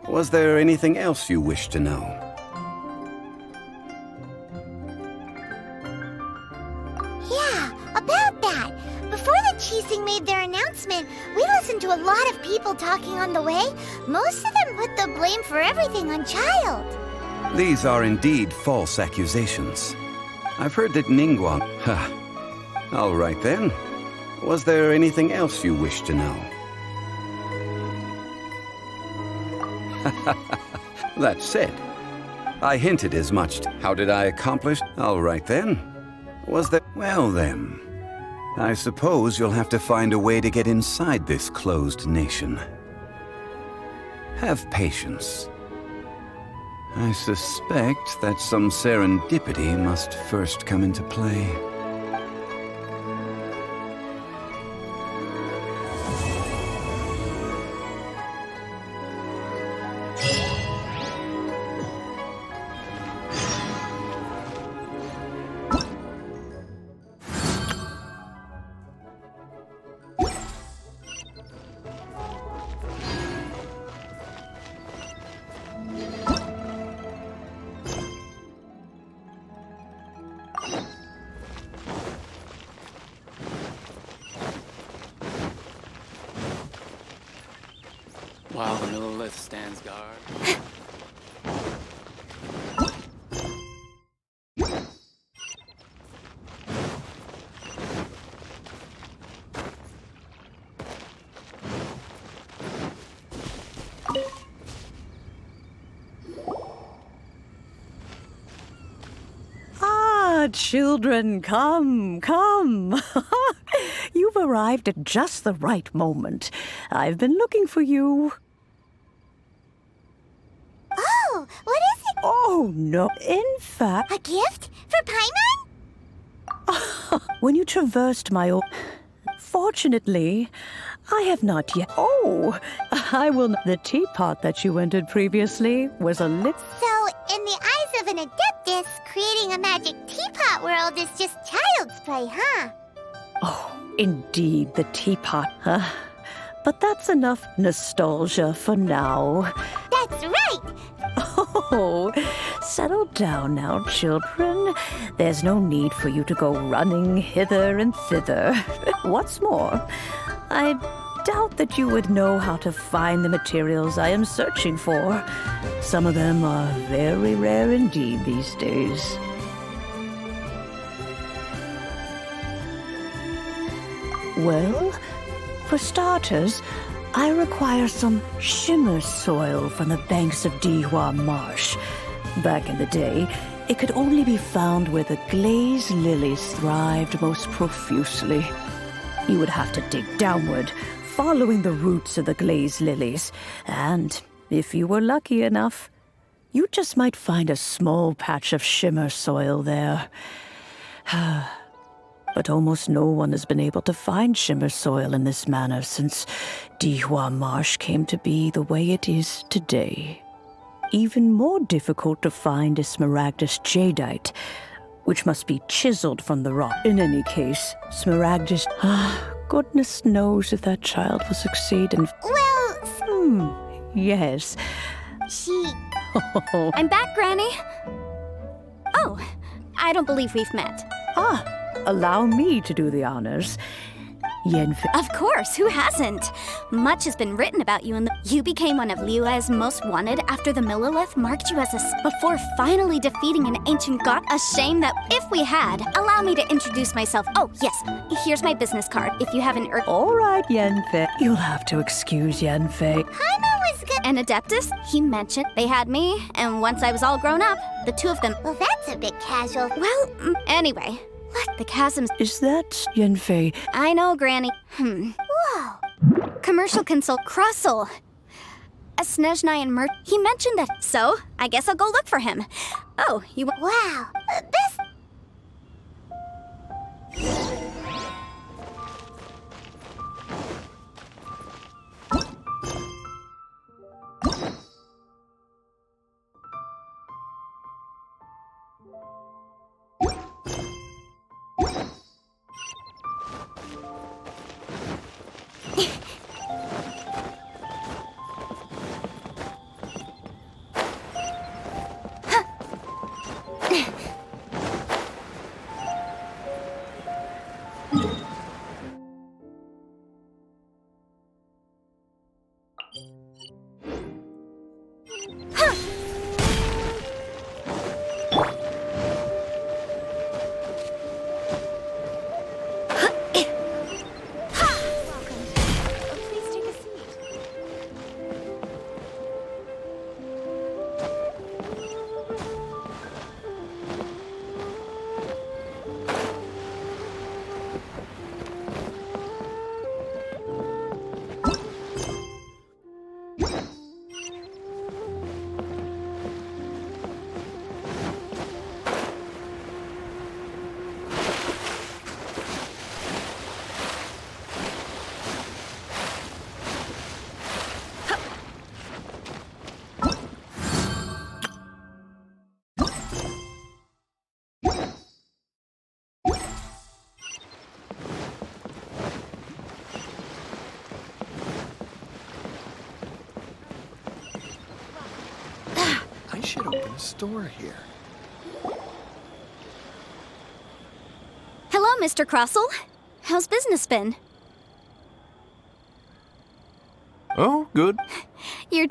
Was there anything else you wish to know? Yeah, about that. Before the Qixing made their announcement, we listened to a lot of people talking on the way. Most of them put the blame for everything on Child. These are indeed false accusations. I've heard that Ningguang... All right then. Was there anything else you wish to know? That said, I hinted as much. How did I accomplish? All right then. Was there... Well then, I suppose you'll have to find a way to get inside this closed nation. Have patience. I suspect that some serendipity must first come into play. While the Millelith stands guard. Ah, children, come, come. You've arrived at just the right moment. I've been looking for you. Oh, Oh, no. In fact... A gift? For Paimon? When you traversed my old... Fortunately, I have not yet... Oh, I will... The teapot that you entered previously was a lip... So, in the eyes of an Adeptus, creating a magic teapot world is just child's play, huh? Oh, indeed, the teapot. But that's enough nostalgia for now. That's right! Oh, settle down now, children. There's no need for you to go running hither and thither. What's more, I doubt that you would know how to find the materials I am searching for. Some of them are very rare indeed these days. Well, for starters, I require some shimmer soil from the banks of Dihua Marsh. Back in the day, it could only be found where the glazed lilies thrived most profusely. You would have to dig downward, following the roots of the glazed lilies, and if you were lucky enough, you just might find a small patch of shimmer soil there. But almost no one has been able to find shimmer soil in this manner since Dihua Marsh came to be the way it is today. Even more difficult to find is Smaragdus jadeite, which must be chiseled from the rock. In any case, Smaragdus... goodness knows if that child will succeed in... Well... yes. She... I'm back, Granny. Oh, I don't believe we've met. Allow me to do the honors. Yenfei. Of course, who hasn't? Much has been written about you, and you became one of Liyue's most wanted after the Millilith marked you as before finally defeating an ancient god. A shame that if we had, allow me to introduce myself. Oh, yes, here's my business card. If you have an All right, Yenfei. You'll have to excuse Yenfei. Paimon was good. An Adeptus? He mentioned they had me, and once I was all grown up, the two of them... Well, that's a bit casual. Well, anyway... What? The chasms... Is that Yenfei? I know, Granny. Whoa. Commercial consult Crossel. A Snezhnai and Mert... He mentioned that. So, I guess I'll go look for him. Oh, you... Wow. This... I should open a store here. Hello, Mr. Crossel. How's business been? Oh, good. You're...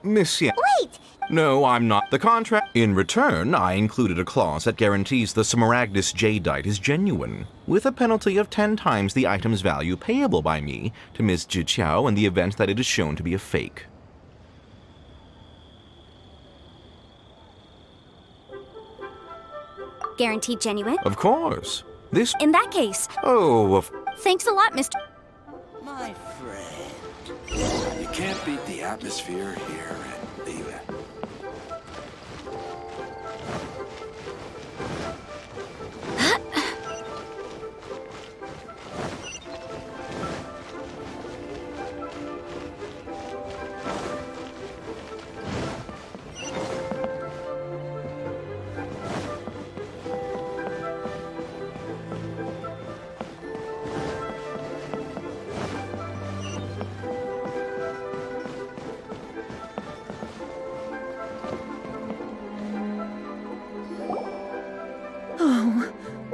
Miss Yen. Wait! No, I'm not. The contract... In return, I included a clause that guarantees the Smaragdus jadeite is genuine, with a penalty of 10 times the item's value payable by me to Ms. Jiqiao in the event that it is shown to be a fake. Guaranteed genuine? Of course. This... In that case... Oh, Thanks a lot, Mr... My friend, you can't beat the atmosphere here at Liyue.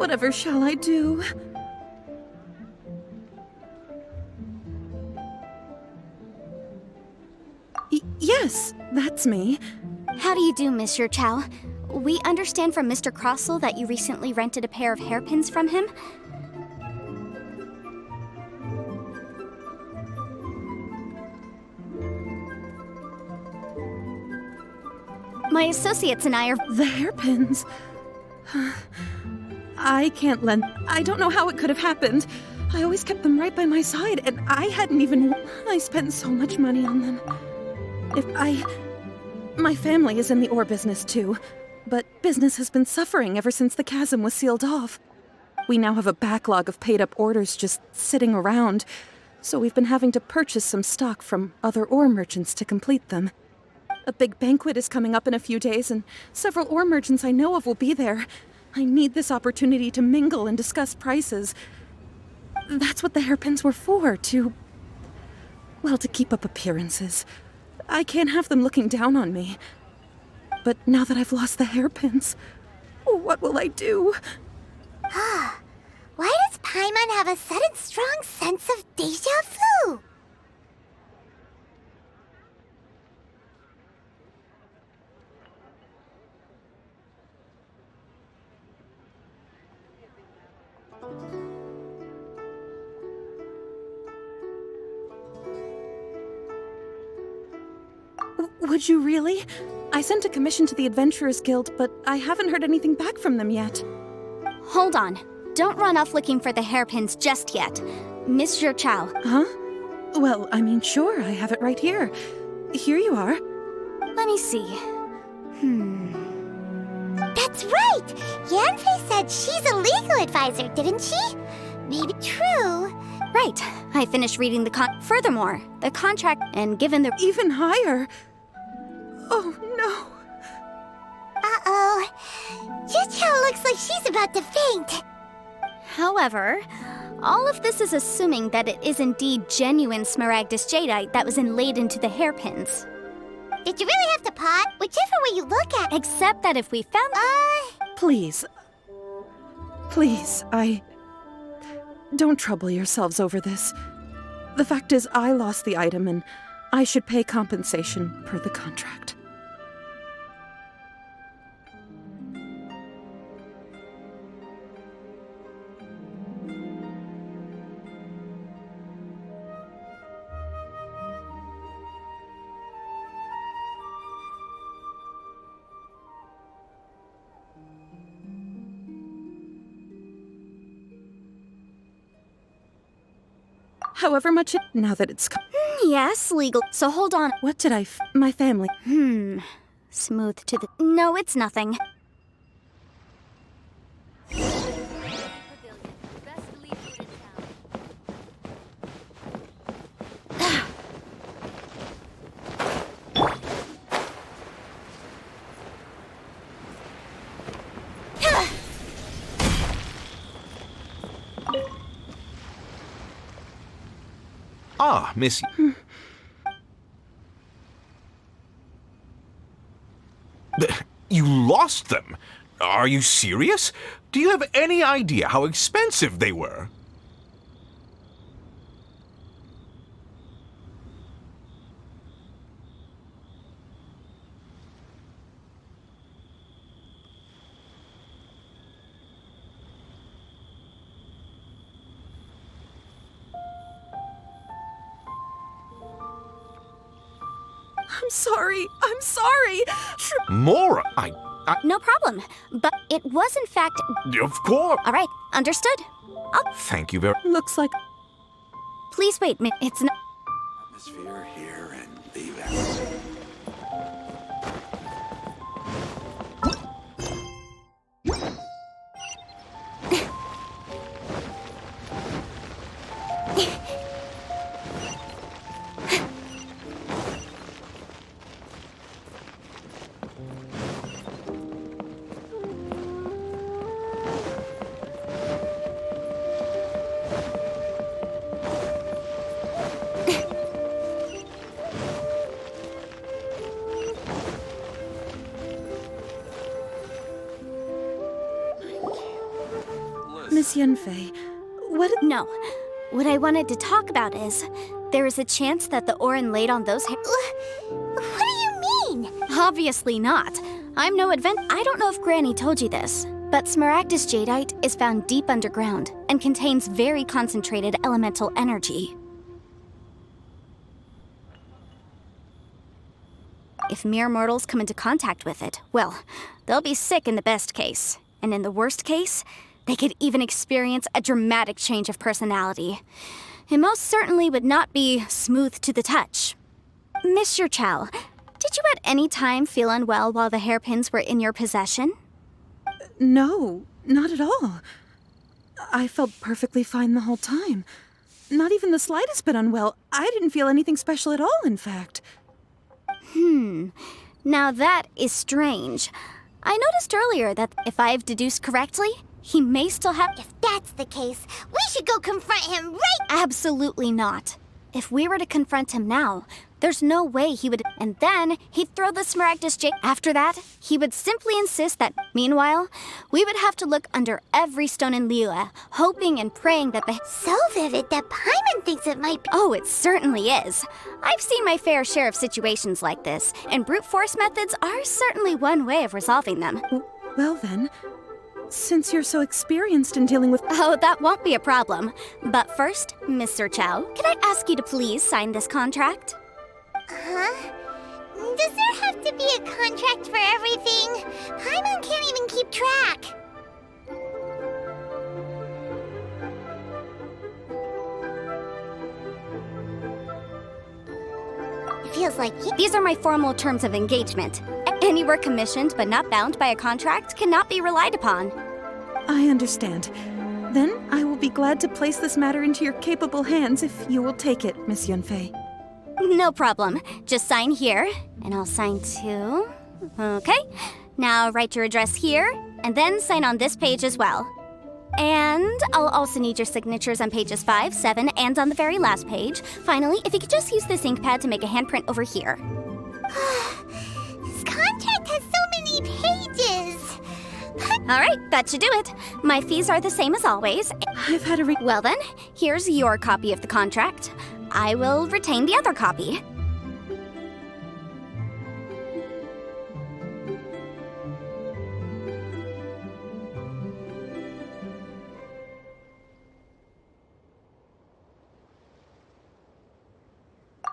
Whatever shall I do? Yes, that's me. How do you do, Monsieur Chow? We understand from Mr. Crossell that you recently rented a pair of hairpins from him. My associates and I are... The hairpins? I can't lend... I don't know how it could have happened. I always kept them right by my side, and I hadn't even... I spent so much money on them. My family is in the ore business too, but business has been suffering ever since the chasm was sealed off. We now have a backlog of paid-up orders just sitting around, so we've been having to purchase some stock from other ore merchants to complete them. A big banquet is coming up in a few days, and several ore merchants I know of will be there. I need this opportunity to mingle and discuss prices. That's what the hairpins were for, to keep up appearances. I can't have them looking down on me. But now that I've lost the hairpins, what will I do? Why does Paimon have a sudden strong sense of déjà vu? Would you really? I sent a commission to the Adventurers Guild, but I haven't heard anything back from them yet. Hold on. Don't run off looking for the hairpins just yet. Monsieur Chow. Huh? Well, I mean, sure, I have it right here. Here you are. Let me see. That's right! Yanfei said she's a legal advisor, didn't she? Maybe true. Right. I finished reading the Furthermore, the contract, and given the... Even higher? Oh, no. Uh-oh. Jichao looks like she's about to faint. However, all of this is assuming that it is indeed genuine Smaragdus jadeite that was inlaid into the hairpins. Did you really have to pot? Whichever way you look at... Except that if we found... Please. Please, Don't trouble yourselves over this. The fact is, I lost the item, and I should pay compensation per the contract. However much it... Now that it's... Yes, legal. So hold on. What did my family... Smooth to the... No, it's nothing. Ah, Miss... You lost them? Are you serious? Do you have any idea how expensive they were? I'm sorry! Mora, No problem. But it was in fact... Of course! All right, understood. Thank you very... Looks like... Please wait, it's not... Atmosphere here and leave it. Miss Yanfei, what? No. What I wanted to talk about is, there is a chance that the Orin laid on those What do you mean? Obviously not. I'm no I don't know if Granny told you this, but Smaragdus jadeite is found deep underground and contains very concentrated elemental energy. If mere mortals come into contact with it, well, they'll be sick in the best case. And in the worst case, they could even experience a dramatic change of personality. It most certainly would not be smooth to the touch. Mr. Chow, did you at any time feel unwell while the hairpins were in your possession? No, not at all. I felt perfectly fine the whole time. Not even the slightest bit unwell. I didn't feel anything special at all, in fact. Now that is strange. I noticed earlier that if I've deduced correctly, he may still have— If that's the case, we should go confront him right— Absolutely not. If we were to confront him now, there's no way he would— And then he'd throw the Smaragdus jade— After that, he would simply insist that— Meanwhile, we would have to look under every stone in Liyue, hoping and praying that the— So vivid that Paimon thinks it might be— Oh, it certainly is. I've seen my fair share of situations like this, and brute force methods are certainly one way of resolving them. Well then, since you're so experienced in dealing with— Oh, that won't be a problem. But first, Mr. Chow, can I ask you to please sign this contract? Huh? Does there have to be a contract for everything? Paimon can't even keep track. It feels like These are my formal terms of engagement. Any work commissioned but not bound by a contract cannot be relied upon. I understand. Then I will be glad to place this matter into your capable hands if you will take it, Miss Yunfei. No problem. Just sign here, and I'll sign too. Okay. Now write your address here, and then sign on this page as well. And I'll also need your signatures on pages 5, 7, and on the very last page. Finally, if you could just use this ink pad to make a handprint over here. This contract has so many pages. All right, that should do it. My fees are the same as always. I've had a Well then, here's your copy of the contract. I will retain the other copy.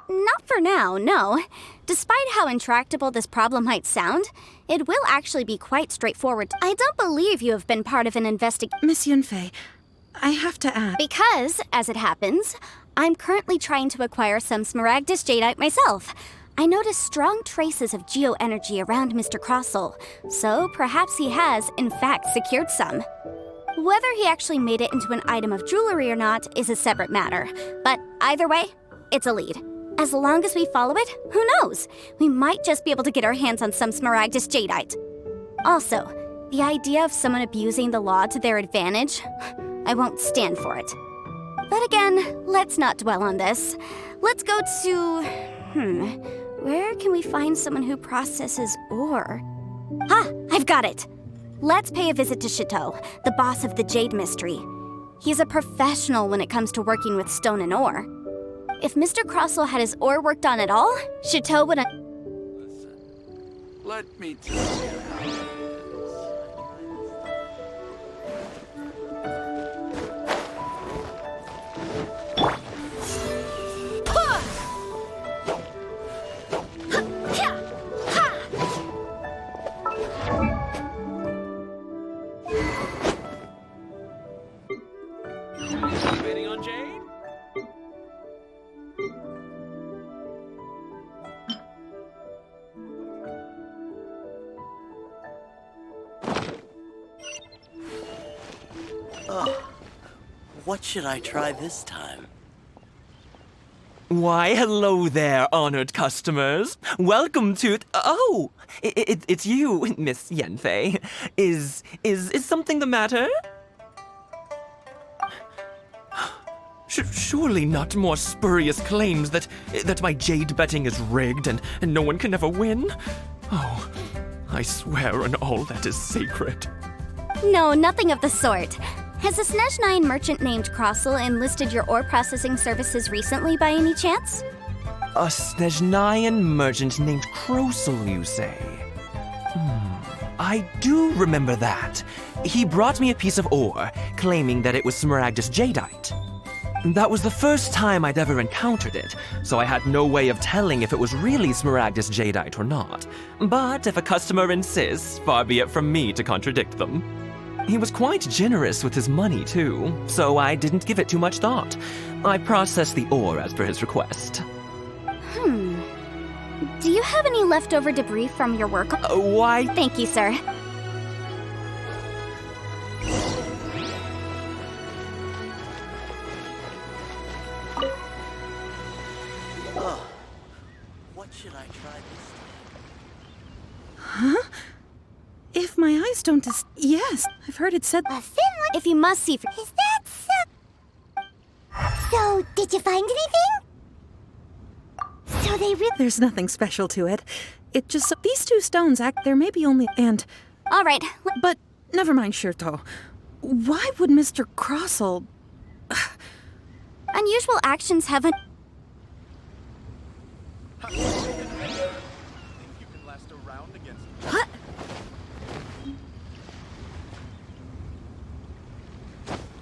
Not for now, no. Despite how intractable this problem might sound, it will actually be quite straightforward. I don't believe you have been part of an investigation. Miss Yunfei, I have to ask. Because, as it happens, I'm currently trying to acquire some Smaragdus jadeite myself. I noticed strong traces of geoenergy around Mr. Crossel, so perhaps he has, in fact, secured some. Whether he actually made it into an item of jewelry or not is a separate matter, but either way, it's a lead. As long as we follow it, who knows? We might just be able to get our hands on some Smaragdus jadeite. Also, the idea of someone abusing the law to their advantage, I won't stand for it. But again, let's not dwell on this. Let's go to... where can we find someone who processes ore? Ah, I've got it! Let's pay a visit to Chateau, the boss of the Jade Mystery. He's a professional when it comes to working with stone and ore. If Mr. Crossel had his ore worked on at all, Chateau would... Listen, let me tell you how it is. Waiting on Jade? What should I try this time? Why, hello there, honored customers. Welcome to... Oh, it's you, Miss Yanfei. Is something the matter? Surely not more spurious claims that my jade betting is rigged and no one can ever win? Oh, I swear on all that is sacred. No, nothing of the sort. Has a Snezhnine merchant named Crossel enlisted your ore processing services recently by any chance? A Snezhnayan merchant named Crossel, you say? I do remember that. He brought me a piece of ore, claiming that it was Smaragdus jadeite. That was the first time I'd ever encountered it, so I had no way of telling if it was really Smaragdus jadeite or not. But if a customer insists, far be it from me to contradict them. He was quite generous with his money, too, so I didn't give it too much thought. I processed the ore as per his request. Do you have any leftover debris from your work? Why? Thank you, sir. What should I try this Huh? If my eyes don't yes, I've heard it said. A thin one? If you must see for. Is that so? So, did you find anything? So they really. There's nothing special to it. It just. These two stones there may be only. And. Alright. But, never mind, Shirto. Why would Mr. Crossel. Unusual actions haven't. What?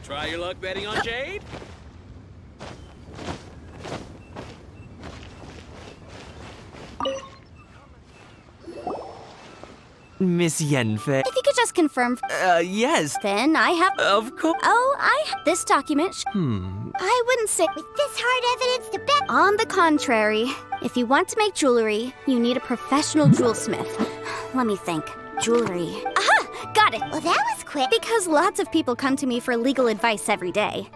Try your luck betting on Jade? Miss Yenfei. If you could just confirm. Yes. Then I have. Of course. This document. I wouldn't say. With this hard evidence to bet. On the contrary, if you want to make jewelry, you need a professional jewelsmith. Let me think. Jewelry. Aha! Got it! Well, that was quick. Because lots of people come to me for legal advice every day.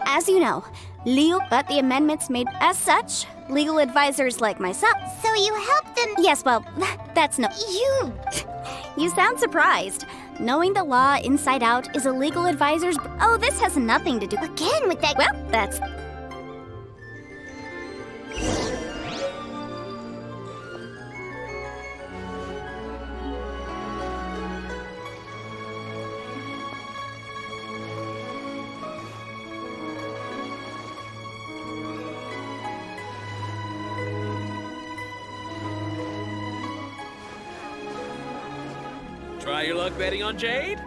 As you know, but the amendments made as such, legal advisors like myself. So you helped them? Yes, well, that's no. You sound surprised. Knowing the law inside out is a legal advisor's. Oh, this has nothing to do. Again with that. Well, that's. Try your luck betting on Jade?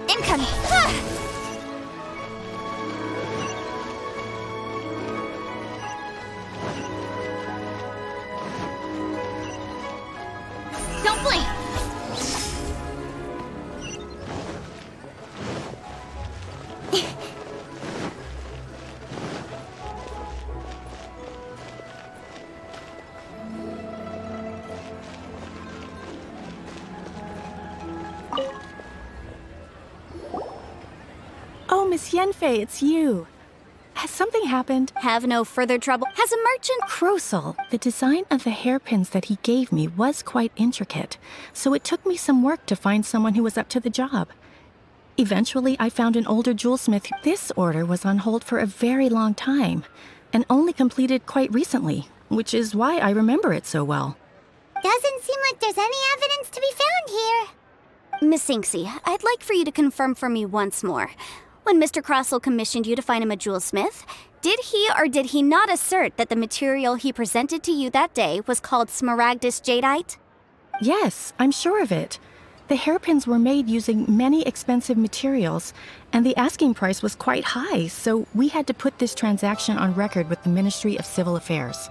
Incoming! Don't blink! Oh, Miss Yenfei, it's you. Has something happened? Have no further trouble. Has a merchant. Crossel, the design of the hairpins that he gave me was quite intricate, so it took me some work to find someone who was up to the job. Eventually, I found an older jewelsmith. This order was on hold for a very long time, and only completed quite recently, which is why I remember it so well. Doesn't seem like there's any evidence to be found here. Miss Inksy, I'd like for you to confirm for me once more. When Mr. Crossel commissioned you to find him a jewelsmith, did he or did he not assert that the material he presented to you that day was called Smaragdus jadeite? Yes, I'm sure of it. The hairpins were made using many expensive materials, and the asking price was quite high, so we had to put this transaction on record with the Ministry of Civil Affairs.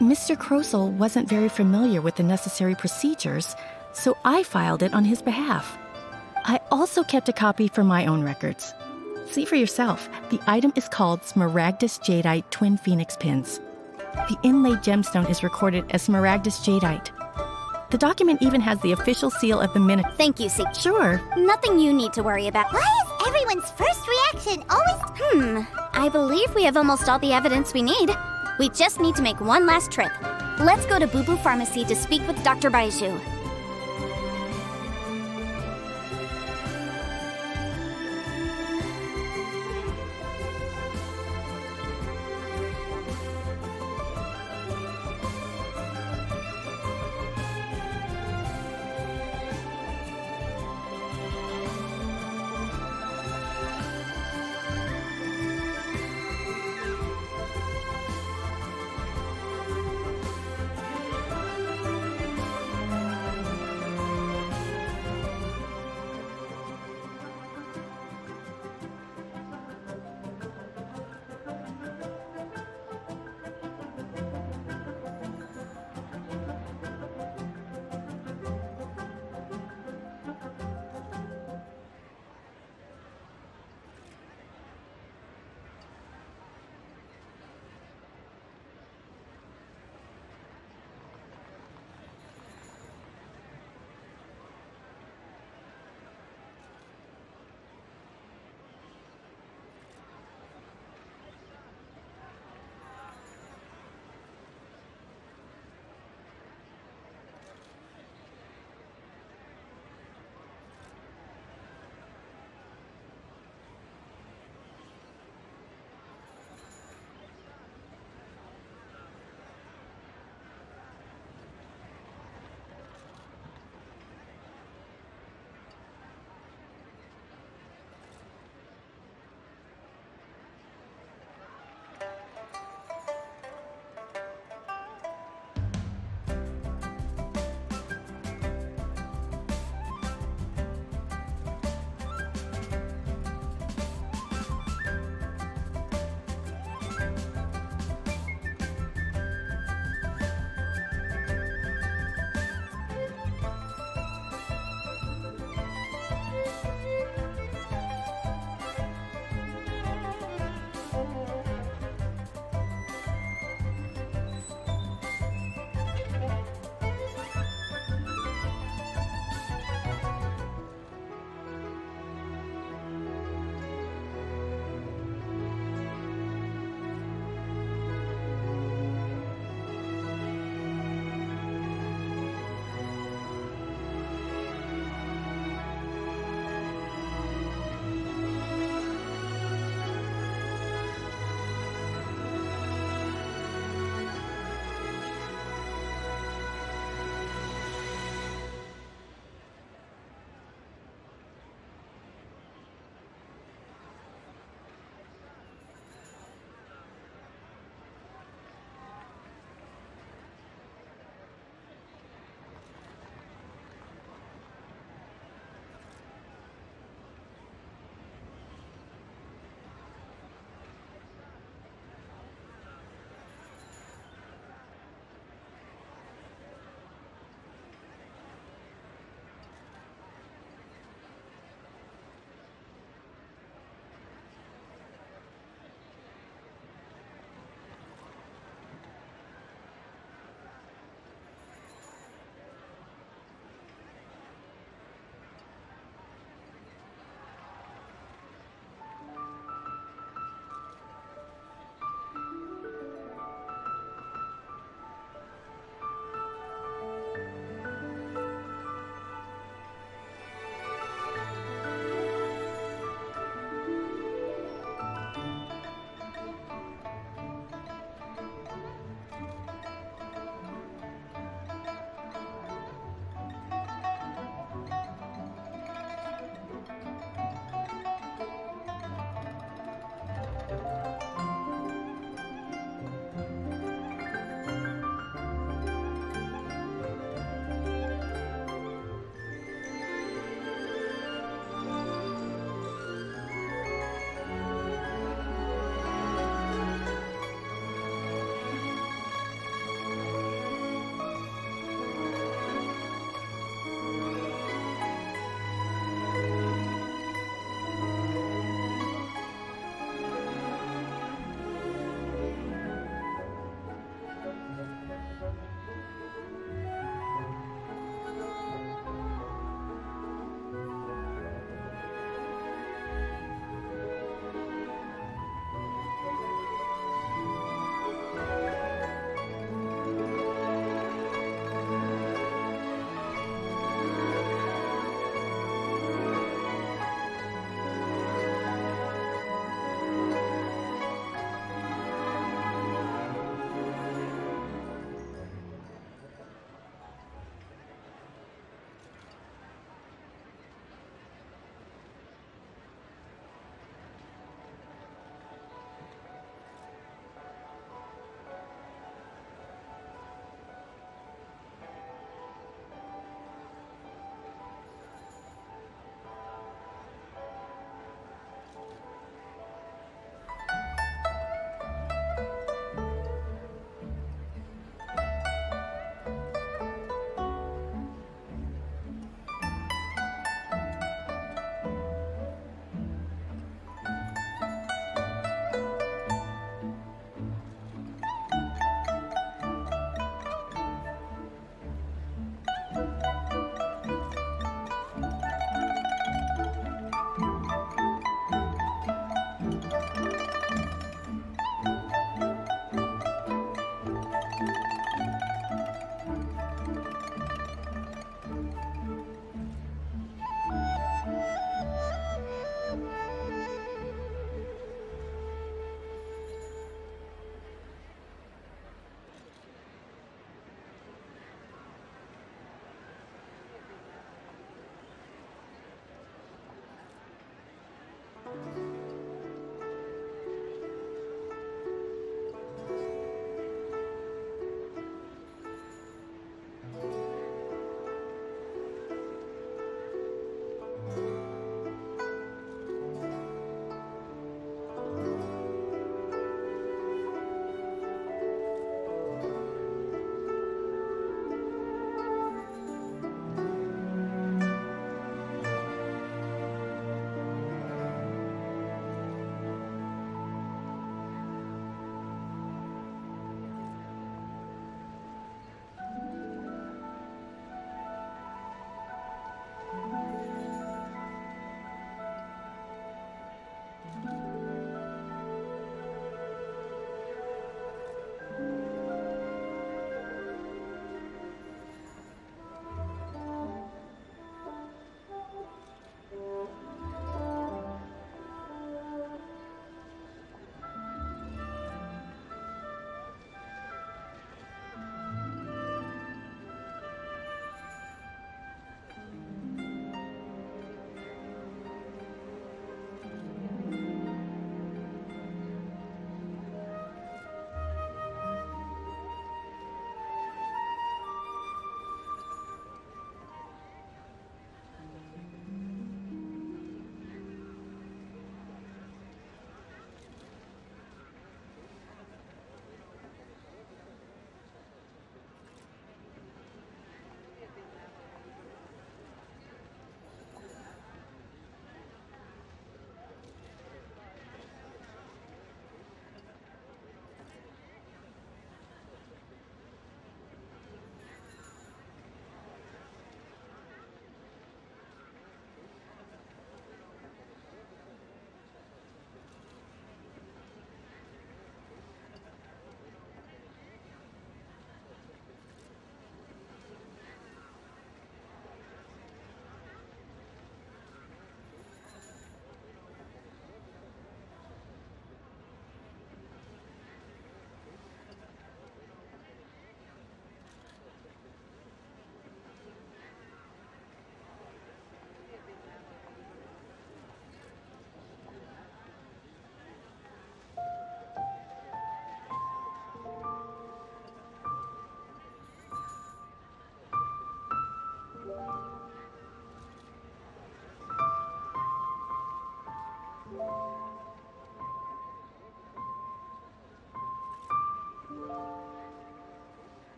Mr. Crossel wasn't very familiar with the necessary procedures, so I filed it on his behalf. I also kept a copy for my own records. See for yourself, the item is called Smaragdus jadeite Twin Phoenix Pins. The inlaid gemstone is recorded as Smaragdus jadeite. The document even has the official seal of the Ministry. Thank you, C. Sure. Nothing you need to worry about. Why is everyone's first reaction always... I believe we have almost all the evidence we need. We just need to make one last trip. Let's go to Boo Boo Pharmacy to speak with Dr. Baiju.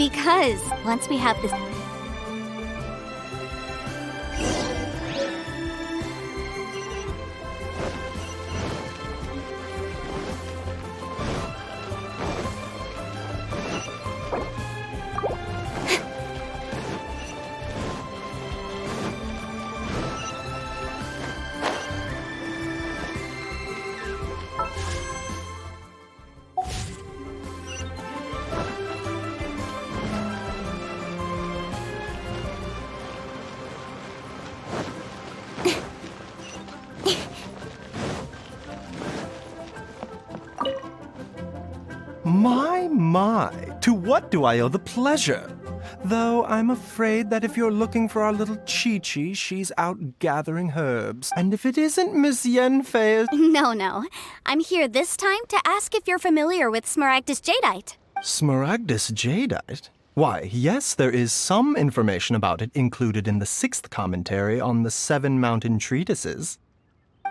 Because once we have this... My, to what do I owe the pleasure? Though I'm afraid that if you're looking for our little Chi-Chi, she's out gathering herbs. And if it isn't Miss Yanfei... No. I'm here this time to ask if you're familiar with Smaragdus Jadeite. Smaragdus Jadeite? Why, yes, there is some information about it included in the 6th commentary on the 7 mountain treatises.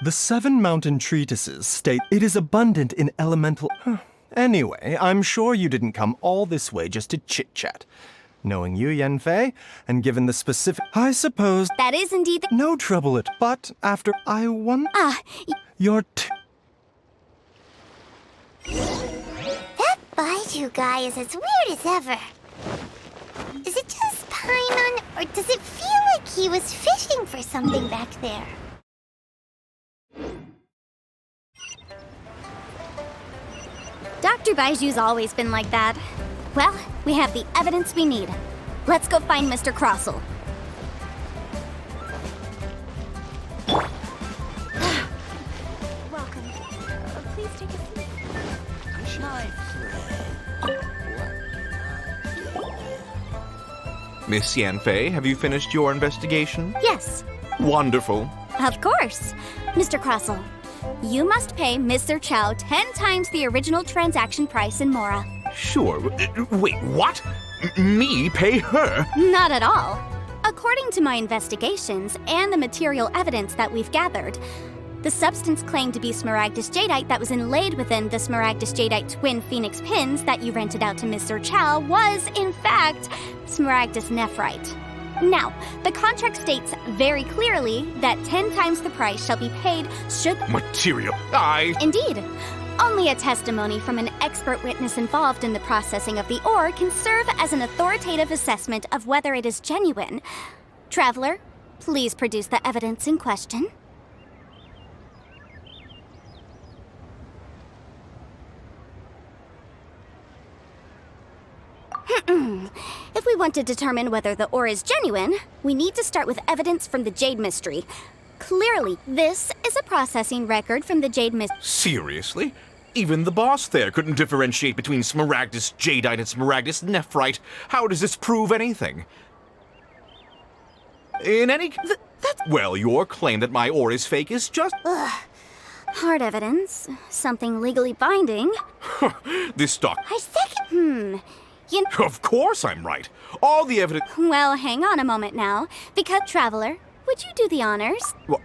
The 7 mountain treatises state it is abundant in elemental... Anyway, I'm sure you didn't come all this way just to chit-chat. Knowing you, Yanfei, and given the specific... I suppose... That is indeed... No trouble it, but after I won... You're That Baiju guy is as weird as ever. Is it just Paimon, or does it feel like he was fishing for something back there? Dr. Baiju's always been like that. Well, we have the evidence we need. Let's go find Mr. Crossell. Welcome. Please take a seat. My friend. Miss Yanfei, have you finished your investigation? Yes, Wonderful. of course. Mr. Crossell, you must pay Mr. Chow 10 times the original transaction price in Mora. Sure. Wait, what? Me pay her? Not at all. According to my investigations and the material evidence that we've gathered, the substance claimed to be Smaragdus Jadeite that was inlaid within the Smaragdus Jadeite twin phoenix pins that you rented out to Mr. Chow was, in fact, Smaragdus Nephrite. Now, the contract states very clearly that 10 times the price shall be paid should... Material. Indeed. Only a testimony from an expert witness involved in the processing of the ore can serve as an authoritative assessment of whether it is genuine. Traveler, please produce the evidence in question. If we want to determine whether the ore is genuine, we need to start with evidence from the Jade Mystery. Clearly, this is a processing record from the Jade Mystery. Seriously? Even the boss there couldn't differentiate between Smaragdus Jadeite and Smaragdus Nephrite. How does this prove anything? In any... Well, your claim that my ore is fake is just... Hard evidence. Something legally binding. This doc... I second... Of course I'm right. All the evidence... Well, hang on a moment now. Because, Traveler, would you do the honors? What?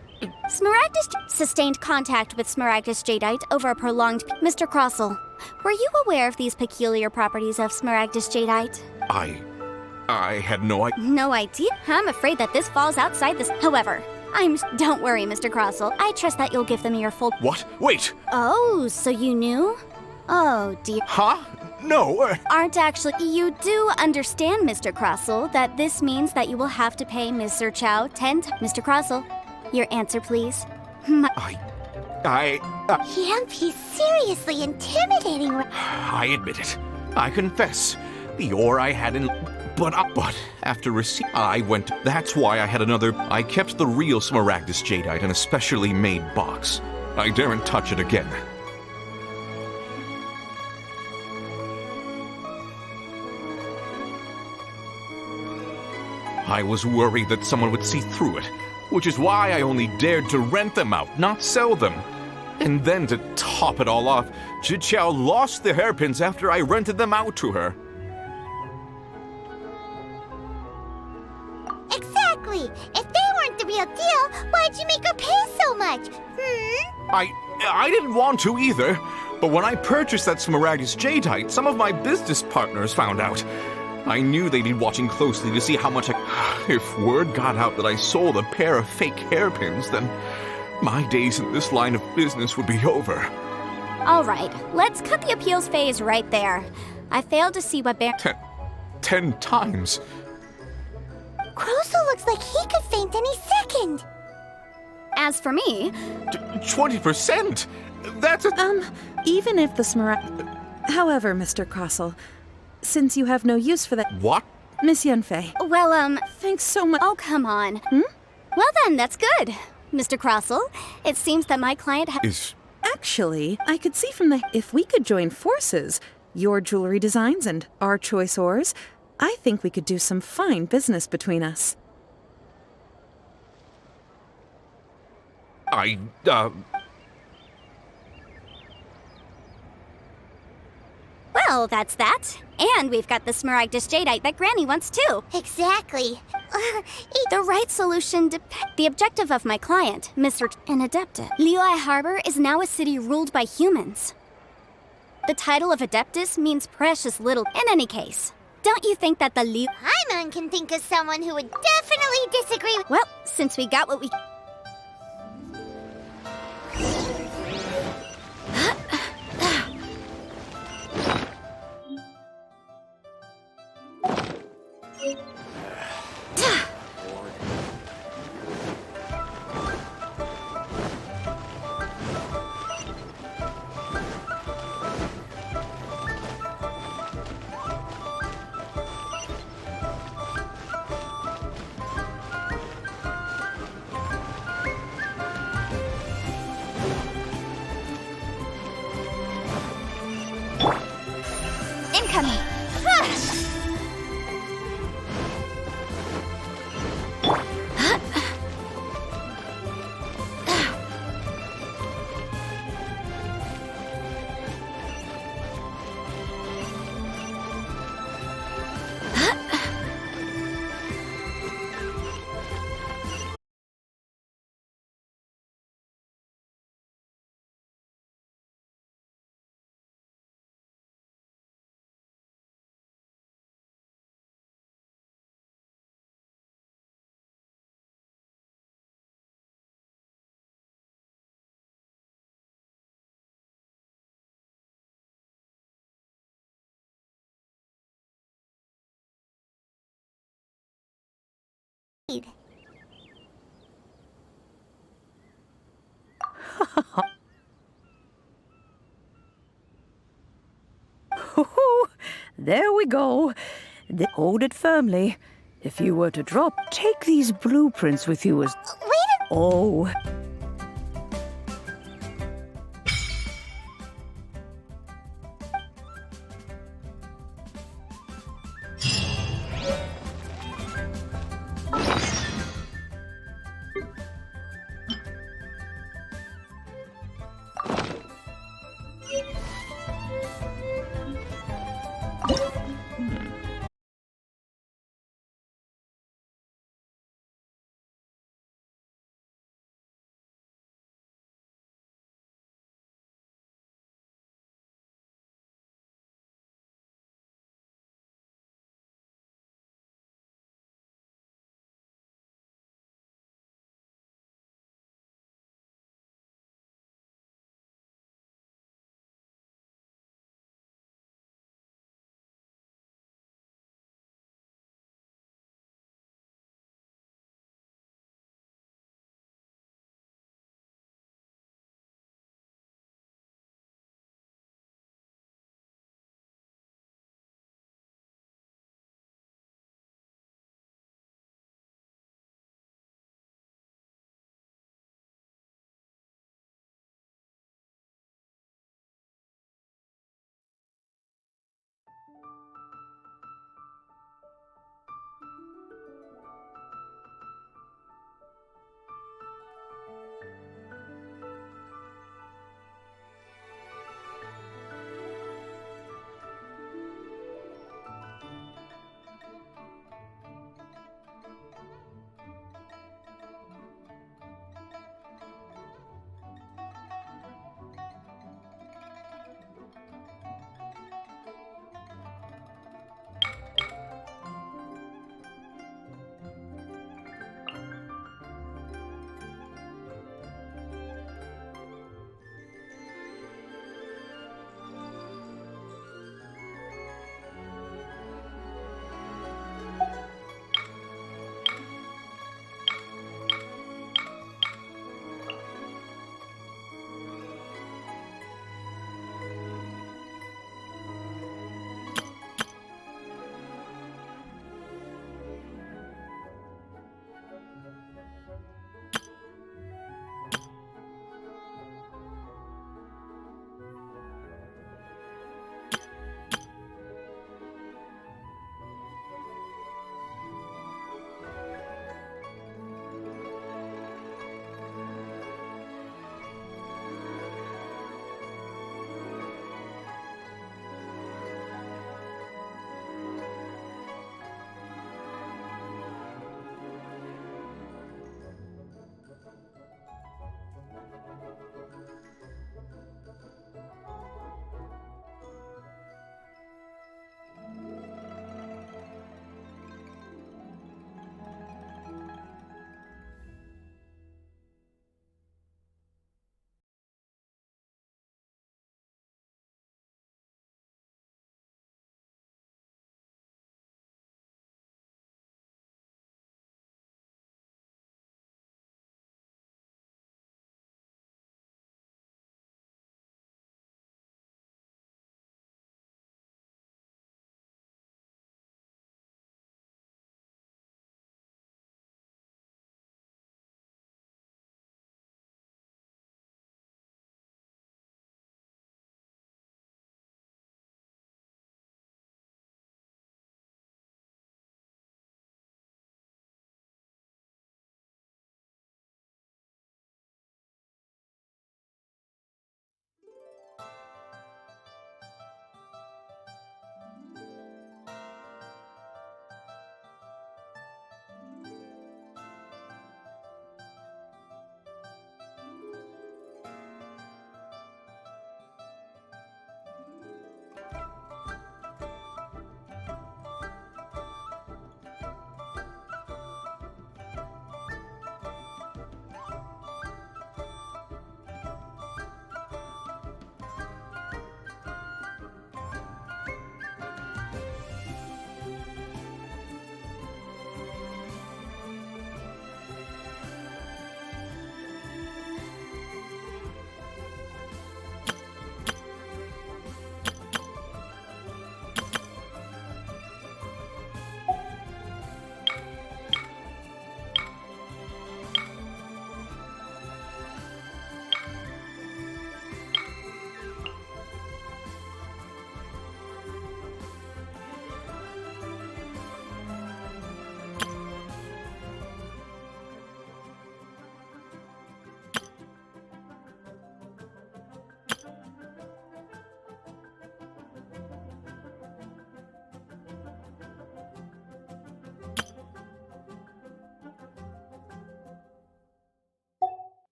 Smaragdus sustained contact with Smaragdus Jadeite over a prolonged... Mr. Crossell, were you aware of these peculiar properties of Smaragdus Jadeite? I had no idea. No idea? I'm afraid that this falls outside this... However, Don't worry, Mr. Crossell. I trust that you'll give them your full... What? Wait! Oh, so you knew? Oh, dear. Huh? No. Aren't actually... You do understand, Mr. Crossell, that this means that you will have to pay Mr. Chow 10 Mr. Crossell, your answer, please. He's seriously intimidating. I admit it. I confess. The ore I had in... But after receipt, I went... That's why I had another... I kept the real Smaragdus Jadeite in a specially made box. I daren't touch it again. I was worried that someone would see through it, which is why I only dared to rent them out, not sell them. And then to top it all off, Zhiqiao lost the hairpins after I rented them out to her. Exactly! If they weren't the real deal, why'd you make her pay so much? I didn't want to either, but when I purchased that Smaragdus Jadeite, some of my business partners found out. I knew they'd be watching closely to see how much If word got out that I sold a pair of fake hairpins, then my days in this line of business would be over. All right, let's cut the appeals phase right there. I failed to see what 10 times? Crossel looks like he could faint any second. As for me... 20%? That's even if the However, Mr. Crossel, since you have no use for that... What? Miss Yunfei. Well, Thanks so much. Oh, come on. Well then, that's good. Mr. Crossel, it seems that my client is... Actually, I could see from if we could join forces, your jewelry designs and our choice ores, I think we could do some fine business between us. Well, that's that. And we've got the Smaragdus Jadeite that Granny wants too. Exactly. The right solution the objective of my client, Mr. an Adeptus. Liyue Harbor is now a city ruled by humans. The title of Adeptus means precious little in any case. Don't you think that the Paimon can think of someone who would definitely disagree with... Well, since we got what we... Incoming! There we go. Hold it firmly. If you were to drop, take these blueprints with you as... Wait a... Oh.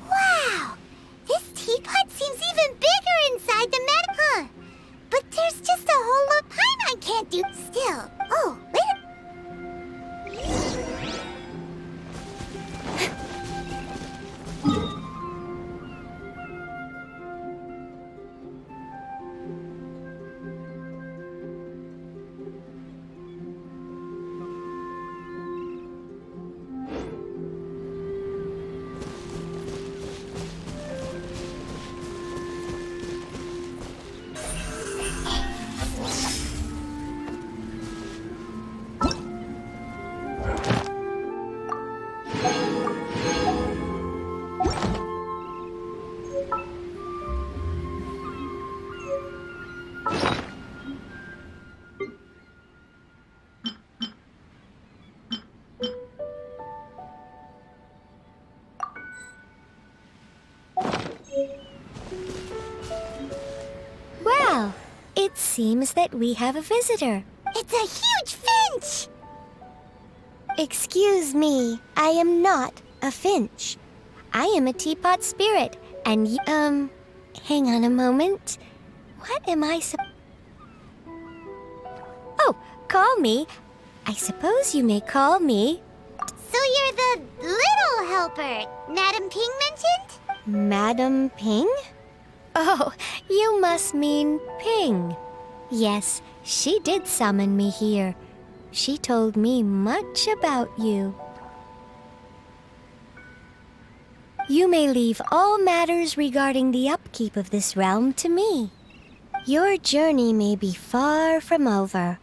Wow! This teapot seems even bigger inside the huh? But there's just a whole lot of time I can't do still. Oh, wait a... Well, it seems that we have a visitor. It's a huge finch! Excuse me, I am not a finch. I am a teapot spirit, and hang on a moment. What am I Oh, call me. I suppose you may call me... So you're the little helper Madam Ping mentioned? Madam Ping? Oh, you must mean Ping. Yes, she did summon me here. She told me much about you. You may leave all matters regarding the upkeep of this realm to me. Your journey may be far from over,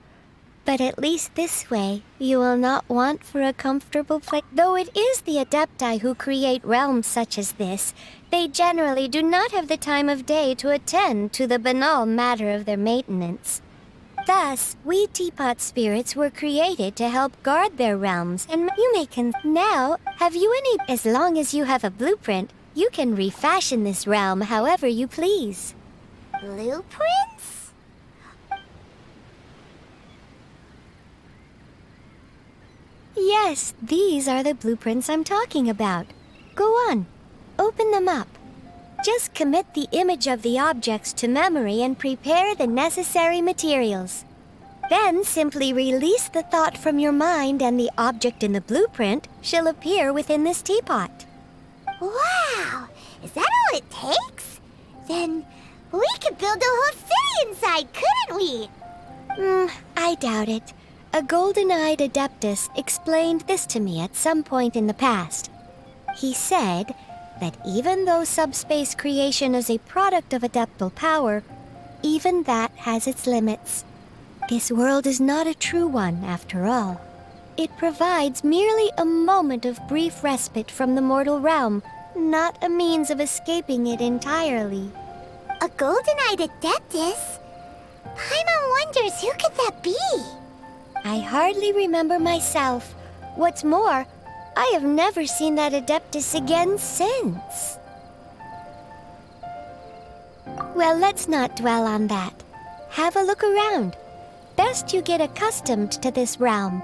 but at least this way you will not want for a comfortable place. Though it is the Adepti who create realms such as this, they generally do not have the time of day to attend to the banal matter of their maintenance. Thus, we teapot spirits were created to help guard their realms, and you may now, have you any... As long as you have a blueprint, you can refashion this realm however you please. Blueprints? Yes, these are the blueprints I'm talking about. Go on, open them up. Just commit the image of the objects to memory and prepare the necessary materials. Then simply release the thought from your mind and the object in the blueprint shall appear within this teapot. Wow! Is that all it takes? Then we could build a whole city inside, couldn't we? I doubt it. A golden-eyed adeptus explained this to me at some point in the past. He said that even though subspace creation is a product of adeptal power, even that has its limits. This world is not a true one, after all. It provides merely a moment of brief respite from the mortal realm, not a means of escaping it entirely. A golden-eyed adeptus? Paimon wonders who could that be? I hardly remember myself. What's more, I have never seen that adeptus again since. Well, let's not dwell on that. Have a look around. Best you get accustomed to this realm.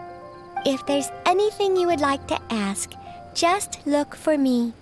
If there's anything you would like to ask, just look for me.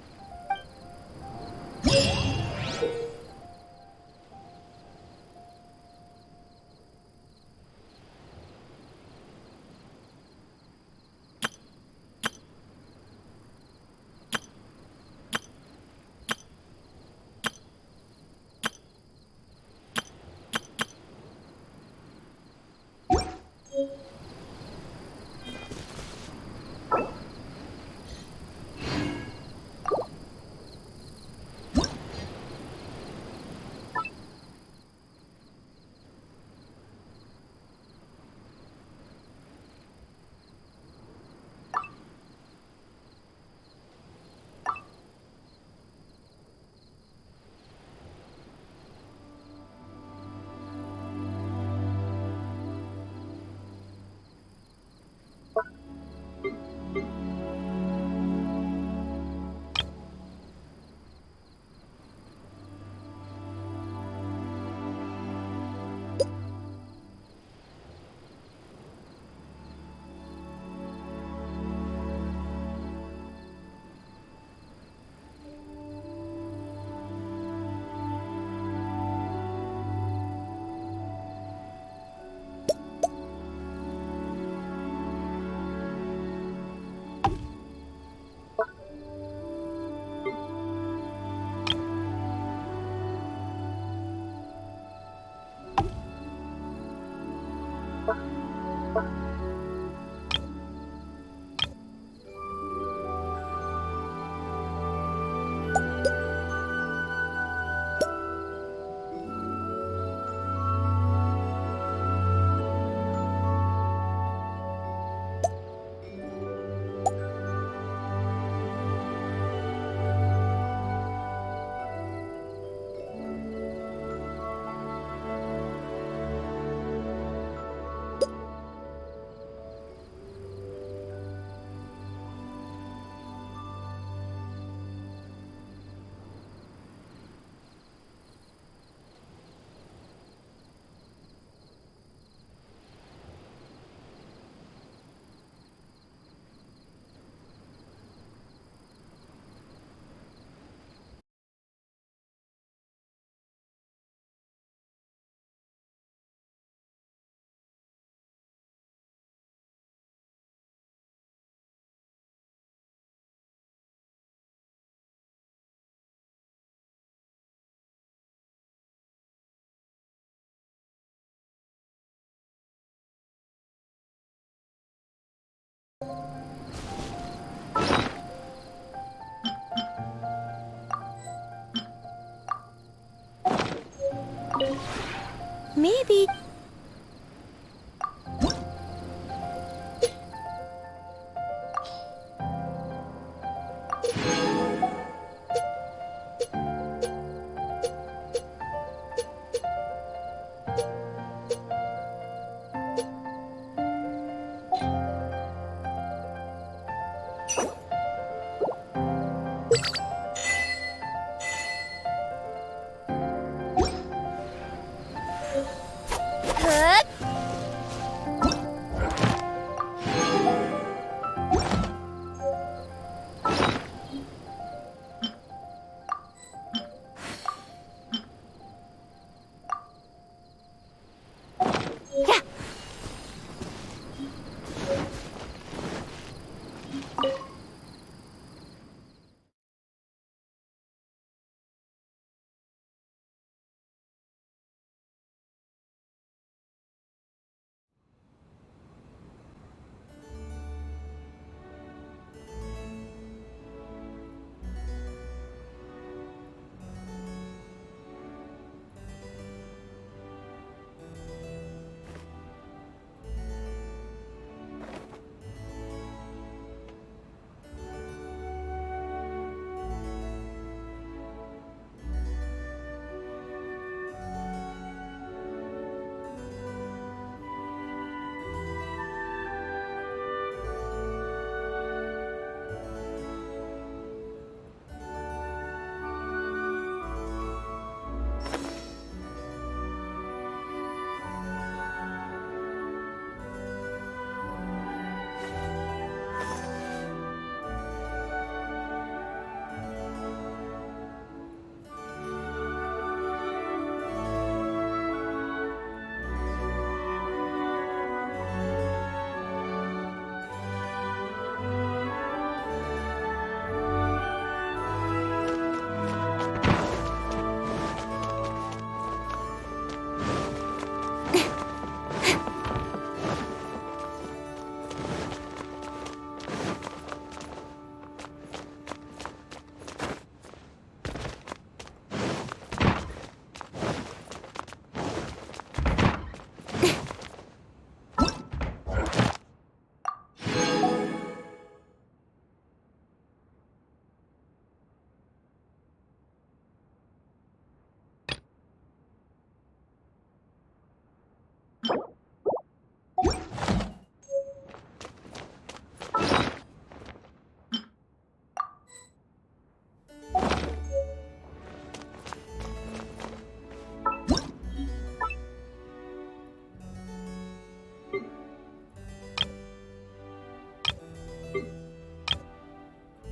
Maybe...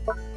you